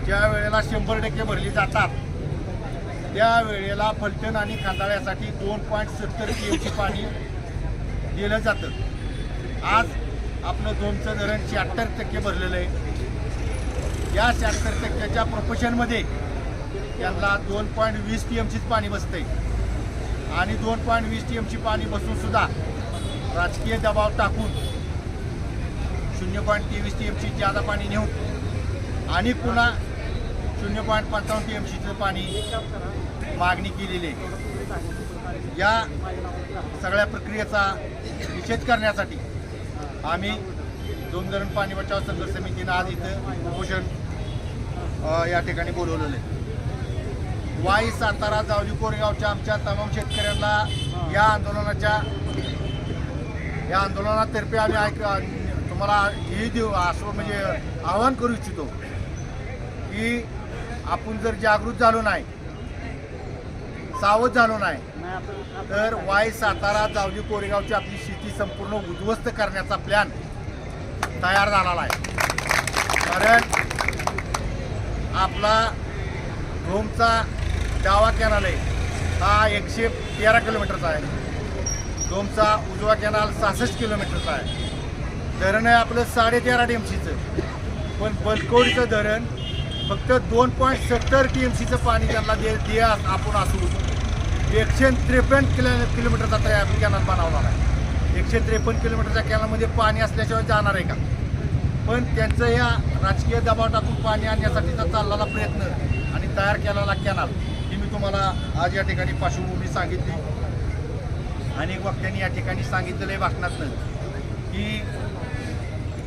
ज्या वेळेला 100% भरली जातात, त्यावेळेला फलटण आणि खंडाळ्यासाठी 2.70 TMC पाणी दिलं जातं. आज आपलं दोमचं धरण 76% भरलेलं आहे. या 76%च्या प्रोपोर्शनमध्ये त्यांना 2.20 TMCच पाणी बसतंय. आणि 2.20 TMC पाणी बसूनसुद्धा राजकीय दबाव टाकून 0.23 TMC जादा पाणी नेऊन आणि पुन्हा 0.55 TMCचं पाणी मागणी केलेली आहे. या सगळ्या प्रक्रियेचा निषेध करण्यासाठी आम्ही दोन धरण पाणी बचाव संघर्ष समितीनं आज इथं उपोषण या ठिकाणी बोलवलेलं आहे. वाई, सातारा, जावली, कोरेगावच्या आमच्या तमाम शेतकऱ्यांना या आंदोलनातर्फे आम्ही तुम्हाला हे देऊ असं म्हणजे आवाहन करू इच्छितो की आपण जर जागृत झालो नाही, सावध झालो नाही तर वाई, सातारा, जावली, कोरेगावची आपली शेती संपूर्ण उद्ध्वस्त करण्याचा प्लॅन तयार झालेला आहे. कारण आपला धोमचा डावा कॅनल आहे हा 113 किलोमीटरचा आहे. धोमचा उजवा कॅनल 66 किलोमीटरचा आहे. धरण आहे आपलं 13.5 TMCचं, पण बलकवडीचं धरण फक्त 2.70 TMCचं पाणी त्यांना द्या आपण असू 153 किलोमीटरचा तयार कॅनल बनवणार आहे. 153 किलोमीटरच्या कॅनलमध्ये पाणी असल्याशिवाय जाणार आहे का? पण त्यांचं या राजकीय दबाव टाकून पाणी आणण्यासाठीचा चाललेला प्रयत्न आणि तयार केलेला कॅनल ही मी तुम्हाला आज या ठिकाणी पार्श्वभूमी सांगितली. अनेक वक्त्यांनी या ठिकाणी सांगितलेलं आहे भाषणातनं की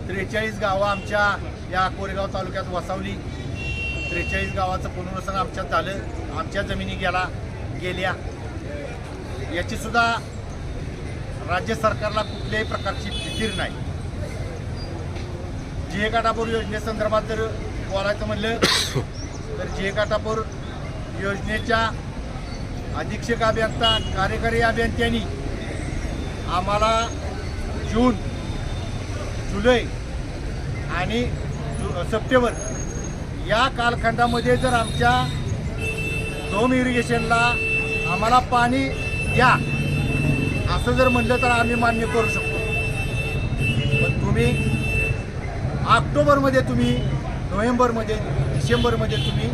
43 गावं आमच्या या कोरेगाव तालुक्यात वसावली. 43 गावाचं पुनर्वसन आमच्यात झालं, आमच्या जमिनी गेल्या. याची सुद्धा राज्य सरकारला कुठल्याही प्रकारची फिकीर नाही. जे काटापूर योजनेसंदर्भात जर बोलायचं म्हणलं तर जे काटापूर योजनेच्या अधीक्षक अभियंता, कार्यकारी अभियंत्यांनी आम्हाला जून, जुलै आणि सप्टेंबर या कालखंडामध्ये जर आमच्या धोम इरिगेशनला आम्हाला पाणी द्या असं जर म्हणलं तर आम्ही मान्य करू शकतो. पण तुम्ही ऑक्टोबरमध्ये, तुम्ही नोव्हेंबरमध्ये, डिसेंबरमध्ये तुम्ही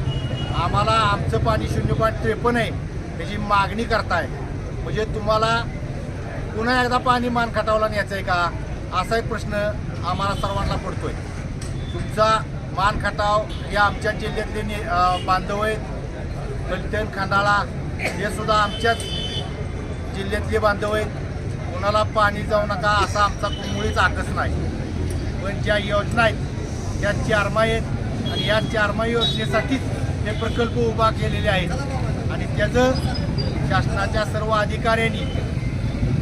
आम्हाला आमचं पाणी 0.53 आहे त्याची मागणी करताय. म्हणजे तुम्हाला पुन्हा एकदा पाणी मान खटावला न्यायचं आहे का असा एक प्रश्न आम्हाला सर्वांना पडतोय. तुमचा मान खटाव या आमच्या जिल्ह्यातले बांधव आहेत. फलटण, खंडाळा हे सुद्धा आमच्याच जिल्ह्यातले बांधव आहेत. कोणाला पाणी जाऊ नका असा आमचा मुळीच आकस नाही. पण ज्या योजना आहेत त्या 4 आहेत आणि या 4 योजनेसाठीच हे प्रकल्प उभा केलेले आहेत आणि त्याचं शासनाच्या सर्व अधिकाऱ्यांनी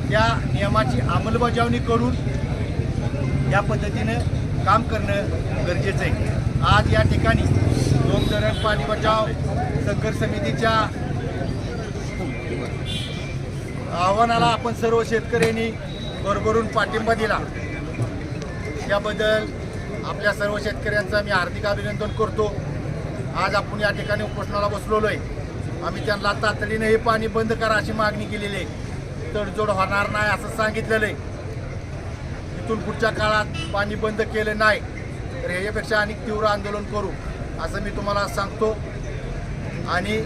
त्या नियमाची अंमलबजावणी करून या पद्धतीनं काम करणं गरजेचं आहे. आज या ठिकाणी धोम धरण पाणी बचाव संघर्ष समितीच्या आव्हानाला आपण सर्व शेतकऱ्यांनी भरभरून पाठिंबा दिला त्याबद्दल आपल्या सर्व शेतकऱ्यांचं मी हार्दिक अभिनंदन करतो. आज आपण या ठिकाणी उपोषणाला बसलेलो आहे. आम्ही त्यांना तातडीने हे पाणी बंद करा अशी मागणी केलेली आहे. तडजोड होणार नाही असं सांगितलेलं आहे. इथून पुढच्या काळात पाणी बंद केलं नाही तर ह्याच्यापेक्षा अनेक तीव्र आंदोलन करू असं मी तुम्हाला सांगतो. आणि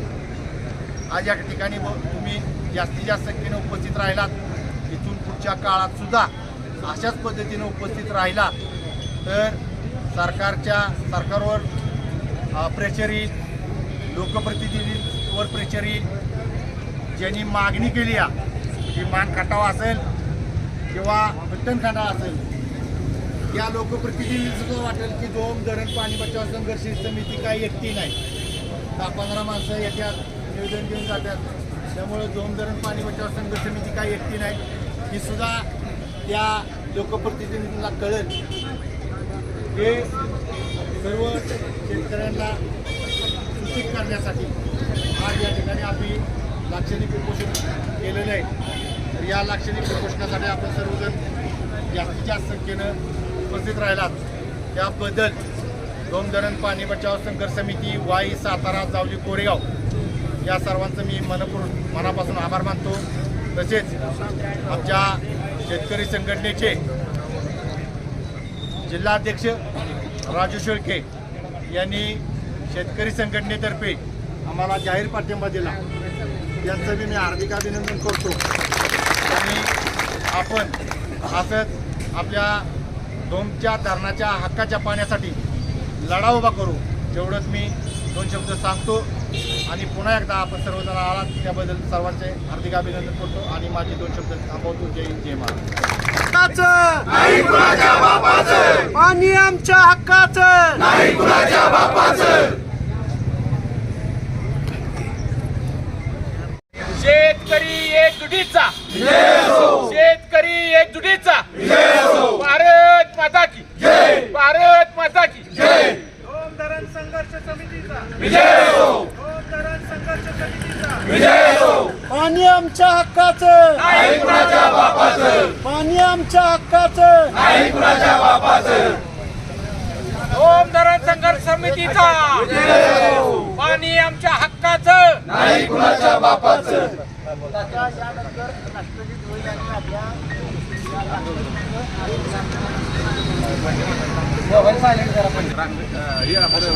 आज या ठिकाणी तुम्ही जास्तीत जास्त संख्येने उपस्थित राहिलात. इथून पुढच्या काळात सुद्धा अशाच पद्धतीने उपस्थित राहिला तर सरकारवर प्रेशर येईल, लोकप्रतिनिधींवर प्रेशर येईल. ज्यांनी मागणी केली की मान खटाव असेल किंवा फलटण खंडाळा असेल या लोकप्रतिनिधींचं वाटेल की धोम धरण पाणी बचाव संघर्ष समिती काही एकटी नाही. 10-15 माणसं याच्यात निवेदन घेऊन जातात. त्यामुळे धोम धरण पाणी बचाव संघर्ष समिती काही एकटी नाही. ही सुद्धा त्या लोकप्रतिनिधींना कळेल. हे सर्व शेतकऱ्यांना सूचित करण्यासाठी आज या ठिकाणी आम्ही लाक्षणिक उपोषण केलेलं आहे. तर या लाक्षणिक उपोषणासाठी आपण सर्वजण जास्तीत जास्त संख्येनं उपस्थित राहिलात त्याबद्दल धोम धरण पाणी बचाव संघर्ष समिती वाई, सातारा, जावली, कोरेगाव या सर्वांचं मी मनापासून आभार मानतो. तसेच आमच्या शेतकरी संघटनेचे जिल्हाध्यक्ष राजू शेळके यांनी शेतकरी संघटनेतर्फे आम्हाला जाहीर पाठिंबा दिला यांचं मी हार्दिक अभिनंदन करतो. आणि आपण असंच आपल्या धोमच्या धरणाच्या हक्काच्या पाण्यासाठी लढा उभा करू एवढंच मी 2 शब्द सांगतो. आणि पुन्हा एकदा आपण सर्वजण आलात त्याबद्दल सर्वांचे हार्दिक अभिनंदन करतो आणि माझे 2 शब्द थांबवतो. जय हिंद, जय महाराष्ट्र. नाही कुणाच्या बापाचं, पाणी आमच्या हक्काचं, नाही कुणाच्या बापाचं. शेतकरी एकजुटीचा, शेतकरी एकजुटीचा, भारत माता की जय, भारत माता की जय. ओम धरण संघर्ष समितीचा विजय हो, ओम धरण संघर्ष समितीचा विजय हो. पाणी आमच्या हक्काचं, नाही कुणाच्या बापाचं, पाणी आमच्या हक्काचं, नाही कुणाच्या बापाचं. ओम धरण संघर्ष समितीचा पाणी आमच्या हक्काचं, नाही कुणाच्या बापाचं.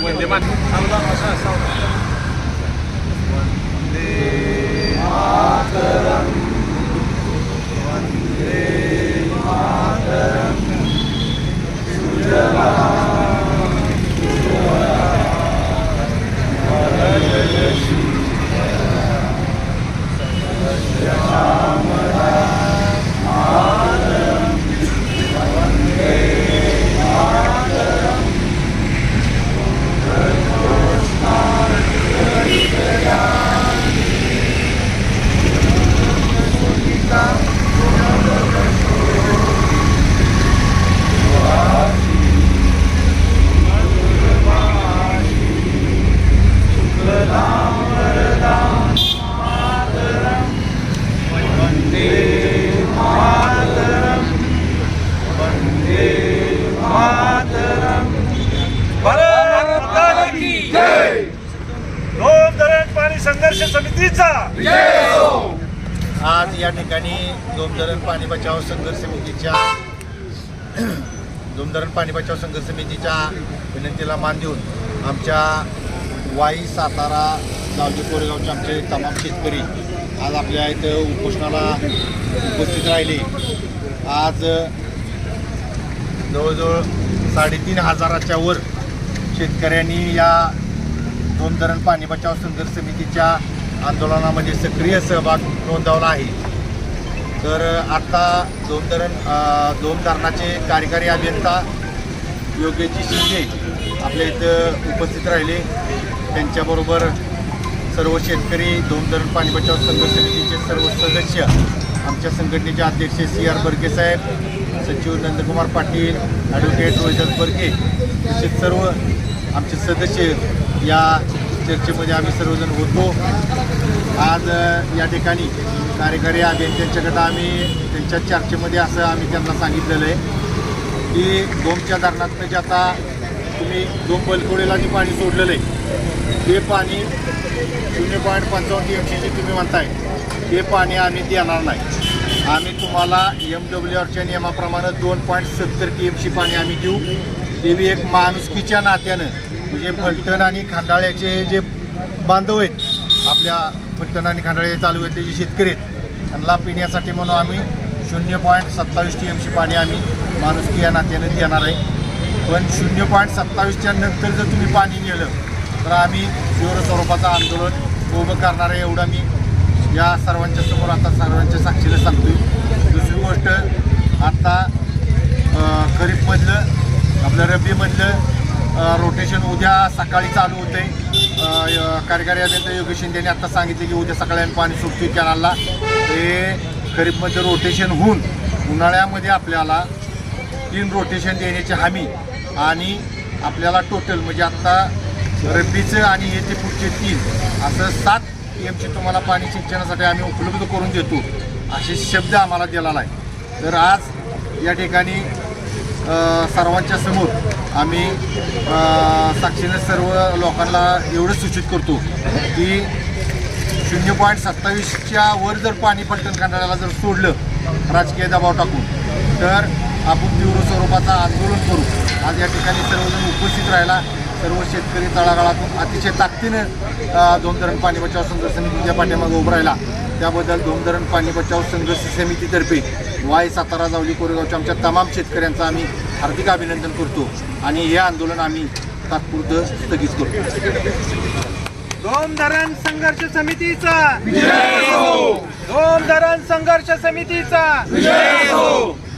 वंदे संघर्ष समितीचा आज या ठिकाणी धरण पाणी बचाव संघर्ष समितीच्या धरण पाणी बचाव संघर्ष समितीच्या विनंतीला मान देऊन आमच्या वाई, सातारा, गावचे कोरेगावचे आमचे तमाम शेतकरी आज आपल्या इथं उपोषणाला उपस्थित राहिले. आज जवळजवळ 3,500च्या वर शेतकऱ्यांनी या धरण पाणी बचाव संघर्ष समितीच्या आंदोलनामध्ये सक्रिय सहभाग नोंदवला आहे. तर आता दोन धरणाचे कार्यकारी अभियंता योगेशजी शिंदे आपल्या इथं उपस्थित राहिले. त्यांच्याबरोबर सर्व शेतकरी धरण पाणी बचाव संघर्ष समितीचे सर्व सदस्य, आमच्या संघटनेचे अध्यक्ष CR बर्गे साहेब, सचिव नंदकुमार पाटील, ॲडव्होकेट रोहिदास बर्गे तसेच सर्व आमचे सदस्य या चर्चेमध्ये आम्ही सर्वजण होतो. आज या ठिकाणी कार्यकारी अभियंत्यांच्याकडं आम्ही त्यांच्या चर्चेमध्ये असं आम्ही त्यांना सांगितलेलं आहे की दोमच्या धरणातनं जे आता तुम्ही दोम बलकोडेला जे पाणी सोडलेलं आहे ते पाणी 0.55 TMC जे तुम्ही म्हणताय ते पाणी आम्ही देणार नाही. आम्ही तुम्हाला MWRच्या नियमाप्रमाणे 2.70 TMC पाणी आम्ही देऊ. ते बी एक माणुसकीच्या नात्यानं, म्हणजे फलटण आणि खंडाळ्याचे जे बांधव आहेत, आपल्या फलटण आणि खंडाळे तालुक्यातले जे शेतकरी आहेत त्यांना पिण्यासाठी म्हणून आम्ही 0.27 TMC पाणी आम्ही माणुसकी या नात्यानं देणार आहे. पण 0.27च्या नंतर जर तुम्ही पाणी नेलं तर आम्ही तीव्र स्वरूपाचं आंदोलन उभं करणार आहे, एवढं मी या सर्वांच्या समोर आता सर्वांच्या साक्षीला सांगतोय. दुसरी गोष्ट, आता खरीपमधलं आपलं रब्बीमधलं रोटेशन उद्या सकाळी चालू होतं आहे. कार्यकारी अभियंता योगेश शिंदेने आत्ता सांगितले की उद्या सकाळी आम्ही पाणी सोडतोय कॅनलला. ते खरीपमधलं रोटेशन होऊन उन्हाळ्यामध्ये आपल्याला 3 रोटेशन देण्याची हमी आणि आपल्याला टोटल म्हणजे आत्ता रब्बीचं आणि हे ते पुढचे 3 असं 7 TMC तुम्हाला पाणी सिंचनासाठी आम्ही उपलब्ध करून देतो असे शब्द आम्हाला दिलेला आहे. तर आज या ठिकाणी सर्वांच्या समोर आम्ही साक्षीने सर्व लोकांना एवढं सूचित करतो की 0.27च्या वर जर पाणी फलटण खंडाळ्याला जर सोडलं राजकीय दबाव टाकून तर आपण तीव्र स्वरूपाचं आंदोलन करू. आज या ठिकाणी सर्वजण उपस्थित राहिला. सर्व शेतकरी तळागाळातून अतिशय ताकदीनं धरण पाणी बचाव संघर्ष समितीच्या पाठीमागे उभं राहिला. त्याबद्दल धरण पाणी बचाव संघर्ष समितीतर्फे वाई, सातारा, जावली, कोरेगावच्या आमच्या तमाम शेतकऱ्यांचं आम्ही हार्दिक अभिनंदन करतो आणि हे आंदोलन आम्ही तात्पुरतं स्थगित करतो. धोम धरण संघर्ष समितीचा धोम धरण संघर्ष समितीचा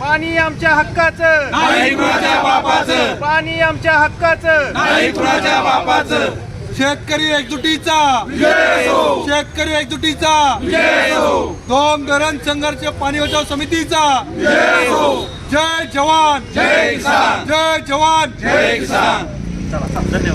पाणी आमच्या हक्काचं पाणी आमच्या हक्काचं शेतकरी एकजुटीचा शेतकरी एकजुटीचा धोम धरण संघर्ष पाणी बचाव समितीचा जय जवान जय जवान जय किसान.